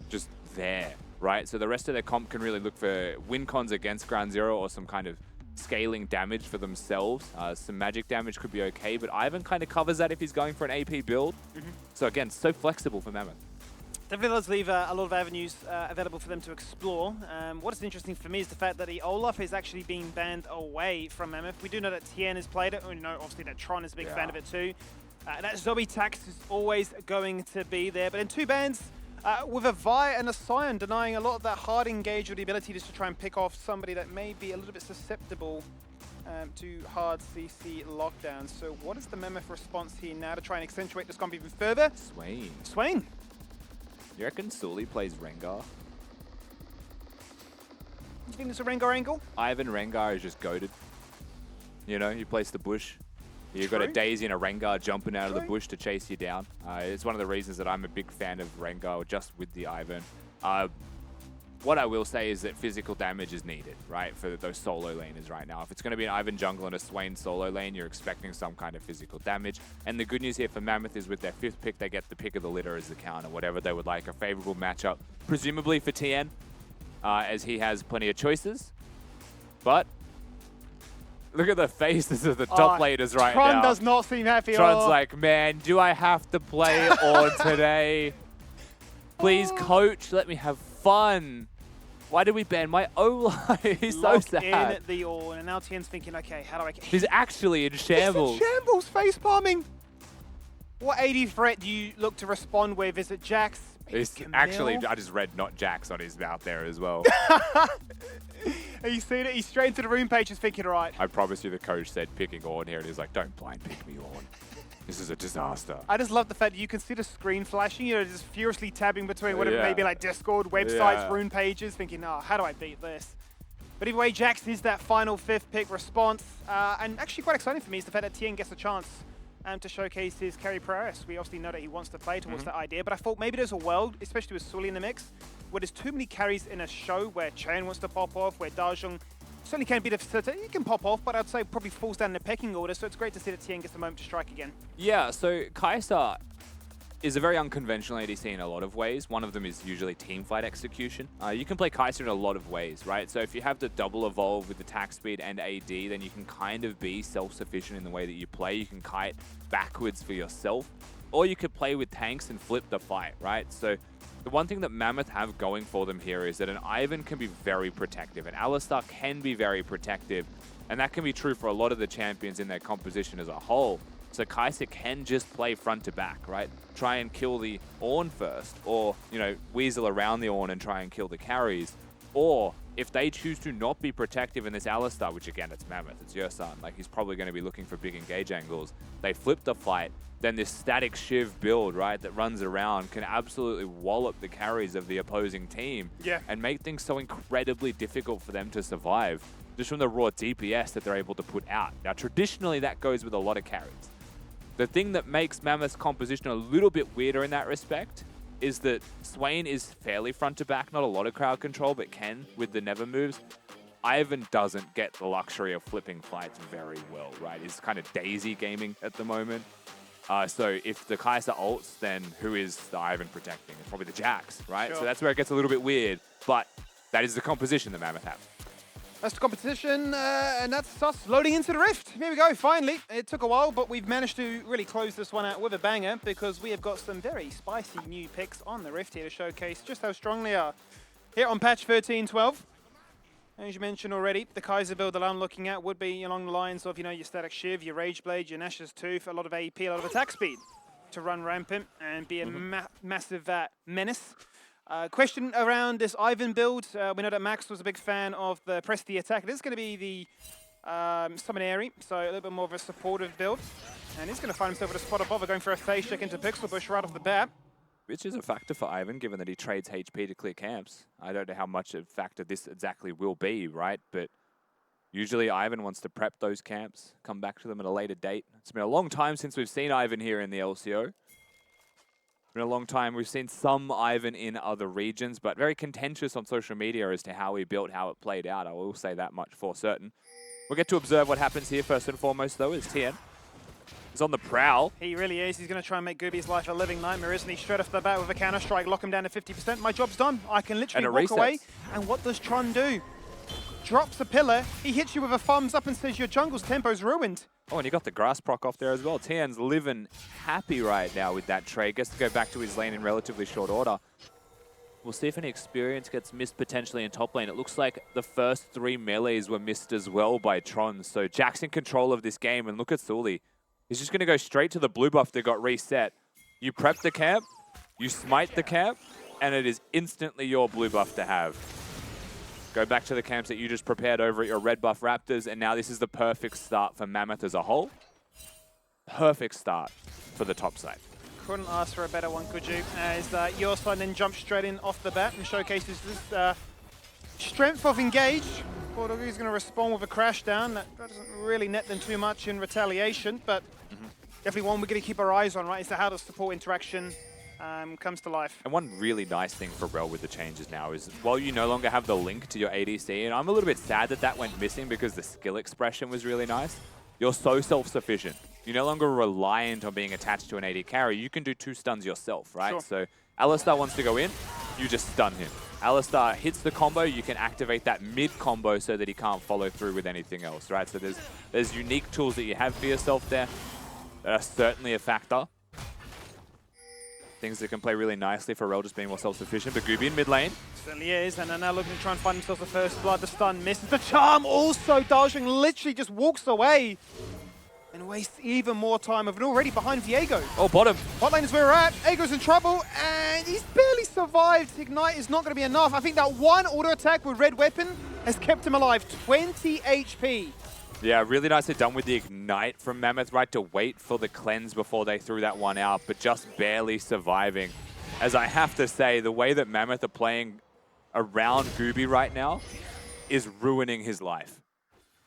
just there, right? So the rest of their comp can really look for win cons against Ground Zero or some kind of scaling damage for themselves. Some magic damage could be okay, but Ivan kind of covers that if he's going for an AP build. So again, so flexible for Mammoth. Definitely does leave a lot of avenues available for them to explore. What is interesting for me is the fact that the Olaf is actually being banned away from Mammoth. We do know that Tien has played it. We know obviously that Tron is a big fan of it too. That Zombie tax is always going to be there. But in two bans, with a Vi and a Scion denying a lot of that hard engage or the ability just to try and pick off somebody that may be a little bit susceptible to hard CC lockdown. So what is the Mammoth response here now to try and accentuate this comp even further? Swain. Swain. You reckon Sully plays Rengar? You think there's a Rengar angle? Ivan Rengar is just goated. You know, he plays the bush. You've got a Daisy and a Rengar jumping out of the bush to chase you down. It's one of the reasons that I'm a big fan of Rengar just with the Ivan. What I will say is that physical damage is needed, right, for those solo laners right now. If it's going to be an Ivan jungle and a Swain solo lane, you're expecting some kind of physical damage. And the good news here for Mammoth is with their 5th pick, they get the pick of the litter as the counter, whatever they would like. A favorable matchup, presumably for TN, as he has plenty of choices. But look at the faces of the top laners right now. Tron does not seem happy. Tron's like, man, do I have to play Ornn today? Please, coach, let me have fun. Why did we ban my O-line? He's so sad. In the Ornn, and now TN's thinking, okay, how do I... He's actually in shambles. He's in shambles, face palming. What AD threat do you look to respond with? Is it Jax? It's actually, I just read not Jax on his mouth there as well. Are you seeing it? He's straight into the room page just thinking, right. I promise you the coach said picking Ornn here, and he's like, don't blind pick me, Ornn. This is a disaster. I just love the fact that you consider screen flashing, you know, just furiously tabbing between whatever maybe like Discord, websites, rune pages, thinking, oh, how do I beat this? But either way, Jax is that final 5th pick response. And actually quite exciting for me is the fact that TN gets a chance to showcase his carry prowess. We obviously know that he wants to play towards that idea, but I thought maybe there's a world, especially with Sully in the mix, where there's too many carries in a show where Chen wants to pop off, where Dajong certainly can be the facilitator. He can pop off, but I'd say probably falls down in the pecking order, so it's great to see that TN gets the moment to strike again. Yeah, so Kai'Sa is a very unconventional ADC in a lot of ways. One of them is usually teamfight execution. You can play Kai'Sa in a lot of ways, right? So if you have the double evolve with attack speed and AD, then you can kind of be self-sufficient in the way that you play. You can kite backwards for yourself, or you could play with tanks and flip the fight, right? So the one thing that Mammoth have going for them here is that an Ivan can be very protective, and Alistar can be very protective, and that can be true for a lot of the champions in their composition as a whole. So Kai'Sa can just play front to back, right? Try and kill the Ornn first, or, you know, weasel around the Ornn and try and kill the carries. Or if they choose to not be protective in this Alistar, which again, it's Mammoth, it's your son, like he's probably going to be looking for big engage angles. They flip the fight, then this static Shiv build, right, that runs around can absolutely wallop the carries of the opposing team and make things so incredibly difficult for them to survive just from the raw DPS that they're able to put out. Now, traditionally, that goes with a lot of carries. The thing that makes Mammoth's composition a little bit weirder in that respect is that Swain is fairly front to back, not a lot of crowd control, but can with the never moves. Ivan doesn't get the luxury of flipping fights very well, right? He's kind of Daisy gaming at the moment. So if the Kai'Sa ults, then who is the Ivan protecting? It's probably the Jax, right? Sure. So that's where it gets a little bit weird, but that is the composition that Mammoth have. That's the competition, and that's us loading into the Rift. Here we go, finally. It took a while, but we've managed to really close this one out with a banger because we have got some very spicy new picks on the Rift here to showcase just how strong they are. Here on patch 13.12, as you mentioned already, the Kai'Sa build that I'm looking at would be along the lines of, you know, your static Shiv, your Rage Blade, your Nash's Tooth, a lot of AP, a lot of attack speed to run rampant and be a massive menace. Question around this Ivan build. We know that Max was a big fan of the press the attack. This is going to be the Summonary, so a little bit more of a supportive build. And he's going to find himself with a spot above, going for a phase check into Pixel Bush right off the bat. Which is a factor for Ivan, given that he trades HP to clear camps. I don't know how much a factor this exactly will be, right? But usually Ivan wants to prep those camps, come back to them at a later date. It's been a long time since we've seen Ivan here in the LCO. It's been a long time. We've seen some Ivan in other regions, but very contentious on social media as to how he built, how it played out. I will say that much for certain. We'll get to observe what happens here first and foremost, though, is TN. He's on the prowl. He really is. He's going to try and make Gooby's life a living nightmare, isn't he? Straight off the bat with a counter-strike, lock him down to 50%. My job's done. I can literally walk away. And what does Tron do? Drops a pillar. He hits you with a thumbs up and says your jungle's tempo's ruined. Oh, and you got the grass proc off there as well. TN's living happy right now with that trade. Gets to go back to his lane in relatively short order. We'll see if any experience gets missed potentially in top lane. It looks like the first 3 melees were missed as well by Tron. So Jack's in control of this game. And look at Sully. He's just going to go straight to the blue buff that got reset. You prep the camp, you smite the camp, and it is instantly your blue buff to have. Go back to the camps that you just prepared over at your red buff Raptors, and now this is the perfect start for Mammoth as a whole. Perfect start for the top side. Couldn't ask for a better one, could you? As your side then jumps straight in off the bat and showcases this strength of engage. Bordogu's going to respond with a crash down. That doesn't really net them too much in retaliation, but definitely one we're going to keep our eyes on, right? Is how the support interaction comes to life. And one really nice thing for Rel with the changes now is while you no longer have the link to your ADC, and I'm a little bit sad that that went missing because the skill expression was really nice, you're so self-sufficient. You're no longer reliant on being attached to an AD carry. You can do 2 stuns yourself, right? Sure. So Alistar wants to go in, you just stun him. Alistar hits the combo, you can activate that mid-combo so that he can't follow through with anything else, right? So there's unique tools that you have for yourself there that are certainly a factor. Things that can play really nicely for Rel just being more self-sufficient. But Gooby in mid lane. Certainly is, and they're now looking to try and find themselves the first blood. The stun misses. The charm also, Dajong literally just walks away and wastes even more time of it already behind Viego. Oh, bottom. Bot lane is where we're at. Aego's in trouble, and he's barely survived. Ignite is not going to be enough. I think that one auto attack with Red Weapon has kept him alive. 20 HP. Yeah, really nicely done with the Ignite from Mammoth, right, to wait for the cleanse before they threw that one out, but just barely surviving. As I have to say, the way that Mammoth are playing around Gooby right now is ruining his life.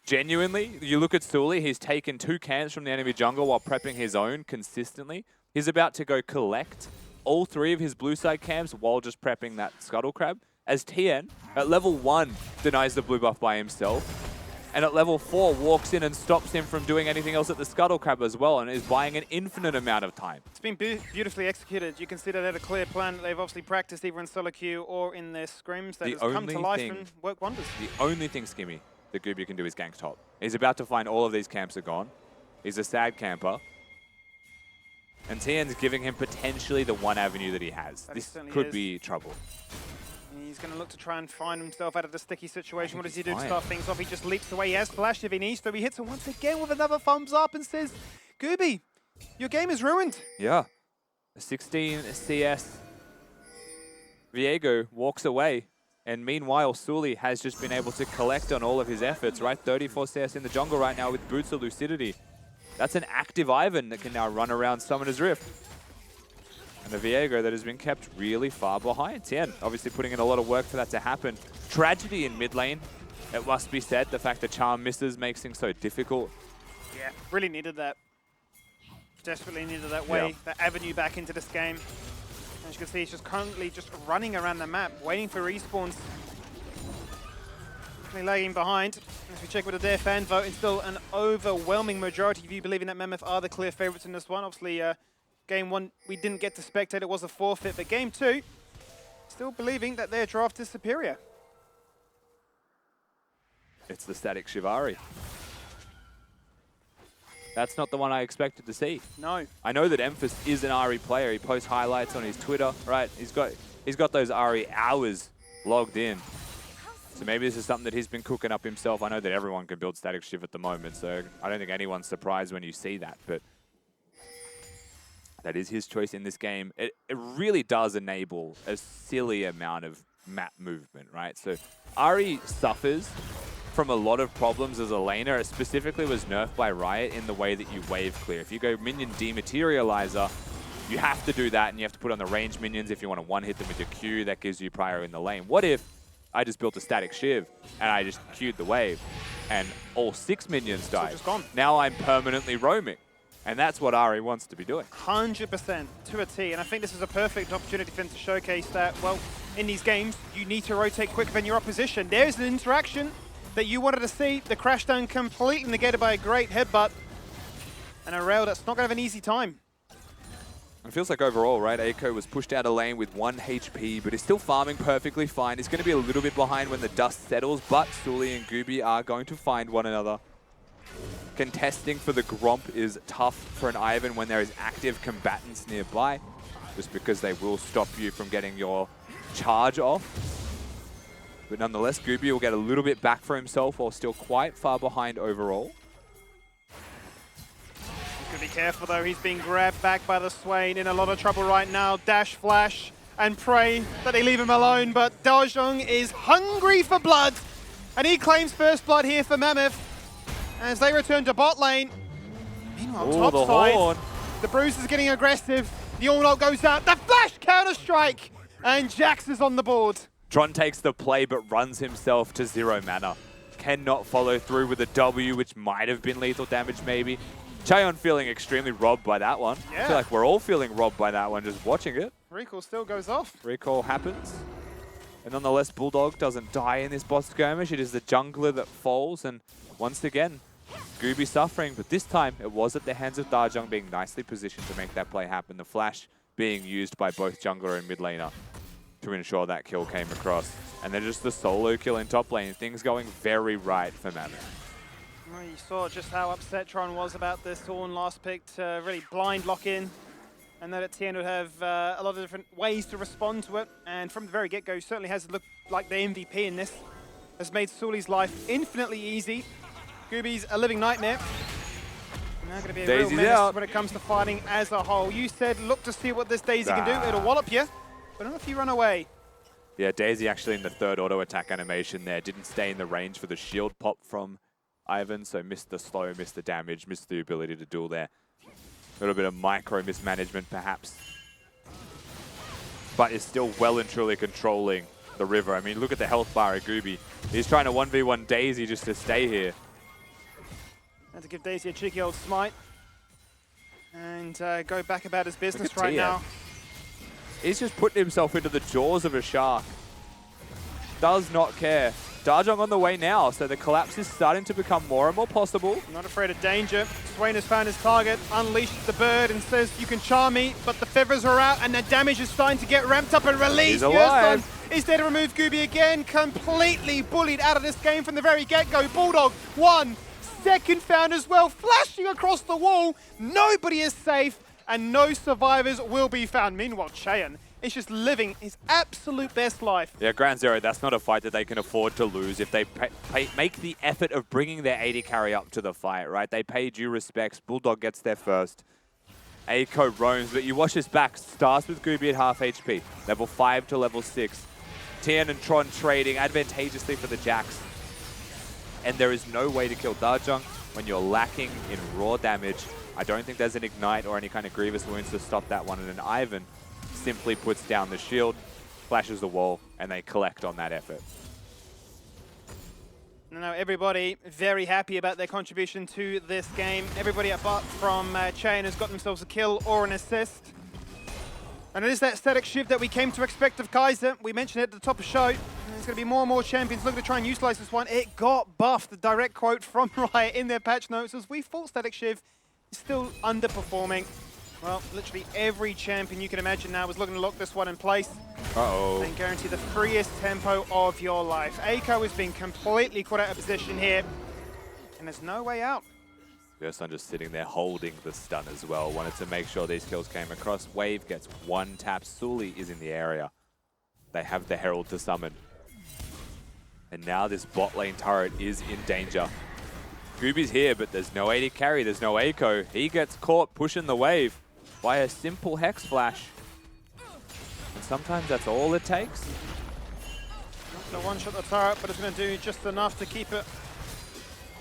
Genuinely, you look at Sully, he's taken 2 camps from the enemy jungle while prepping his own consistently. He's about to go collect all 3 of his blue side camps while just prepping that Scuttle Crab. As Tien, at level 1, denies the blue buff by himself. And at level 4, walks in and stops him from doing anything else at the Scuttle Crab as well, and is buying an infinite amount of time. It's been beautifully executed. You can see that they had a clear plan that they've obviously practiced either in solo queue or in their scrims that has come to life and worked wonders. The only thing, Skimmy, that Gooby can do is gank top. He's about to find all of these camps are gone. He's a sad camper. And Tien's giving him potentially the one avenue that he has. This could be trouble. He's going to look to try and find himself out of the sticky situation. What does he do to start things off? He just leaps away. He has flash if he needs to. He hits him once again with another thumbs up and says, Gooby, your game is ruined. Yeah. A 16 CS. Viego walks away. And meanwhile, Sully has just been able to collect on all of his efforts, right? 34 CS in the jungle right now with Boots of Lucidity. That's an active Ivan that can now run around Summoner's Rift. And a Viego that has been kept really far behind. Tien obviously putting in a lot of work for that to happen. Tragedy in mid lane, it must be said. The fact that Charm misses makes things so difficult. Yeah, really needed that. Desperately needed that way, that avenue back into this game. As you can see, he's just currently just running around the map, waiting for respawns. Lagging behind. As we check with the Dare fan vote, and still an overwhelming majority of you believing that Mammoth are the clear favourites in this one. Obviously, Game 1, we didn't get to spectate, it was a forfeit, but Game 2, still believing that their draft is superior. It's the static Shivari. That's not the one I expected to see. No. I know that Emphas is an Ari player. He posts highlights on his Twitter, right? He's got those Ari hours logged in. So maybe this is something that he's been cooking up himself. I know that everyone can build static Shiv at the moment, so I don't think anyone's surprised when you see that, but that is his choice in this game. It really does enable a silly amount of map movement, right? So Ari suffers from a lot of problems as a laner. It specifically was nerfed by Riot in the way that you wave clear. If you go minion dematerializer, you have to do that, and you have to put on the range minions if you want to one-hit them with your Q. That gives you prior in the lane. What if I just built a static Shiv, and I just queued the wave, and all 6 minions died? Just gone. Now I'm permanently roaming. And that's what Ari wants to be doing. 100% to a T, and I think this is a perfect opportunity for him to showcase that, well, in these games, you need to rotate quicker than your opposition. There's an interaction that you wanted to see. The crash down completely negated by a great headbutt. And a Rel that's not going to have an easy time. It feels like overall, right, Eiko was pushed out of lane with 1 HP, but is still farming perfectly fine. He's going to be a little bit behind when the dust settles, but Sully and Gooby are going to find one another. Contesting for the Gromp is tough for an Ivan when there is active combatants nearby, just because they will stop you from getting your charge off. But nonetheless, Gooby will get a little bit back for himself while still quite far behind overall. He's going to be careful though, he's being grabbed back by the Swain, in a lot of trouble right now. Dash, flash, and pray that they leave him alone, but Dajong is hungry for blood, and he claims first blood here for Mammoth as they return to bot lane. Meanwhile, top side, the Bruce is getting aggressive, the all-out goes out, the flash counter-strike, and Jax is on the board. Tron takes the play but runs himself to 0 mana. cannot follow through with a W, which might have been lethal damage maybe. Chaeyeon feeling extremely robbed by that one. Yeah. I feel like we're all feeling robbed by that one just watching it. Recall still goes off. Recall happens. And nonetheless, Bulldog doesn't die in this bot skirmish. It is the jungler that falls. And once again, Gooby suffering. But this time, it was at the hands of Dajong being nicely positioned to make that play happen. The flash being used by both jungler and mid laner to ensure that kill came across. And then just the solo kill in top lane. Things going very right for Mammoth. Well, you saw just how upset Tron was about this Thorn last pick to really blind lock in. And that Tien would have a lot of different ways to respond to it. And from the very get-go, certainly has looked like the MVP in this. Has made Suli's life infinitely easy. Gooby's a living nightmare. Now going to be a Daisy's real menace out. when it comes to fighting as a whole. You said, look to see what this Daisy can do. It'll wallop you, but not if you run away. Yeah, Daisy actually in the third auto attack animation there. Didn't stay in the range for the shield pop from Ivan, so missed the slow, missed the damage, missed the ability to duel there. A little bit of micro mismanagement perhaps. But is still well and truly controlling the river. I mean, look at the health bar at Gooby. He's trying to 1v1 Daisy just to stay here. And to give Daisy a cheeky old smite. And go back about his business at right Tien. now. He's just putting himself into the jaws of a shark. Does not care. Dajong on the way now, so the collapse is starting to become more and more possible. Not afraid of danger. Swain has found his target, unleashed the bird and says, you can charm me, but the feathers are out and the damage is starting to get ramped up and released. He's alive. Is there to remove Gooby again. Completely bullied out of this game from the very get-go. Bulldog, 1 second found as well, flashing across the wall. Nobody is safe and no survivors will be found. Meanwhile, Chaeyeon is just living his absolute best life. Yeah, Ground Zero, that's not a fight that they can afford to lose if they make the effort of bringing their AD carry up to the fight, right? They pay due respects. Bulldog gets there first. Eiko roams, but you watch this back. Starts with Gooby at half HP. Level 5 to level 6. Tien and Tron trading advantageously for the Jax. And there is no way to kill Dajong when you're lacking in raw damage. I don't think there's an Ignite or any kind of Grievous Wounds to stop that one. And then Ivan simply puts down the shield, flashes the wall, and they collect on that effort. Now everybody very happy about their contribution to this game. Everybody apart from Chaeyeon has got themselves a kill or an assist. And it is that static shift that we came to expect of Kaiser. We mentioned it at the top of the show. There's going to be more and more champions looking to try and utilize this one. It got buffed. The direct quote from Riot in their patch notes was, we thought static shift is still underperforming. Well, literally every champion you can imagine now is looking to lock this one in place. Uh-oh. And guarantee the freest tempo of your life. Eiko has been completely caught out of position here. And there's no way out. Gerson just sitting there holding the stun as well. Wanted to make sure these kills came across. Wave gets one tap. Suli is in the area. They have the Herald to summon. And now this bot lane turret is in danger. Gooby's here, but there's no AD carry. There's no Eiko. He gets caught pushing the wave by a simple Hex Flash. And sometimes that's all it takes. So one-shot the turret, but it's going to do just enough to keep it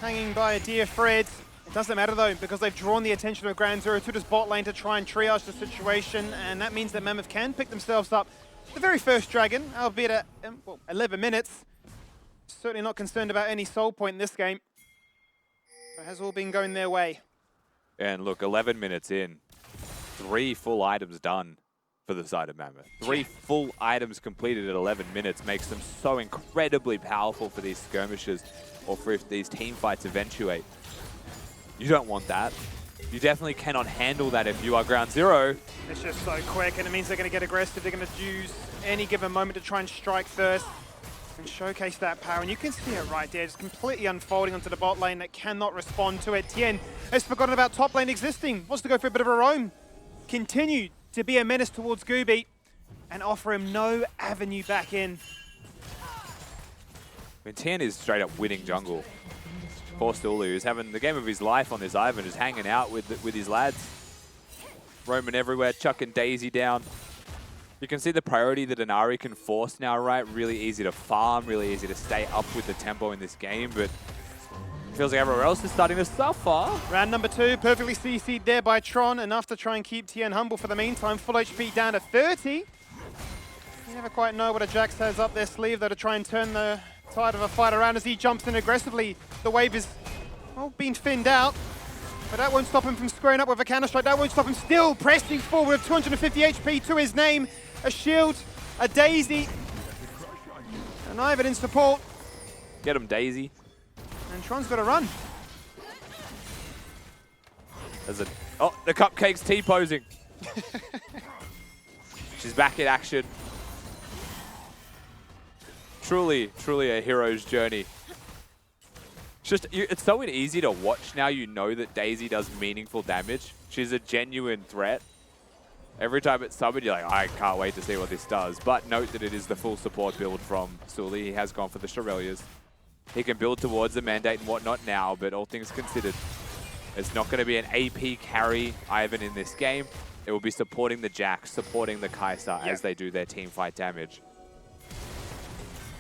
hanging by a dear thread. It doesn't matter though, because they've drawn the attention of Ground Zero to this bot lane to try and triage the situation, and that means that Mammoth can pick themselves up the very first dragon, albeit at 11 minutes. Certainly not concerned about any soul point in this game. It has all been going their way. And look, 11 minutes in, 3 full items done for the side of Mammoth. 3 full items completed at 11 minutes makes them so incredibly powerful for these skirmishes, or for if these team fights eventuate. You don't want that. You definitely cannot handle that if you are Ground Zero. It's just so quick, and it means they're going to get aggressive. They're going to use any given moment to try and strike first and showcase that power. And you can see it right there, just completely unfolding onto the bot lane that cannot respond to it. Tien has forgotten about top lane existing, wants to go for a bit of a roam. Continue to be a menace towards Gooby and offer him no avenue back in. I mean, Tien is straight up winning jungle. Poor Stulu, who's having the game of his life on this Ivan, just hanging out with his lads. Roaming everywhere, chucking Daisy down. You can see the priority that Inari can force now, right? Really easy to farm, really easy to stay up with the tempo in this game, but it feels like everywhere else is starting to suffer. Round number 2, perfectly CC'd there by Tron, enough to try and keep Tien humble for the meantime. Full HP down to 30. You never quite know what a Jax has up their sleeve, though, to try and turn the tired of a fight around as he jumps in aggressively. The wave is, well, being thinned out. But that won't stop him from squaring up with a counter strike. That won't stop him still pressing forward with 250 HP to his name. A shield, a Daisy, and Ivan in support. Get him, Daisy. And Tron's got to run. There's a, oh, the Cupcake's T-posing. She's back in action. Truly, truly a hero's journey. It's so easy to watch now. You know that Daisy does meaningful damage. She's a genuine threat. Every time it's summoned, you're like, I can't wait to see what this does. But note that it is the full support build from Sully. He has gone for the Shirelias. He can build towards the mandate and whatnot now, but all things considered, it's not going to be an AP carry Ivan in this game. It will be supporting the Jax, supporting the Kai'Sa as they do their team fight damage.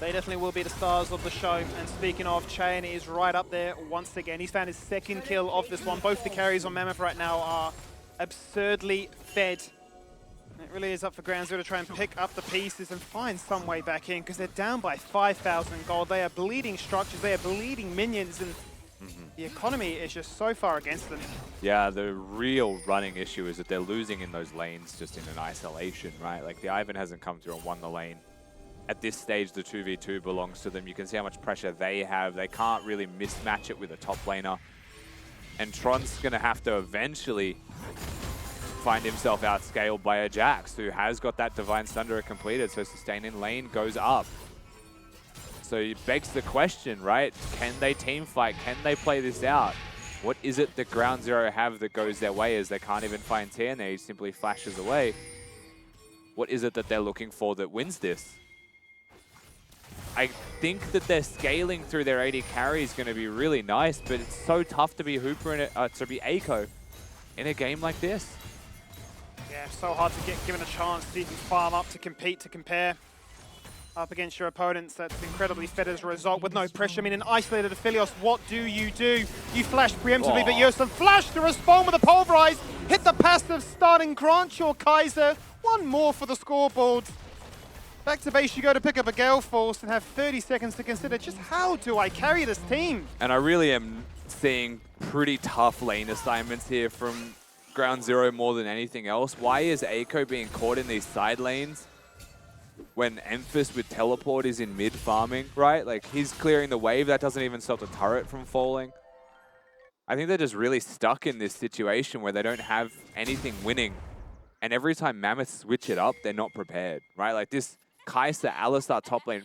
They definitely will be the stars of the show. And speaking of, Chain is right up there once again. He's found his second kill of this one. Both the carries on Mammoth right now are absurdly fed. It really is up for Ground Zero to try and pick up the pieces and find some way back in, because they're down by 5,000 gold. They are bleeding structures, they are bleeding minions, and the economy is just so far against them. Yeah, the real running issue is that they're losing in those lanes just in an isolation, right? Like, the Ivan hasn't come through and won the lane. At this stage, the 2v2 belongs to them. You can see how much pressure they have. They can't really mismatch it with a top laner. And Tron's going to have to eventually find himself outscaled by a Jax, who has got that Divine Sunder completed, so sustain in lane goes up. So it begs the question, right? Can they team fight? Can they play this out? What is it that Ground Zero have that goes their way, as they can't even find TNA, he simply flashes away? What is it that they're looking for that wins this? I think that their scaling through their AD carry is going to be really nice, but it's so tough to be Hooper in to be Eiko in a game like this. Yeah, so hard to get given a chance to even farm up, to compete, to compare up against your opponents. That's incredibly fed as a result with no pressure. I mean, an isolated Aphelios, what do? You flash preemptively, but Yosun flash to respond with a pulverize. Hit the passive, starting grant your Kai'Sa. One more for the scoreboard. Back to base you go to pick up a Gale Force and have 30 seconds to consider just how do I carry this team? And I really am seeing pretty tough lane assignments here from Ground Zero more than anything else. Why is Eiko being caught in these side lanes when Emphas with teleport is in mid farming, right? Like, he's clearing the wave. That doesn't even stop the turret from falling. I think they're just really stuck in this situation where they don't have anything winning. And every time Mammoth switch it up, they're not prepared, right? Like this Kai'Sa Alistar top lane,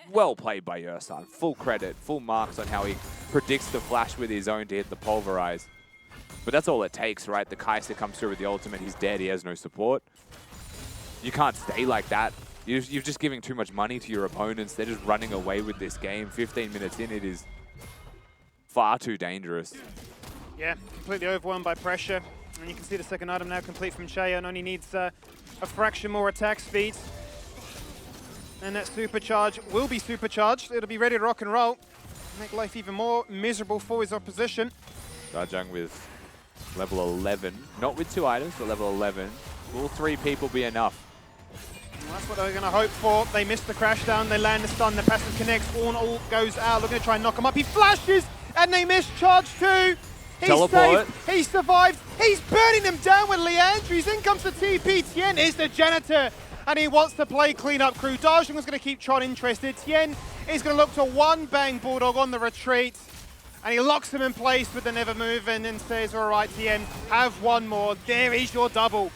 well played by Yersan. Full credit, full marks on how he predicts the flash with his own to hit the pulverize. But that's all it takes, right? The Kai'Sa comes through with the ultimate, he's dead, he has no support. You can't stay like that. You're just giving too much money to your opponents. They're just running away with this game. 15 minutes in, it is far too dangerous. Yeah, completely overwhelmed by pressure. And you can see the second item now complete from Chaya, and only needs a fraction more attack speed. And that supercharge will be supercharged. It'll be ready to rock and roll. Make life even more miserable for his opposition. Dajang with level 11. Not with 2 items, but level 11. Will 3 people be enough? Well, that's what they're going to hope for. They missed the crash down. They land the stun. The passive connects. All goes out. Looking to try and knock him up. He flashes, and they miss charge too. He's Teleport. safe. He survives. He's burning them down with Leandries. In comes the TP. Tien is the janitor, and he wants to play clean-up crew. Dajang was going to keep Tron interested. Tien is going to look to one bang Bulldog on the retreat, and he locks him in place with the never move and then says, all right, Tien, have one more. There is your double.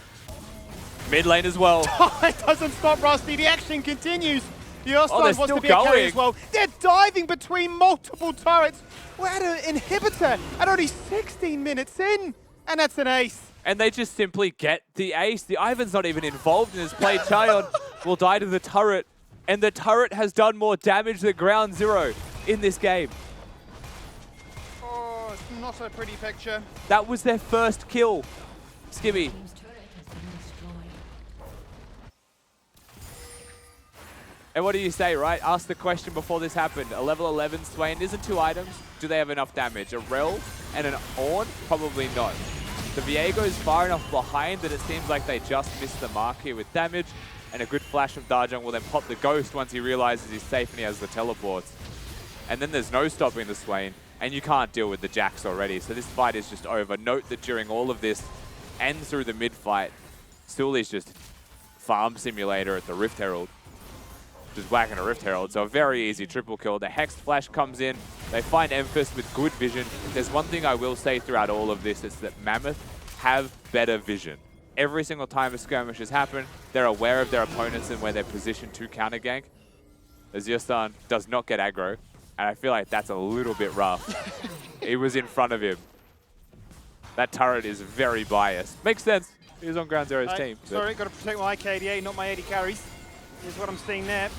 Mid lane as well. It doesn't stop, Rusty. The action continues. Yersan wants still to be a carry going. as well. They're diving between multiple turrets. We're at an inhibitor at only 16 minutes in, and that's an ace. And they just simply get the ace. The Ivan's not even involved in his play. Chaeyon will die to the turret, and the turret has done more damage than Ground Zero in this game. Oh, it's not a pretty picture. That was their first kill. Skibby. And what do you say, right? Ask the question before this happened. A level 11 Swain isn't 2 items. Do they have enough damage? A Rel and an Ornn? Probably not. The Viego is far enough behind that it seems like they just missed the mark here with damage. And a good flash from Dajang will then pop the Ghost once he realizes he's safe and he has the teleports. and then there's no stopping the Swain, and you can't deal with the Jax already. So this fight is just over. Note that during all of this and through the mid-fight, Sully's just farm simulator at the Rift Herald. Just whacking a Rift Herald, so a very easy triple kill. The Hex Flash comes in, they find Emphas with good vision. There's one thing I will say throughout all of this, is that Mammoth have better vision. Every single time a skirmish has happened, they're aware of their opponents and where they're positioned to counter gank. Azure does not get aggro, and I feel like that's a little bit rough. He was in front of him. That turret is very biased. Makes sense. He's on Ground Zero's team. Sorry, got to protect my KDA, not my 80 carries. Here's what I'm seeing there.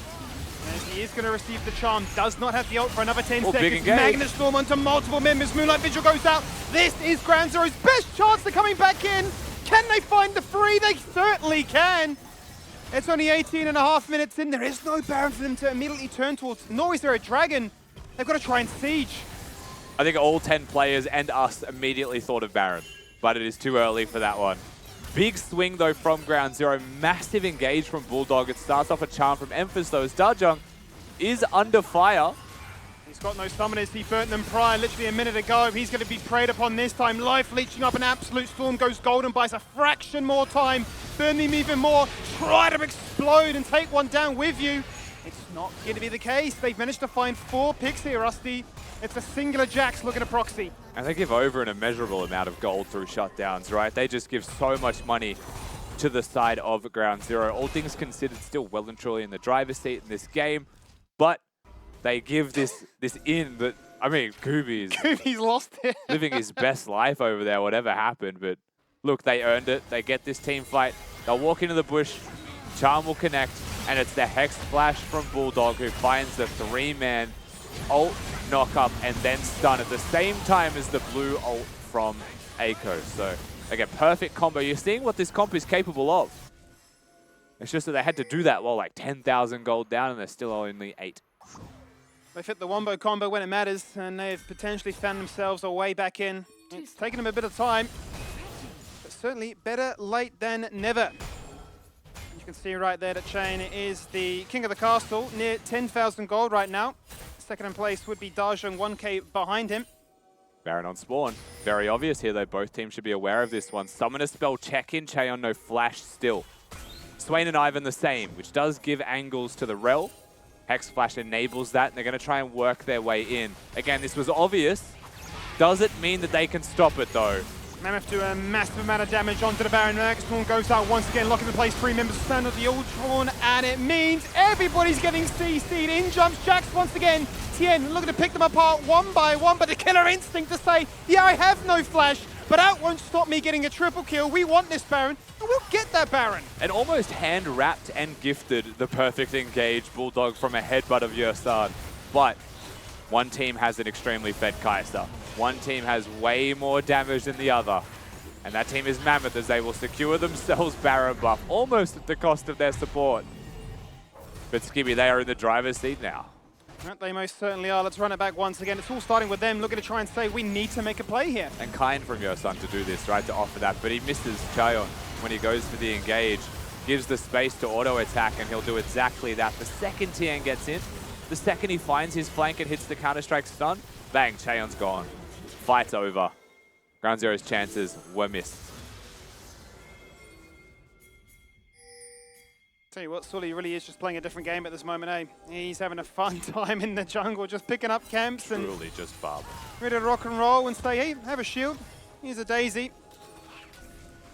As he is going to receive the charm, does not have the ult for another 10 seconds. Magnet Storm onto multiple members. Moonlight Vigil goes out. This is Ground Zero's best chance of coming back in. Can they find the free? They certainly can. It's only 18.5 minutes in. There is no Baron for them to immediately turn towards, nor is there a Dragon. They've got to try and siege. I think all 10 players and us immediately thought of Baron, but it is too early for that one. Big swing, though, from Ground Zero. Massive engage from Bulldog. It starts off a charm from Emphas, though. Darjung is under fire. He's got no summoners. He burnt them prior, literally a minute ago. He's going to be preyed upon this time. Life leeching up an absolute storm. Goes golden, buys a fraction more time. Burn them even more. Try to explode and take one down with you. It's not going to be the case. They've managed to find 4 picks here, Rusty. It's a singular Jax looking at proxy. And they give over an immeasurable amount of gold through shutdowns, right? They just give so much money to the side of Ground Zero. All things considered, still well and truly in the driver's seat in this game. But they give this in that, I mean, Kubi's lost it. living his best life over there, whatever happened. But look, they earned it. They get this team fight. They'll walk into the bush. Charm will connect. And it's the Hex Flash from Bulldog who finds the 3-man ult, knock up, and then stun at the same time as the blue ult from Eiko. So, again, perfect combo. You're seeing what this comp is capable of. It's just that they had to do that while like 10,000 gold down, and they're still only 8. They fit the wombo combo when it matters, and they've potentially found themselves a way back in. It's taken them a bit of time, but certainly better late than never. You can see right there that Chain is the king of the castle, near 10,000 gold right now. Second in place would be Darjung, 1k behind him. Baron on spawn. Very obvious here, though. Both teams should be aware of this one. Summoner spell check-in. Cheon no flash still. Swain and Ivan the same, which does give angles to the Rel. Hex Flash enables that, and they're going to try and work their way in. Again, this was obvious. Does it mean that they can stop it, though? Mammoth do a massive amount of damage onto the Baron. Storm goes out once again, locking in place 3 members stand at the Ultron, and it means everybody's getting CC'd. In jumps Jax once again. Tien looking to pick them apart one by one, but the killer instinct to say, yeah, I have no flash, but that won't stop me getting a triple kill. We want this Baron, and we'll get that Baron. And almost hand-wrapped and gifted the perfect engage Bulldog from a headbutt of Yursan. But one team has an extremely fed Kai'Sa. One team has way more damage than the other. And that team is Mammoth, as they will secure themselves Baron buff, almost at the cost of their support. But Skibby, they are in the driver's seat now. They most certainly are. Let's run it back once again. It's all starting with them looking to try and say, we need to make a play here. And kind from Yursan to do this, right, to offer that. But he misses Chayon when he goes for the engage. Gives the space to auto-attack, and he'll do exactly that. The second Tien gets in, the second he finds his flank and hits the Counter-Strike stun, bang, Chayon's gone. Fight's over. Ground Zero's chances were missed. Tell you what, Sully really is just playing a different game at this moment, eh? He's having a fun time in the jungle, just picking up camps and Truly just fun. ready to rock and roll and say, hey, have a shield. Here's a daisy.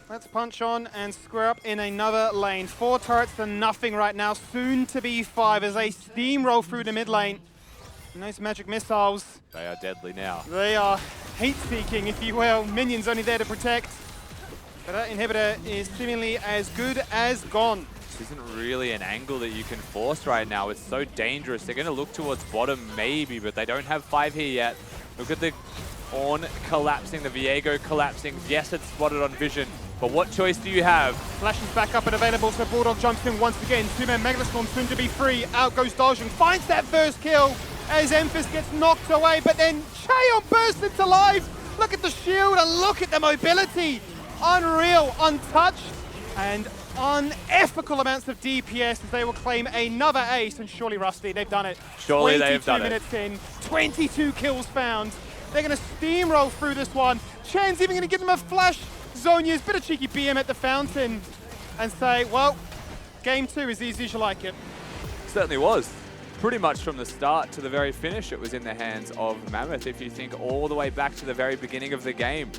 Let's punch on and square up in another lane. 4 turrets to nothing right now, soon to be 5 as they steamroll through the mid lane. And those magic missiles, They are deadly now. they are hate-seeking, if you will. Minions only there to protect. But that inhibitor is seemingly as good as gone. This isn't really an angle that you can force right now. It's so dangerous. They're going to look towards bottom maybe, but they don't have 5 here yet. Look at the Ornn collapsing, the Viego collapsing. Yes, it's spotted on vision, but what choice do you have? Flash is back up and available, so Bulldog jumps in once again. 2-man Megalostorm soon to be free. Out goes Darjung, finds that first kill as Emphas gets knocked away, but then Chayon bursts into life. Look at the shield and look at the mobility. Unreal, untouched, and unethical amounts of DPS as they will claim another ace. And surely, Rusty, they've done it. Surely they've done 22 it. minutes in, 22 kills found. They're going to steamroll through this one. Chen's even going to give them a flash. Zonya's bit of cheeky BM at the fountain and say, well, game 2 is easy as you like it. Certainly was. Pretty much from the start to the very finish, it was in the hands of Mammoth. If you think all the way back to the very beginning of the game,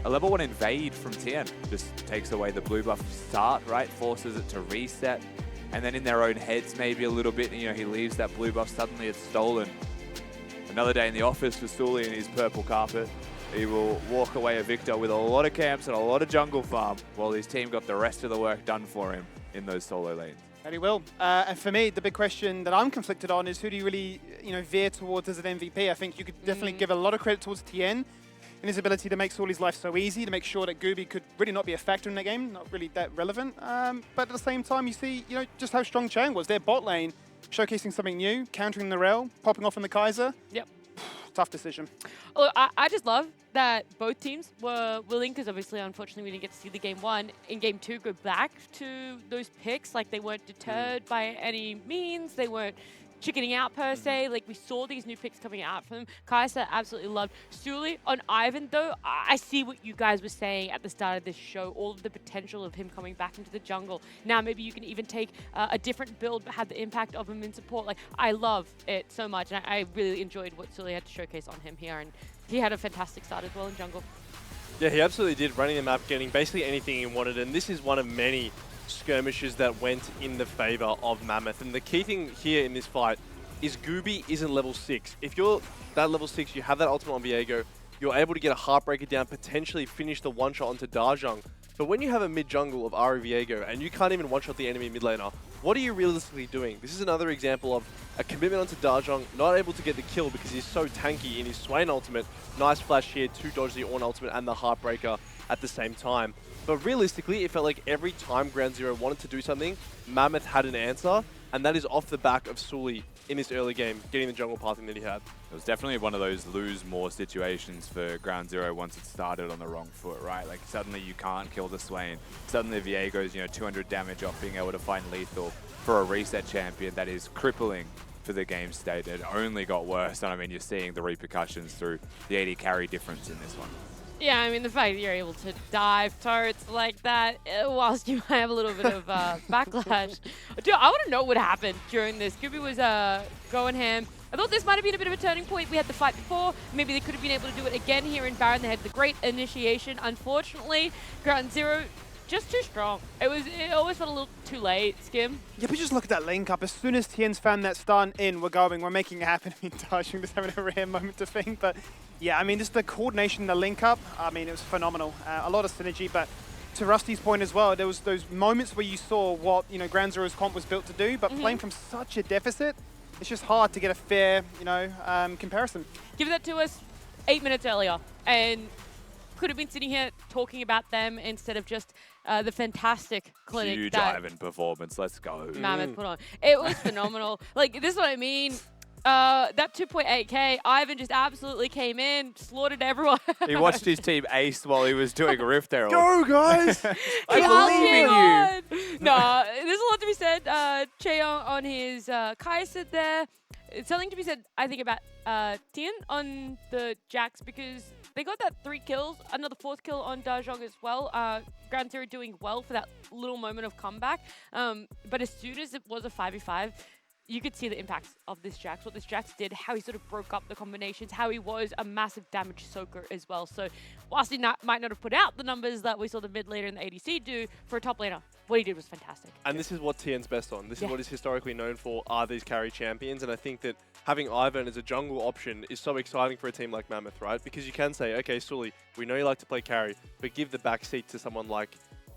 a level 1 invade from Tien just takes away the blue buff start, right? Forces it to reset. And then in their own heads, maybe a little bit, you know, he leaves that blue buff, suddenly it's stolen. Another day in the office for Sully and his purple carpet. He will walk away a victor with a lot of camps and a lot of jungle farm, while his team got the rest of the work done for him in those solo lanes. And he will. And for me, the big question that I'm conflicted on is who do you really, veer towards as an MVP? I think you could definitely give a lot of credit towards Tien and his ability to make Sully's life so easy, to make sure that Gooby could really not be a factor in that game, not really that relevant. But at the same time, you see, just how strong Chang was. Their bot lane, showcasing something new, countering the rail, popping off on the Kaiser. Yep. Tough decision. Look, I just love that both teams were willing, because obviously, unfortunately, we didn't get to see the game 1. In game 2, go back to those picks. Like, they weren't deterred by any means. They weren't chickening out per se. Like, we saw these new picks coming out from them. Kaiser absolutely loved. Sully on Ivan, though, I see what you guys were saying at the start of this show, all of the potential of him coming back into the jungle. Now maybe you can even take a different build but have the impact of him in support. Like, I love it so much, and I really enjoyed what Sully had to showcase on him here, and he had a fantastic start as well in jungle. Yeah, he absolutely did, running the map, getting basically anything he wanted, and this is one of many skirmishes that went in the favor of Mammoth. And the key thing here in this fight is Gooby isn't level 6. If you're that level 6, you have that ultimate on Viego, you're able to get a Heartbreaker down, potentially finish the one-shot onto Dajong. But when you have a mid-jungle of Ari Viego and you can't even one-shot the enemy mid-laner, what are you realistically doing? This is another example of a commitment onto Dajong, not able to get the kill because he's so tanky in his Swain ultimate. Nice flash here to dodge the Ornn ultimate and the Heartbreaker at the same time. But realistically, it felt like every time Ground Zero wanted to do something, Mammoth had an answer, and that is off the back of Sully in this early game, getting the jungle pathing that he had. It was definitely one of those lose more situations for Ground Zero once it started on the wrong foot, right? Like, suddenly you can't kill the Swain. Suddenly Viego's, 200 damage off being able to find lethal for a reset champion that is crippling for the game state. It only got worse, and I mean, you're seeing the repercussions through the 80 carry difference in this one. Yeah, I mean, the fact that you're able to dive turrets like that, whilst you might have a little bit of backlash. Dude, I want to know what happened during this. Gooby was going ham. I thought this might have been a bit of a turning point. We had the fight before. Maybe they could have been able to do it again here in Baron. They had the great initiation. Unfortunately, Ground Zero, just too strong. It always felt a little too late, Skim. Yeah, but just look at that lane up. As soon as Tien's found that stun in, we're making it happen. I mean, Dajong just having a rare moment to think, but yeah, I mean, just the coordination, the link up, I mean, it was phenomenal. A lot of synergy, but to Rusty's point as well, there was those moments where you saw what, Ground Zero's comp was built to do, but playing from such a deficit, it's just hard to get a fair, comparison. Give that to us 8 minutes earlier, and could have been sitting here talking about them instead of just the fantastic clinic Huge that Ivan performance, let's go. Mammoth put on. It was phenomenal. Like, this is what I mean. That 2.8k, Ivan just absolutely came in, slaughtered everyone. He watched his team ace while he was doing Rift Herald. Go, guys! I believe in you. No, there's a lot to be said. Cheong on his Kai'Sa there. It's something to be said, I think, about Tien on the Jax, because they got that 3 kills, another 4th kill on Dajong as well. Ground Zero doing well for that little moment of comeback. But as soon as it was a 5v5, you could see the impacts of this Jax, what this Jax did, how he sort of broke up the combinations, how he was a massive damage soaker as well. So whilst he might not have put out the numbers that we saw the mid laner and the ADC do for a top laner, what he did was fantastic. And this is what Tien's best on. This is what he's historically known for, are these carry champions. And I think that having Ivan as a jungle option is so exciting for a team like Mammoth, right? Because you can say, okay, Sully, we know you like to play carry, but give the back seat to someone like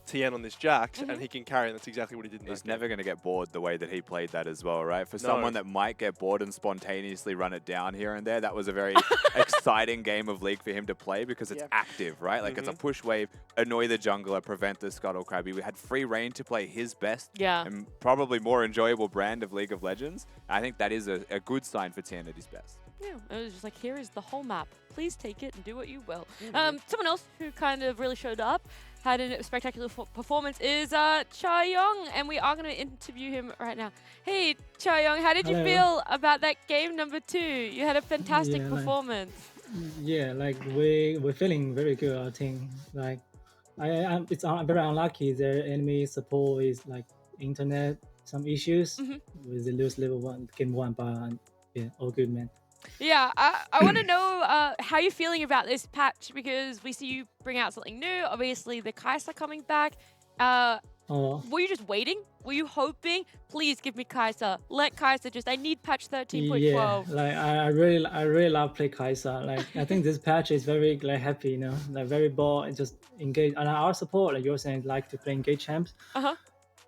Tien on this Jax, and he can carry, and that's exactly what he did in He's that game. never going to get bored the way that he played that as well, right? For someone that might get bored and spontaneously run it down here and there, that was a very exciting game of League for him to play because it's active, right? Like, it's a push wave, annoy the jungler, prevent the Scuttle Crabby. We had free reign to play his best and probably more enjoyable brand of League of Legends. I think that is a good sign for Tien at his best. Yeah, it was just like, here is the whole map. Please take it and do what you will. Someone else who kind of really showed up, had a spectacular performance is Cha Young, and we are going to interview him right now. Hey, Cha Young, how did you feel about that game number 2? You had a fantastic performance. Like we're feeling very good. I think like it's very unlucky. Their enemy support is like internet some issues with the lose level 1 game 1, but yeah, all good, man. Yeah, I want to know how you're feeling about this patch, because we see you bring out something new. Obviously, the Kai'Sa coming back. Were you just waiting? Were you hoping? Please give me Kai'Sa. Let Kai'Sa just. I need patch 13.12. Yeah, like I really love play Kai'Sa. Like I think this patch is very like happy, you know, like very ball and just engage. And our support, like you're saying, like to play engage champs.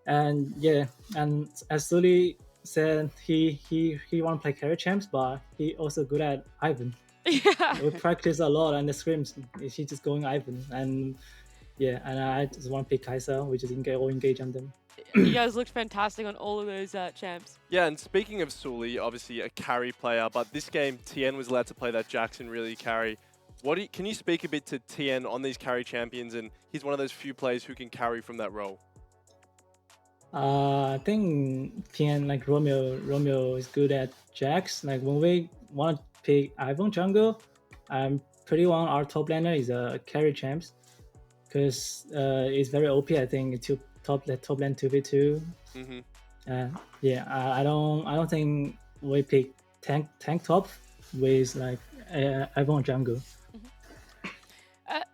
And yeah, and as Sully said, he want to play carry champs, but he also good at Ivan. Yeah. We practice a lot on the scrims. He's just going Ivan, and yeah, and I just want to pick Kai'Sa, which is engage on them. You guys looked fantastic on all of those champs. Yeah, and speaking of Sully, obviously a carry player, but this game Tien was allowed to play that Jackson really carry. Can you speak a bit to Tien on these carry champions, and he's one of those few players who can carry from that role? I think Tien, like Romeo is good at Jax. Like when we want to pick Ivan jungle, I'm pretty one our top laner is a carry champs, because it's very OP. I think to top lane 2v2. Yeah, I don't think we pick tank top with like Ivan jungle.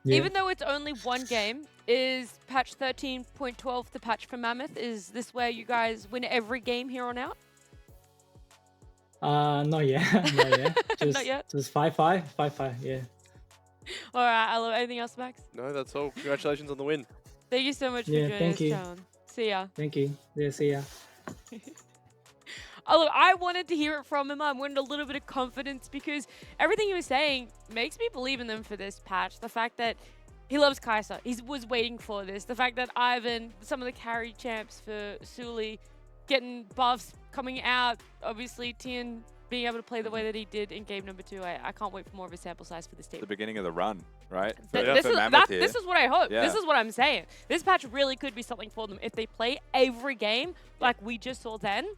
Even though it's only one game, is patch 13.12 the patch for Mammoth? Is this where you guys win every game here on out? Not yet. Not yet. Just, Not yet? Just 5-5, yeah. All right, I love anything else, Max? No, that's all. Congratulations on the win. Thank you so much for joining us, John. See ya. Thank you. Yeah, see ya. Oh, look, I wanted to hear it from him. I wanted a little bit of confidence, because everything he was saying makes me believe in them for this patch. The fact that he loves Kai'Sa. He was waiting for this. The fact that Ivan, some of the carry champs for Sully, getting buffs coming out. Obviously, Tien being able to play the way that he did in game number 2. I can't wait for more of a sample size for this team. The beginning of the run, right? This is what I hope. Yeah. This is what I'm saying. This patch really could be something for them. If they play every game like we just saw then,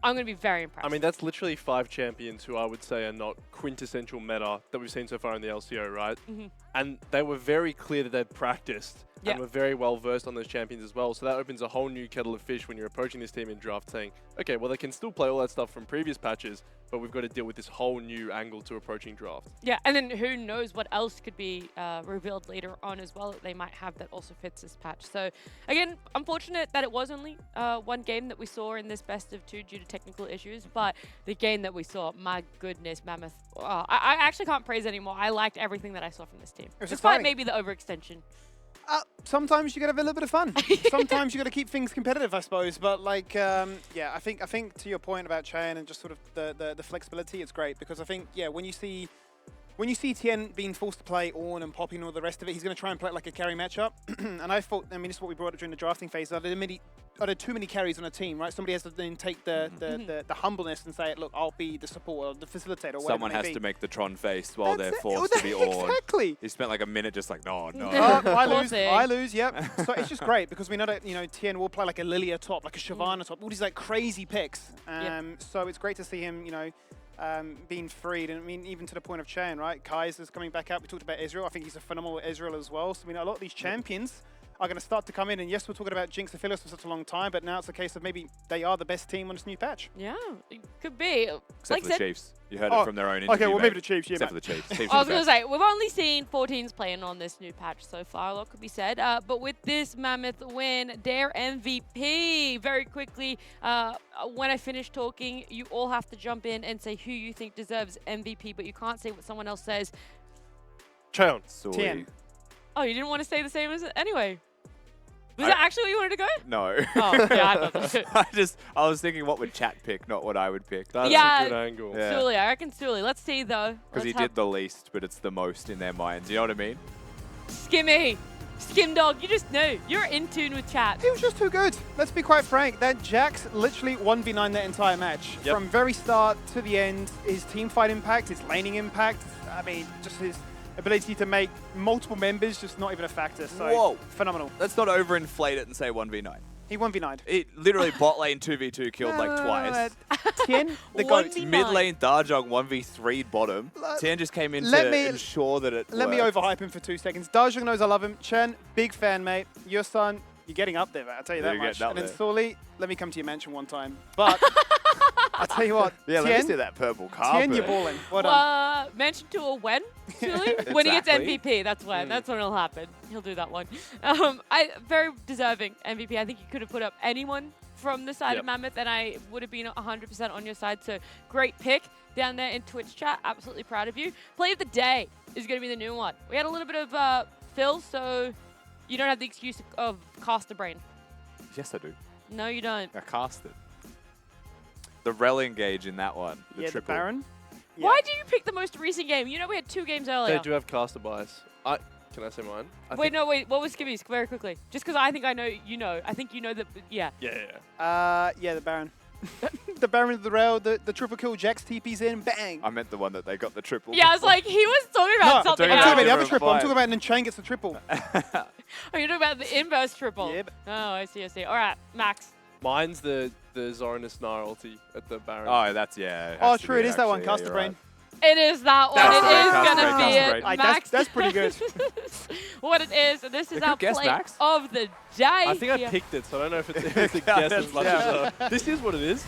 I'm going to be very impressed. I mean, that's literally 5 champions who I would say are not quintessential meta that we've seen so far in the LCO, right? And they were very clear that they'd practiced and were very well versed on those champions as well. So that opens a whole new kettle of fish when you're approaching this team in draft saying, okay, well, they can still play all that stuff from previous patches, but we've got to deal with this whole new angle to approaching draft. Yeah, and then who knows what else could be revealed later on as well that they might have that also fits this patch. So again, unfortunate that it was only one game that we saw in this best of 2 due to technical issues, but the game that we saw, my goodness, Mammoth. I actually can't praise anymore. I liked everything that I saw from this team. Despite maybe the overextension. Sometimes you gotta have a little bit of fun. Sometimes you gotta keep things competitive, I suppose. But like, yeah, I think to your point about Chan and just sort of the flexibility, it's great, because I think when you see Tien being forced to play Ornn and Poppy and all the rest of it, he's going to try and play it like a carry matchup. And I thought, I mean, this is what we brought up during the drafting phase. Are there too many carries on a team, right? Somebody has to then take the humbleness and say, look, I'll be the support or the facilitator or whatever. Someone has to make the Tron face while they're forced to be Ornn. Exactly. He spent like a minute just like, no. I lose, yep. So it's just great, because we know that, Tien will play like a Lilia top, like a Shyvana top, all these like crazy picks. So it's great to see him, being freed, and I mean, even to the point of Chan, right? Kai'Sa's coming back out. We talked about Israel. I think he's a phenomenal Israel as well. So, a lot of these champions are going to start to come in. And yes, we're talking about Jinx and Phyllis for such a long time, but now it's a case of maybe they are the best team on this new patch. Yeah, it could be. Except for the Chiefs. You heard it from their own interview. Okay, well, maybe the Chiefs, Except for the Chiefs. I was going to say, we've only seen 14s playing on this new patch so far. A lot could be said. But with this Mammoth win, their MVP, very quickly, when I finish talking, you all have to jump in and say who you think deserves MVP, but you can't say what someone else says. Cheon. Tien. Oh, you didn't want to say the same as it? Anyway. Was that actually what you wanted to go? No. Oh, yeah, I thought I was thinking what would chat pick, not what I would pick. That's a good angle. Yeah. Sully, I reckon Sully. Let's see, though. Because he did the least, but it's the most in their minds. You know what I mean? Skimmy. Skimdog, you just know. You're in tune with chat. He was just too good. Let's be quite frank. That Jax literally 1v9 that entire match. From very start to the end, his team fight impact, his laning impact, I mean, just his ability to make multiple members just not even a factor. So Whoa. phenomenal. Let's not overinflate it and say 1v9. He 1v9'd. It literally bot lane 2v2 killed like twice. Tien, the GOAT. 1v9. Mid lane Darjong 1v3'd bottom. Tien just came in to ensure that it Let me worked. overhype him for 2 seconds. Darjong knows I love him. Chen, big fan, mate. Your son, you're getting up there, mate. I'll tell you that You're much. getting up And then there. Sully, let me come to your mansion one time. But I'll tell you what, Yeah, let me see Tien, that purple carpet. Tien, you're balling. Well done. Mention to a when, Julie? When he gets Exactly. MVP, that's when. That's when it'll happen. He'll do that one. Very deserving MVP. I think you could have put up anyone from the side of Mammoth, and I would have been 100% on your side. So great pick down there in Twitch chat. Absolutely proud of you. Play of the day is going to be the new one. We had a little bit of fill, so you don't have the excuse of caster brain. Yes, I do. No, you don't. I cast it. The rel engage in that one. Yeah, the triple. Baron. Yeah. Why do you pick the most recent game? You know we had 2 games earlier. They do have caster bias. Can I say mine? Wait, what was Skibby's? Very quickly. Just because I think I know you know. I think you know that, yeah. Yeah. Yeah, the Baron. The Baron of the rail, the triple kill, Jax TP's in, bang. I meant the one that they got the triple. Yeah, I was like, he was talking about No, something I'm talking about the else. other triple. I'm talking about Chen gets the triple. Oh, you're talking about the inverse triple. Yep. Oh, I see. All right, Max. Mine's the Zoranus Gnar ulti at the Baron. Oh, that's, yeah. it Oh, has to true, be it is that one, actually, yeah, Caster you're Brain. right. It is that one. That's It right, is Caster going to Brain, be Caster it. Brain. Max. That's pretty good. What it is, this is Good our guess, play Max. of the day. I think I here. picked it, so I don't know if it's a guess as much as this is what it is.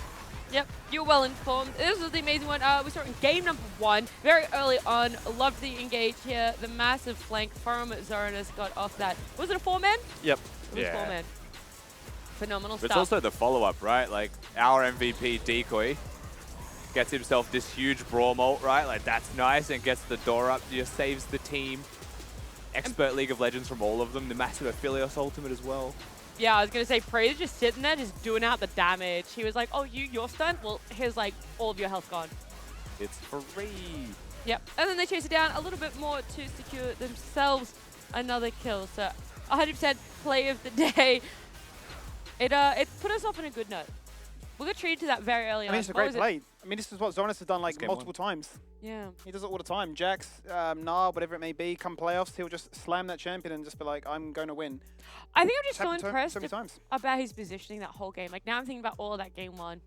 Yep, you're well informed. This was the amazing one. We saw it in game number 1, very early on. Loved the engage here. The massive flank from Zoranus got off that. Was it a 4-man? Yep. It was 4-man. Phenomenal But stuff. it's also the follow-up, right? Like, our MVP Decoy gets himself this huge brawl ult, right? Like, that's nice, and gets the door up, just saves the team. Expert League of Legends from all of them. The massive Aphelios ultimate as well. Yeah, I was going to say, Prey's just sitting there, just doing out the damage. He was like, oh, you're stunned? Well, here's like all of your health gone. It's free. Yep. And then they chase it down a little bit more to secure themselves another kill. So 100% play of the day. It put us off on a good note. We got treated to that very early I on. mean, it's a What great was it? play. I mean, this is what Zoranus has done like game multiple times. Yeah. He does it all the time. Jax, Nah, whatever it may be, come playoffs, he'll just slam that champion and just be like, I'm going to win. I think I'm just It's so happened impressed so many times. about his positioning that whole game. Like, now I'm thinking about all of that game 1.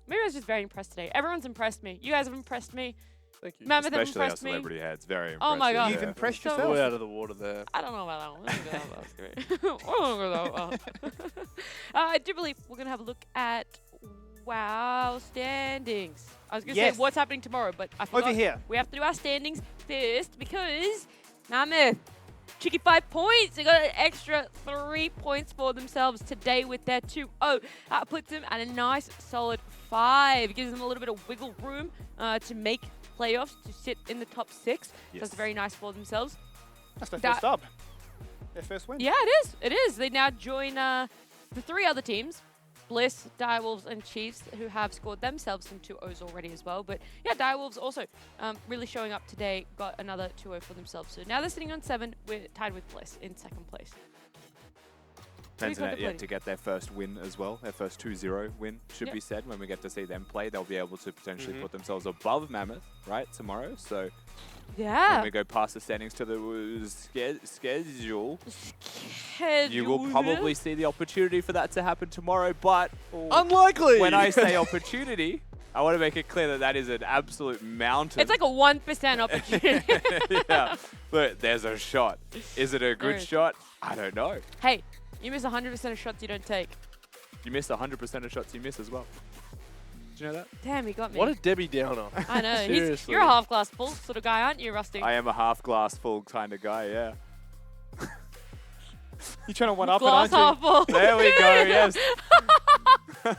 Maybe I was just very impressed today. Everyone's impressed me. You guys have impressed me. Thank you. Mammoth have Especially our impressed me. celebrity heads. Very Oh impressive. my God. You've impressed So- yourself. Way out of the water there. I don't know about that one. That's great. I do believe we're going to have a look at WoW standings. I was going to Yes. say what's happening tomorrow, but I forgot. Over here. We have to do our standings first because Mammoth, cheeky 5 points. They got an extra 3 points for themselves today with their 2-0. Puts them at a nice solid 5. It gives them a little bit of wiggle room to make playoffs, to sit in the top 6. So Yes. that's very nice for themselves. That's their That- first dub. Their first win. Yeah, it is. It is. They now join the 3 other teams, Bliss, Direwolves, and Chiefs, who have scored themselves some 2-0s already as well. But yeah, Direwolves also really showing up today, got another 2-0 for themselves. So now they're sitting on 7. We're tied with Bliss in 2nd place. Tencent yet contemplating. to get their first win as well. Their first 2-0 win, should Yep. be said. When we get to see them play, they'll be able to potentially put themselves above Mammoth, right, tomorrow. So when Yeah. we go past the standings to the schedule, Head you will user. probably see the opportunity for that to happen tomorrow. But Unlikely. when I say opportunity, I want to make it clear that that is an absolute mountain. It's like a 1% opportunity. yeah, but there's a shot. Is it a There good is. shot? I don't know. Hey, you miss 100% of shots you don't take. You miss 100% of shots you miss as well. Did you know that? Damn, he got me. What a Debbie Downer. I know. Seriously. You're a half glass full sort of guy, aren't you, Rusty? I am a half glass full kind of guy, yeah. You're trying to one up it, Glass aren't half full. There we go, yes. you?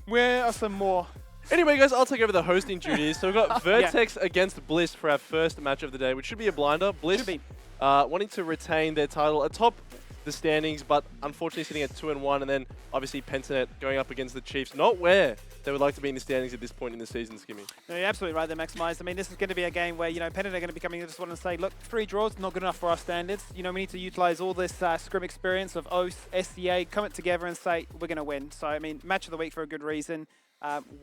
Where are some more? Anyway, guys, I'll take over the hosting duties. So we've got Vertex against Bliss for our first match of the day, which should be a blinder. Bliss Should be. wanting to retain their title atop the standings, but unfortunately sitting at 2-1, and then obviously Pentanet going up against the Chiefs, not where they would like to be in the standings at this point in the season, Skimmy. No, you're absolutely right there, Maximise. I mean, this is going to be a game where, Pennant are going to be coming in this one and say, look, 3 draws, not good enough for our standards. We need to utilize all this scrim experience of Oath, SCA, come it together and say, we're going to win. So, I mean, match of the week for a good reason.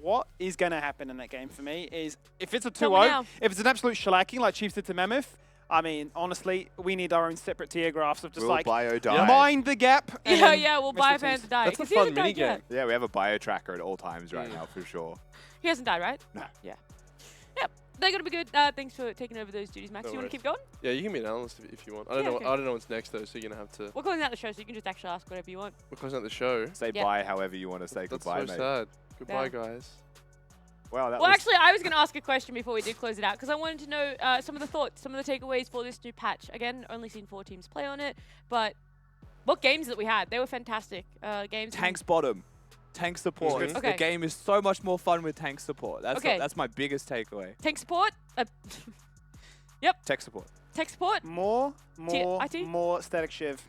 What is going to happen in that game for me is if it's a Tell me 2-0, now. if it's an absolute shellacking like Chiefs did to Mammoth, I mean, honestly, we need our own separate tier graphs of just We'll like bio-die. mind the gap. And Yeah, then yeah, we'll miss buy a the teams. fan to die. That's a 'Cause he hasn't fun died yet. minigame. Yeah, we have a bio tracker at all times right now, for sure. He hasn't died, right? No. Yeah. Yep. They're going to be good. Thanks for taking over those duties, Max. No you want to worries. keep going? Yeah, you can be an analyst if you want. I don't Yeah, know. okay. I don't know what's next though, so you're gonna have to. We're closing out the show, so you can just actually ask whatever you want. We're closing out the show. Say Yeah. bye however you want to say That's goodbye, so mate. sad. Goodbye, Yeah. guys. Wow, that Well, was actually, I was going to ask a question before we did close it out, because I wanted to know some of the thoughts, some of the takeaways for this new patch. Again, only seen 4 teams play on it, but what games that we had? They were fantastic games. tanks bottom. Tank support. good. Okay. The game is so much more fun with tank support. That's Okay. that's my biggest takeaway. Tank support, Tech support. tech support. More static shiv.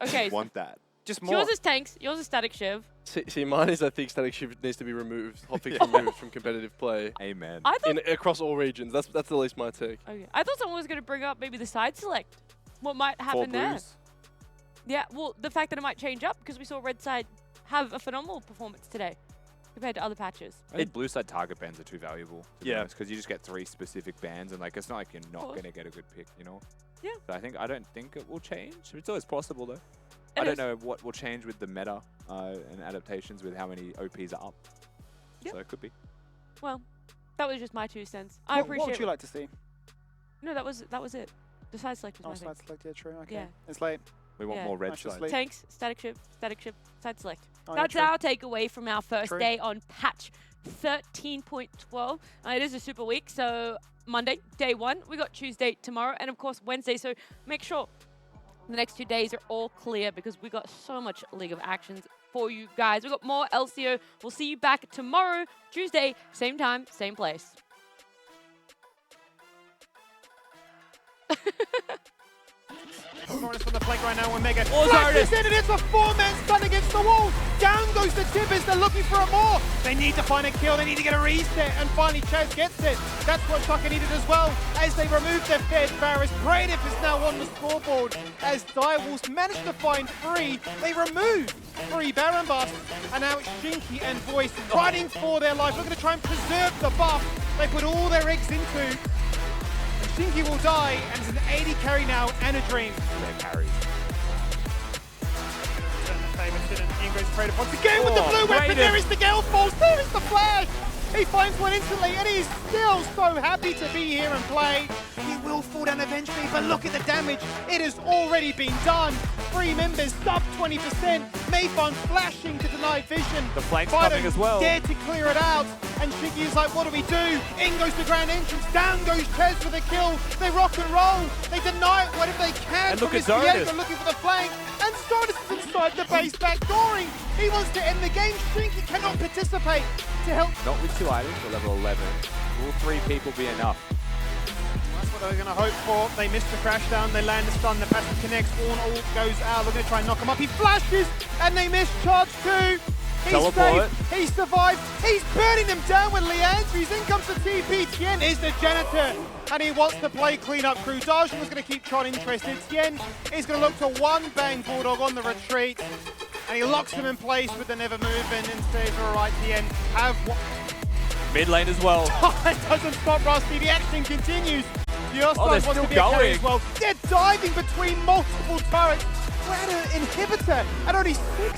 Okay, Want that. Just so more. yours is tanks, yours is static shiv. See, mine is I think static shift needs to be removed. Hotfix removed from competitive play Amen. I thought, across all regions. That's at least my take. okay. I thought someone was going to bring up maybe the side select. What might For happen there? blues. Yeah, well, the fact that it might change up because we saw Red Side have a phenomenal performance today compared to other patches. I think blue side target bans are too valuable. Yeah. Because you just get 3 specific bans, and like it's not like you're not course. going to get a good pick, you know? Yeah. So I don't think it will change. It's always possible though. It I don't is. know what will change with the meta and adaptations with how many OPs are up. Yep. So it could be. Well, that was just my 2 cents. I appreciate What would you like to see? No, that was it. The side select was Oh, my thing. side select, yeah, true. Okay. Yeah. It's late. We want Yeah. more red Nice to side. sleep. Tanks, static ship, side select. Oh, yeah, That's true. our takeaway from our first True. day on patch 13.12. It is a super week, so Monday, day 1. We got Tuesday tomorrow, and of course Wednesday. So make sure the next 2 days are all clear because we got so much League of Actions for you guys. We got more LCO. We'll see you back tomorrow, Tuesday, same time, same place. Norris from the flank right now when Mega Oh, flashes in and it's a 4-man stun against the wall. Down goes the Tibbers. They're looking for a more. They need to find a kill. They need to get a reset. And finally Chaz gets it. That's what Shaka needed as well. As they remove their Fed Varus. Bradiff is now on the scoreboard. As Direwolves managed to find 3. They remove 3 Baron buffs. And now it's Shinky and Voice fighting for their life. Looking to try and preserve the buff they put all their eggs into. Shinky will die, and it's an 80 carry now and a dream. Their carries. Turn the favour to the Ingo's trade once again with the Oh, blue weapon. Brayden. There is the Gale Falls, there is the flash. He finds one instantly, and he's still so happy to be here and play. He will fall down eventually, but look at the damage. It has already been done. 3 members, sub 20%. Mayfon flashing to deny vision. The flank's Fido coming as well. dared to clear it out, and Shinky is like, what do we do? In goes the grand entrance, down goes Ches for the kill. They rock and roll, they deny it whatever they can. And look from at this Diego Zardis. looking for the flank, and Zardis is inside the base backdooring. He wants to end the game. Shinky cannot participate to help. Not with 2 items for level 11. Will 3 people be enough? That's what they're going to hope for. They miss the crash down, they land the stun, the passive connects, all goes out. Looking to try and knock him up. He flashes, and they miss charge 2. He's Teleport. safe, he survived, he's burning them down with Leandries. In comes the TP, Tien is the janitor, and he wants to play clean-up crew. Darshan was going to keep Tron interested. Tien is going to look to one-bang Bulldog on the retreat, and he locks him in place with the never moving and says, all right, Tien, have what? Mid lane as well. It doesn't stop Rusty, the action continues. The Oh, Ostars they're wants still to be a carry going. as well. They're diving between multiple turrets. We're at an inhibitor at only 60